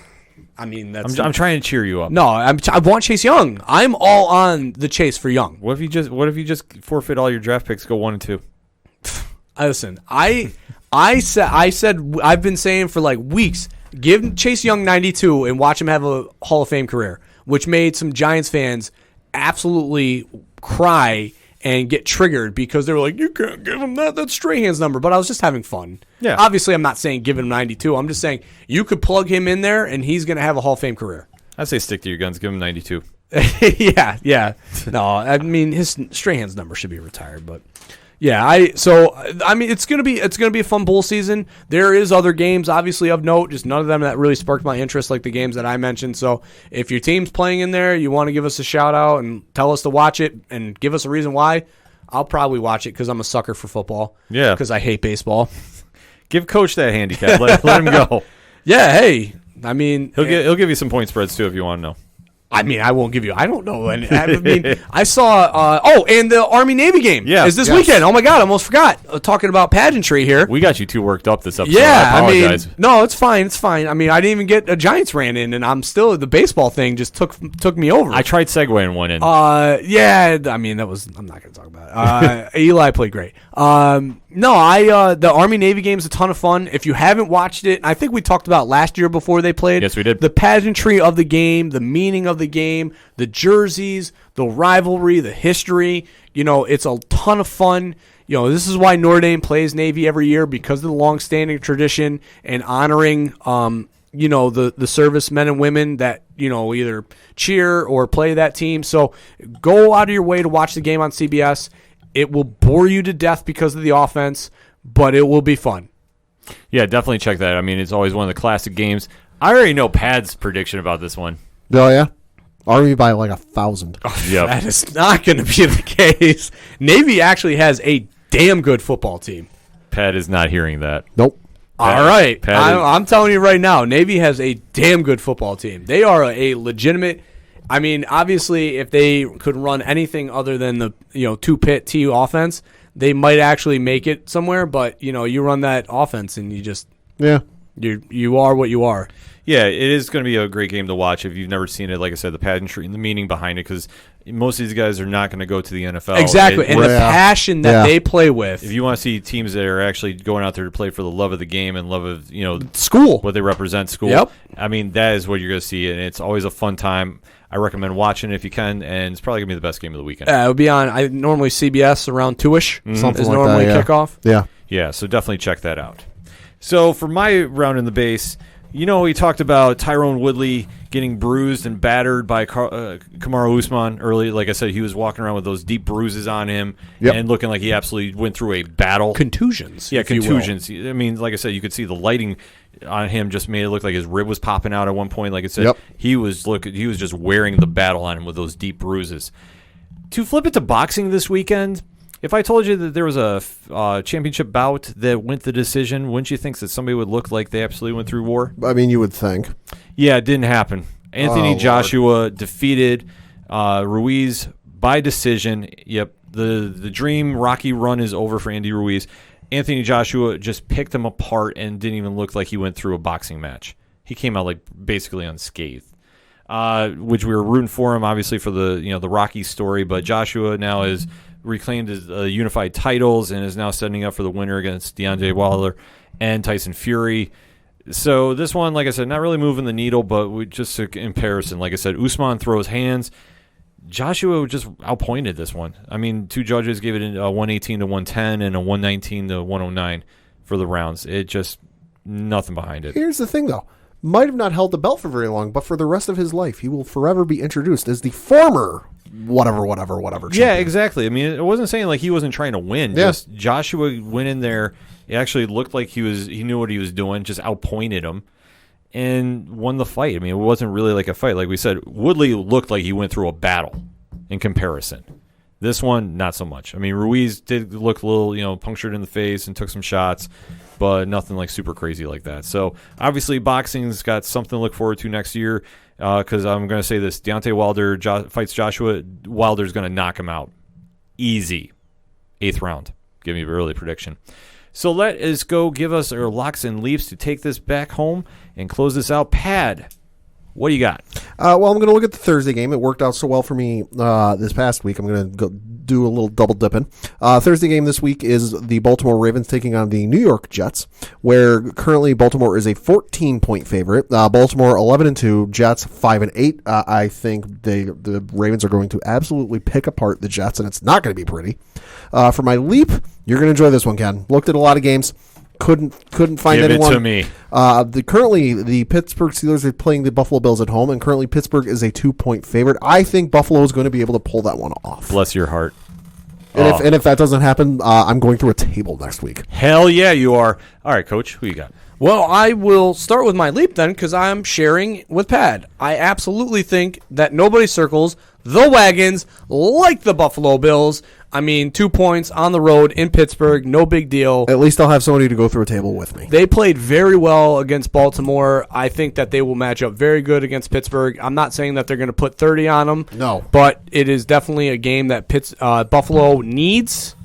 I mean, I'm trying to cheer you up. No, I want Chase Young. I'm all on the chase for Young. What if you just forfeit all your draft picks, go 1 and 2? Listen, I said I've been saying for like weeks, give Chase Young 92 and watch him have a Hall of Fame career, which made some Giants fans absolutely cry and get triggered because they were like, you can't give him that's Strahan's number. But I was just having fun. Yeah. Obviously, I'm not saying give him 92. I'm just saying you could plug him in there and he's going to have a Hall of Fame carear. I'd say stick to your guns. Give him 92. Yeah. No, I mean his Strahan's number should be retired, but yeah, I mean it's gonna be a fun bowl season. There is other games obviously of note, just none of them that really sparked my interest like the games that I mentioned. So if your team's playing in there, you want to give us a shout out and tell us to watch it and give us a reason why, I'll probably watch it because I'm a sucker for football. Yeah, because I hate baseball. Give Coach that handicap. Let him go. Yeah, hey, I mean, he'll give you some point spreads too if you want to know. I mean, I won't give you. I don't know. I mean, I saw. And the Army-Navy game is this weekend. Oh my God, I almost forgot. Talking about pageantry here. We got you too worked up this episode. Yeah, I apologize. mean, no, it's fine. It's fine. I mean, I didn't even get a Giants ran in, and I'm still the baseball thing just took me over. I tried segueing one in. Yeah. I mean, that was. I'm not going to talk about it. Eli played great. The Army-Navy game is a ton of fun. If you haven't watched it, I think we talked about last year before they played. Yes, we did. The pageantry of the game, the meaning of the game, the jerseys, the rivalry, the history. It's a ton of fun. This is why Notre Dame plays Navy every year, because of the long-standing tradition and honoring, the servicemen and women that, either cheer or play that team. So go out of your way to watch the game on CBS. It will bore you to death because of the offense, but it will be fun. Yeah, definitely check that. I mean, it's always one of the classic games. I already know Pad's prediction about this one. Oh, yeah? Army by like 1,000. Yep. That is not going to be the case. Navy actually has a damn good football team. Pat is not hearing that. Nope. All right. I'm telling you right now, Navy has a damn good football team. They are a legitimate. I mean, obviously, if they could run anything other than the two-pit TU offense, they might actually make it somewhere. But you run that offense, and you just you are what you are. Yeah, it is going to be a great game to watch if you've never seen it. Like I said, the pageantry and the meaning behind it, because most of these guys are not going to go to the NFL. Exactly, and the passion that they play with. If you want to see teams that are actually going out there to play for the love of the game and love of school, what they represent, school. Yep. I mean, that is what you're going to see, and it's always a fun time. I recommend watching it if you can, and it's probably going to be the best game of the weekend. It would be on normally CBS around 2-ish. Something is like normally that, kickoff. Yeah, so definitely check that out. So for my round in the base, we talked about Tyrone Woodley getting bruised and battered by Kamaru Usman early. Like I said, he was walking around with those deep bruises on him and looking like he absolutely went through a battle. Contusions. Yeah, contusions. I mean, like I said, you could see the lighting on him just made it look like his rib was popping out at one point. Like I said, he was just wearing the battle on him with those deep bruises. To flip it to boxing this weekend, if I told you that there was a championship bout that went the decision, wouldn't you think that somebody would look like they absolutely went through war? I mean, you would think. Yeah, it didn't happen. Anthony Joshua defeated Ruiz by decision. Yep, the dream Rocky run is over for Andy Ruiz. Anthony Joshua just picked him apart and didn't even look like he went through a boxing match. He came out like basically unscathed, which we were rooting for him, obviously, for the Rocky story. But Joshua now is reclaimed his unified titles and is now setting up for the winner against Deontay Wilder and Tyson Fury. So this one, like I said, not really moving the needle, but just in comparison, like I said, Usman throws hands. Joshua just outpointed this one. I mean, two judges gave it a 118 to 110 and a 119 to 109 for the rounds. It just nothing behind it. Here's the thing, though. Might have not held the belt for very long, but for the rest of his life, he will forever be introduced as the former whatever champion. Yeah, exactly. I mean, it wasn't saying like he wasn't trying to win. Yeah. Just Joshua went in there. It actually looked like he knew what he was doing, just outpointed him and won the fight. I mean, it wasn't really like a fight. Like we said, Woodley looked like he went through a battle in comparison. This one, not so much. I mean, Ruiz did look a little, punctured in the face and took some shots, but nothing like super crazy like that. So obviously boxing's got something to look forward to next year, because I'm going to say this. Deontay Wilder fights Joshua. Wilder's going to knock him out. Easy. 8th round. Give me an early prediction. So let us go give us our locks and leaps to take this back home and close this out. Pad, what do you got? Well, I'm going to look at the Thursday game. It worked out so well for me this past week. I'm going to go do a little double dipping. Thursday game this week is the Baltimore Ravens taking on the New York Jets, where currently Baltimore is a 14-point favorite. Baltimore 11-2, Jets 5-8. I think the Ravens are going to absolutely pick apart the Jets, and it's not going to be pretty. For my leap, you're going to enjoy this one, Ken. Looked at a lot of games. Couldn't find anyone. Give it to me. Currently, the Pittsburgh Steelers are playing the Buffalo Bills at home, and currently Pittsburgh is a 2-point favorite. I think Buffalo is going to be able to pull that one off. Bless your heart. And if that doesn't happen, I'm going through a table next week. Hell yeah, you are. All right, Coach, who you got? Well, I will start with my leap then, because I'm sharing with Pad. I absolutely think that nobody circles the wagons like the Buffalo Bills. I mean, 2 points on the road in Pittsburgh, no big deal. At least I'll have somebody to go through a table with me. They played very well against Baltimore. I think that they will match up very good against Pittsburgh. I'm not saying that they're going to put 30 on them. No. But it is definitely a game that Buffalo needs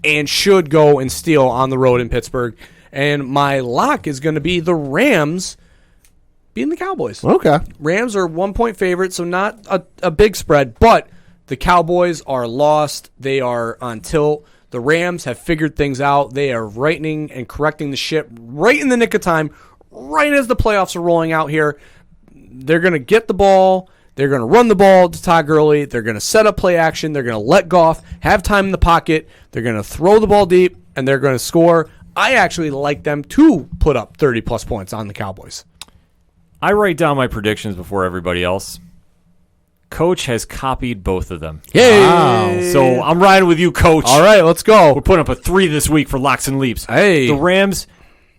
and should go and steal on the road in Pittsburgh. And my lock is going to be the Rams beating the Cowboys. Okay. Rams are 1-point favorites, so not a big spread, but the Cowboys are lost. They are on tilt. The Rams have figured things out. They are rightening and correcting the ship right in the nick of time, right as the playoffs are rolling out here. They're going to get the ball. They're going to run the ball to Todd Gurley. They're going to set up play action. They're going to let Goff have time in the pocket. They're going to throw the ball deep, and they're going to score. I actually like them to put up 30-plus points on the Cowboys. I write down my predictions before everybody else. Coach has copied both of them. Yay! Wow. So I'm riding with you, Coach. All right, let's go. We're putting up a 3 this week for Locks and Leaps. Hey. The Rams,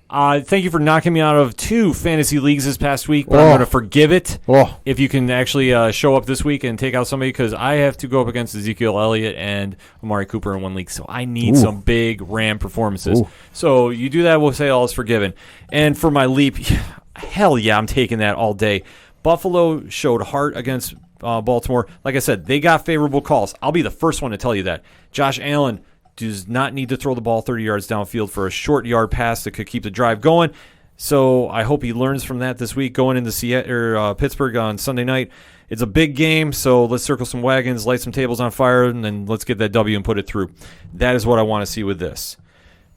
thank you for knocking me out of 2 fantasy leagues this past week, but I'm going to forgive it if you can actually show up this week and take out somebody, because I have to go up against Ezekiel Elliott and Amari Cooper in 1 league, so I need some big Ram performances. So you do that, we'll say all is forgiven. And for my leap, hell yeah, I'm taking that all day. Buffalo showed heart against Baltimore. Like I said, they got favorable calls. I'll be the first one to tell you that. Josh Allen does not need to throw the ball 30 yards downfield for a short yard pass that could keep the drive going. So I hope he learns from that this week going into Pittsburgh on Sunday night. It's a big game, so let's circle some wagons, light some tables on fire, and then let's get that W and put it through. That is what I want to see with this.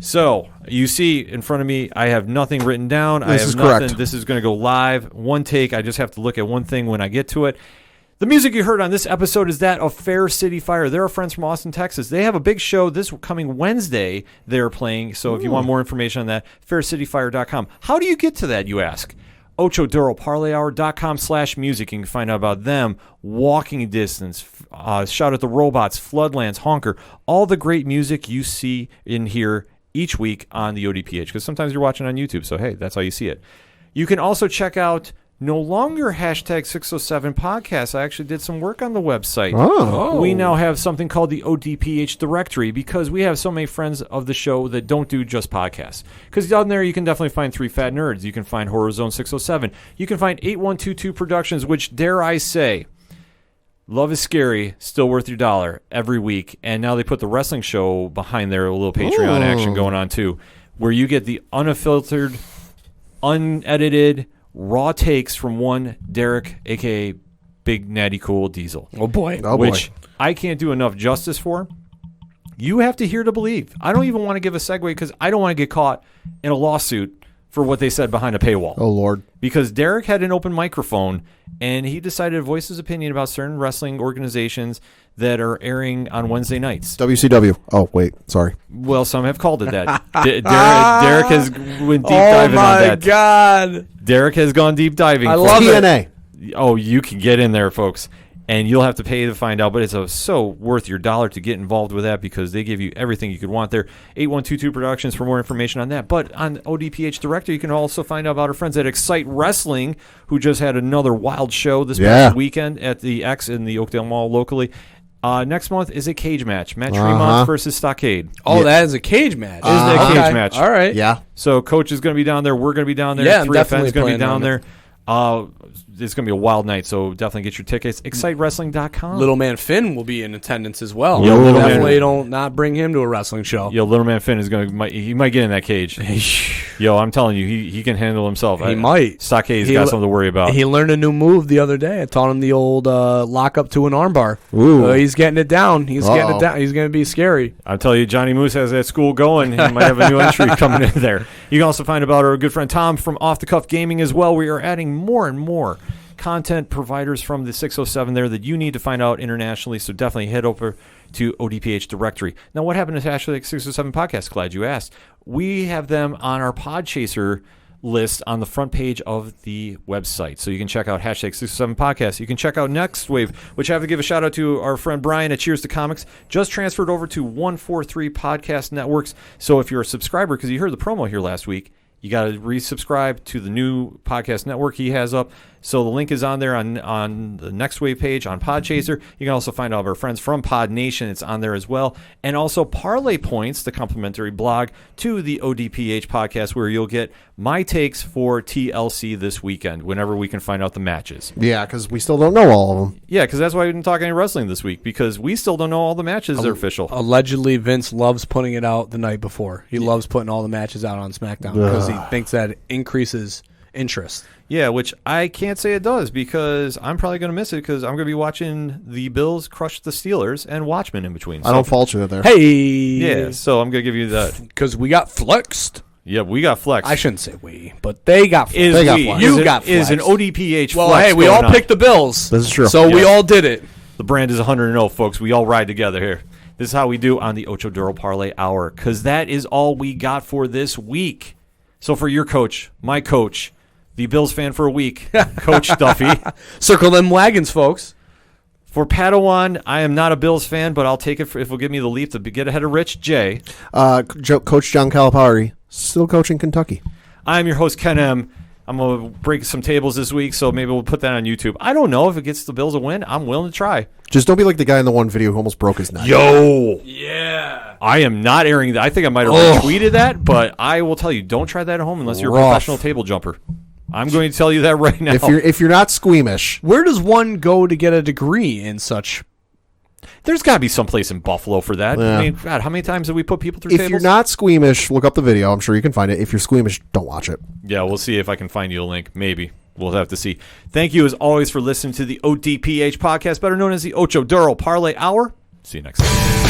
So, you see in front of me, I have nothing written down. This is correct. This is going to go live. One take. I just have to look at one thing when I get to it. The music you heard on this episode is that of Fair City Fire. They're our friends from Austin, Texas. They have a big show this coming Wednesday they're playing. So if you want more information on that, faircityfire.com. How do you get to that, you ask? OchoDuroParlayHour.com/music. You can find out about them, Walking Distance, Shout at the Robots, Floodlands, Honker, all the great music you see in here each week on the ODPH, because sometimes you're watching on YouTube, so hey, that's how you see it. You can also check out no longer hashtag 607 podcasts. I actually did some work on the website. Oh. We now have something called the ODPH directory, because we have so many friends of the show that don't do just podcasts. Because down there you can definitely find 3 Fat Nerds. You can find Horror Zone 607. You can find 8122 Productions, which, dare I say, Love is Scary, still worth your dollar every week. And now they put the wrestling show behind there, a little Patreon action going on too, where you get the unfiltered, unedited, raw takes from one Derek, a.k.a. Big Natty Cool Diesel. Oh, boy. Which I can't do enough justice for. You have to hear to believe. I don't even want to give a segue, because I don't want to get caught in a lawsuit for what they said behind a paywall. Oh, Lord. Because Derek had an open microphone, and he decided to voice his opinion about certain wrestling organizations that are airing on Wednesday nights. WCW. Oh, wait. Sorry. Well, some have called it that. Derek has went deep diving on that. Oh, my God. Derek has gone deep diving. I love TNA. Oh, you can get in there, folks. And you'll have to pay to find out, but it's so worth your dollar to get involved with that, because they give you everything you could want there. 8122 Productions for more information on that. But on ODPH Director, you can also find out about our friends at Excite Wrestling, who just had another wild show this past weekend at the X in the Oakdale Mall locally. Next month is a cage match. Matt Tremont versus Stockade. Oh, that is a cage match. Isn't it a cage match? All right. Yeah. So Coach is going to be down there. We're going to be down there. Yeah, I'm 3FM definitely is going to be planning down on there. It's going to be a wild night, so definitely get your tickets. ExciteWrestling.com. Little Man Finn will be in attendance as well. Yeah, Little definitely don't not bring him to a wrestling show. Yo, Little Man Finn is he might get in that cage. Yo, I'm telling you, he can handle himself. He might. Stockade's got something to worry about. He learned a new move the other day. I taught him the old lock up to an armbar. Ooh. He's getting it down. He's getting it down. He's going to be scary. I'm telling you, Johnny Moose has that school going. He might have a new entry coming in there. You can also find about our good friend Tom from Off the Cuff Gaming as well. We are adding more and more content providers from the 607 there that you need to find out internationally, so definitely head over to ODPH directory. Now, what happened to hashtag 607 podcast? Glad you asked. We have them on our Podchaser list on the front page of the website, so you can check out hashtag 607 podcast. You can check out NXTWAVE, which I have to give a shout out to our friend Brian at Cheers to Comics, just transferred over to 143 Podcast Networks. So if you're a subscriber, because you heard the promo here last week, you got to resubscribe to the new podcast network he has up. So the link is on there on the NXTWAVE page on Podchaser. You can also find all of our friends from PodNation. It's on there as well. And also Parlay Points, the complimentary blog to the ODPH podcast, where you'll get my takes for TLC this weekend whenever we can find out the matches. Yeah, because we still don't know all of them. Yeah, because that's why we didn't talk any wrestling this week, because we still don't know all the matches are official. Allegedly, Vince loves putting it out the night before. He loves putting all the matches out on SmackDown because he thinks that increases interest. Yeah, which I can't say it does, because I'm probably going to miss it, because I'm going to be watching the Bills crush the Steelers and Watchmen in between. I don't fault you there. Hey! Yeah, so I'm going to give you that. Because we got flexed. Yeah, we got flexed. I shouldn't say we, but they got flexed. They got flexed. You got Is flexed. an ODPH well, flex hey, we going all on. picked the Bills. This is true. So we Yeah. all did it. The brand is 100-0, folks. We all ride together here. This is how we do on the Ocho Duro Parlay Hour, because that is all we got for this week. So for your coach, my coach, the Bills fan for a week, Coach Duffy. Circle them wagons, folks. For Padawan, I am not a Bills fan, but I'll take it if it'll give me the leap to get ahead of Rich. Jay. Coach John Calipari, still coaching Kentucky. I'm your host, Ken M. I'm going to break some tables this week, so maybe we'll put that on YouTube. I don't know if it gets the Bills a win. I'm willing to try. Just don't be like the guy in the one video who almost broke his neck. Yo! Yeah. I am not airing that. I think I might have retweeted that, but I will tell you, don't try that at home unless you're a professional table jumper. I'm going to tell you that right now. If you're not squeamish. Where does one go to get a degree in such? There's got to be some place in Buffalo for that. Yeah. I mean, God, how many times have we put people through If tables? you're not squeamish, look up the video. I'm sure you can find it. If you're squeamish, don't watch it. Yeah, we'll see if I can find you a link. Maybe. We'll have to see. Thank you, as always, for listening to the ODPH podcast, better known as the Ocho Duro Parlay Hour. See you next time.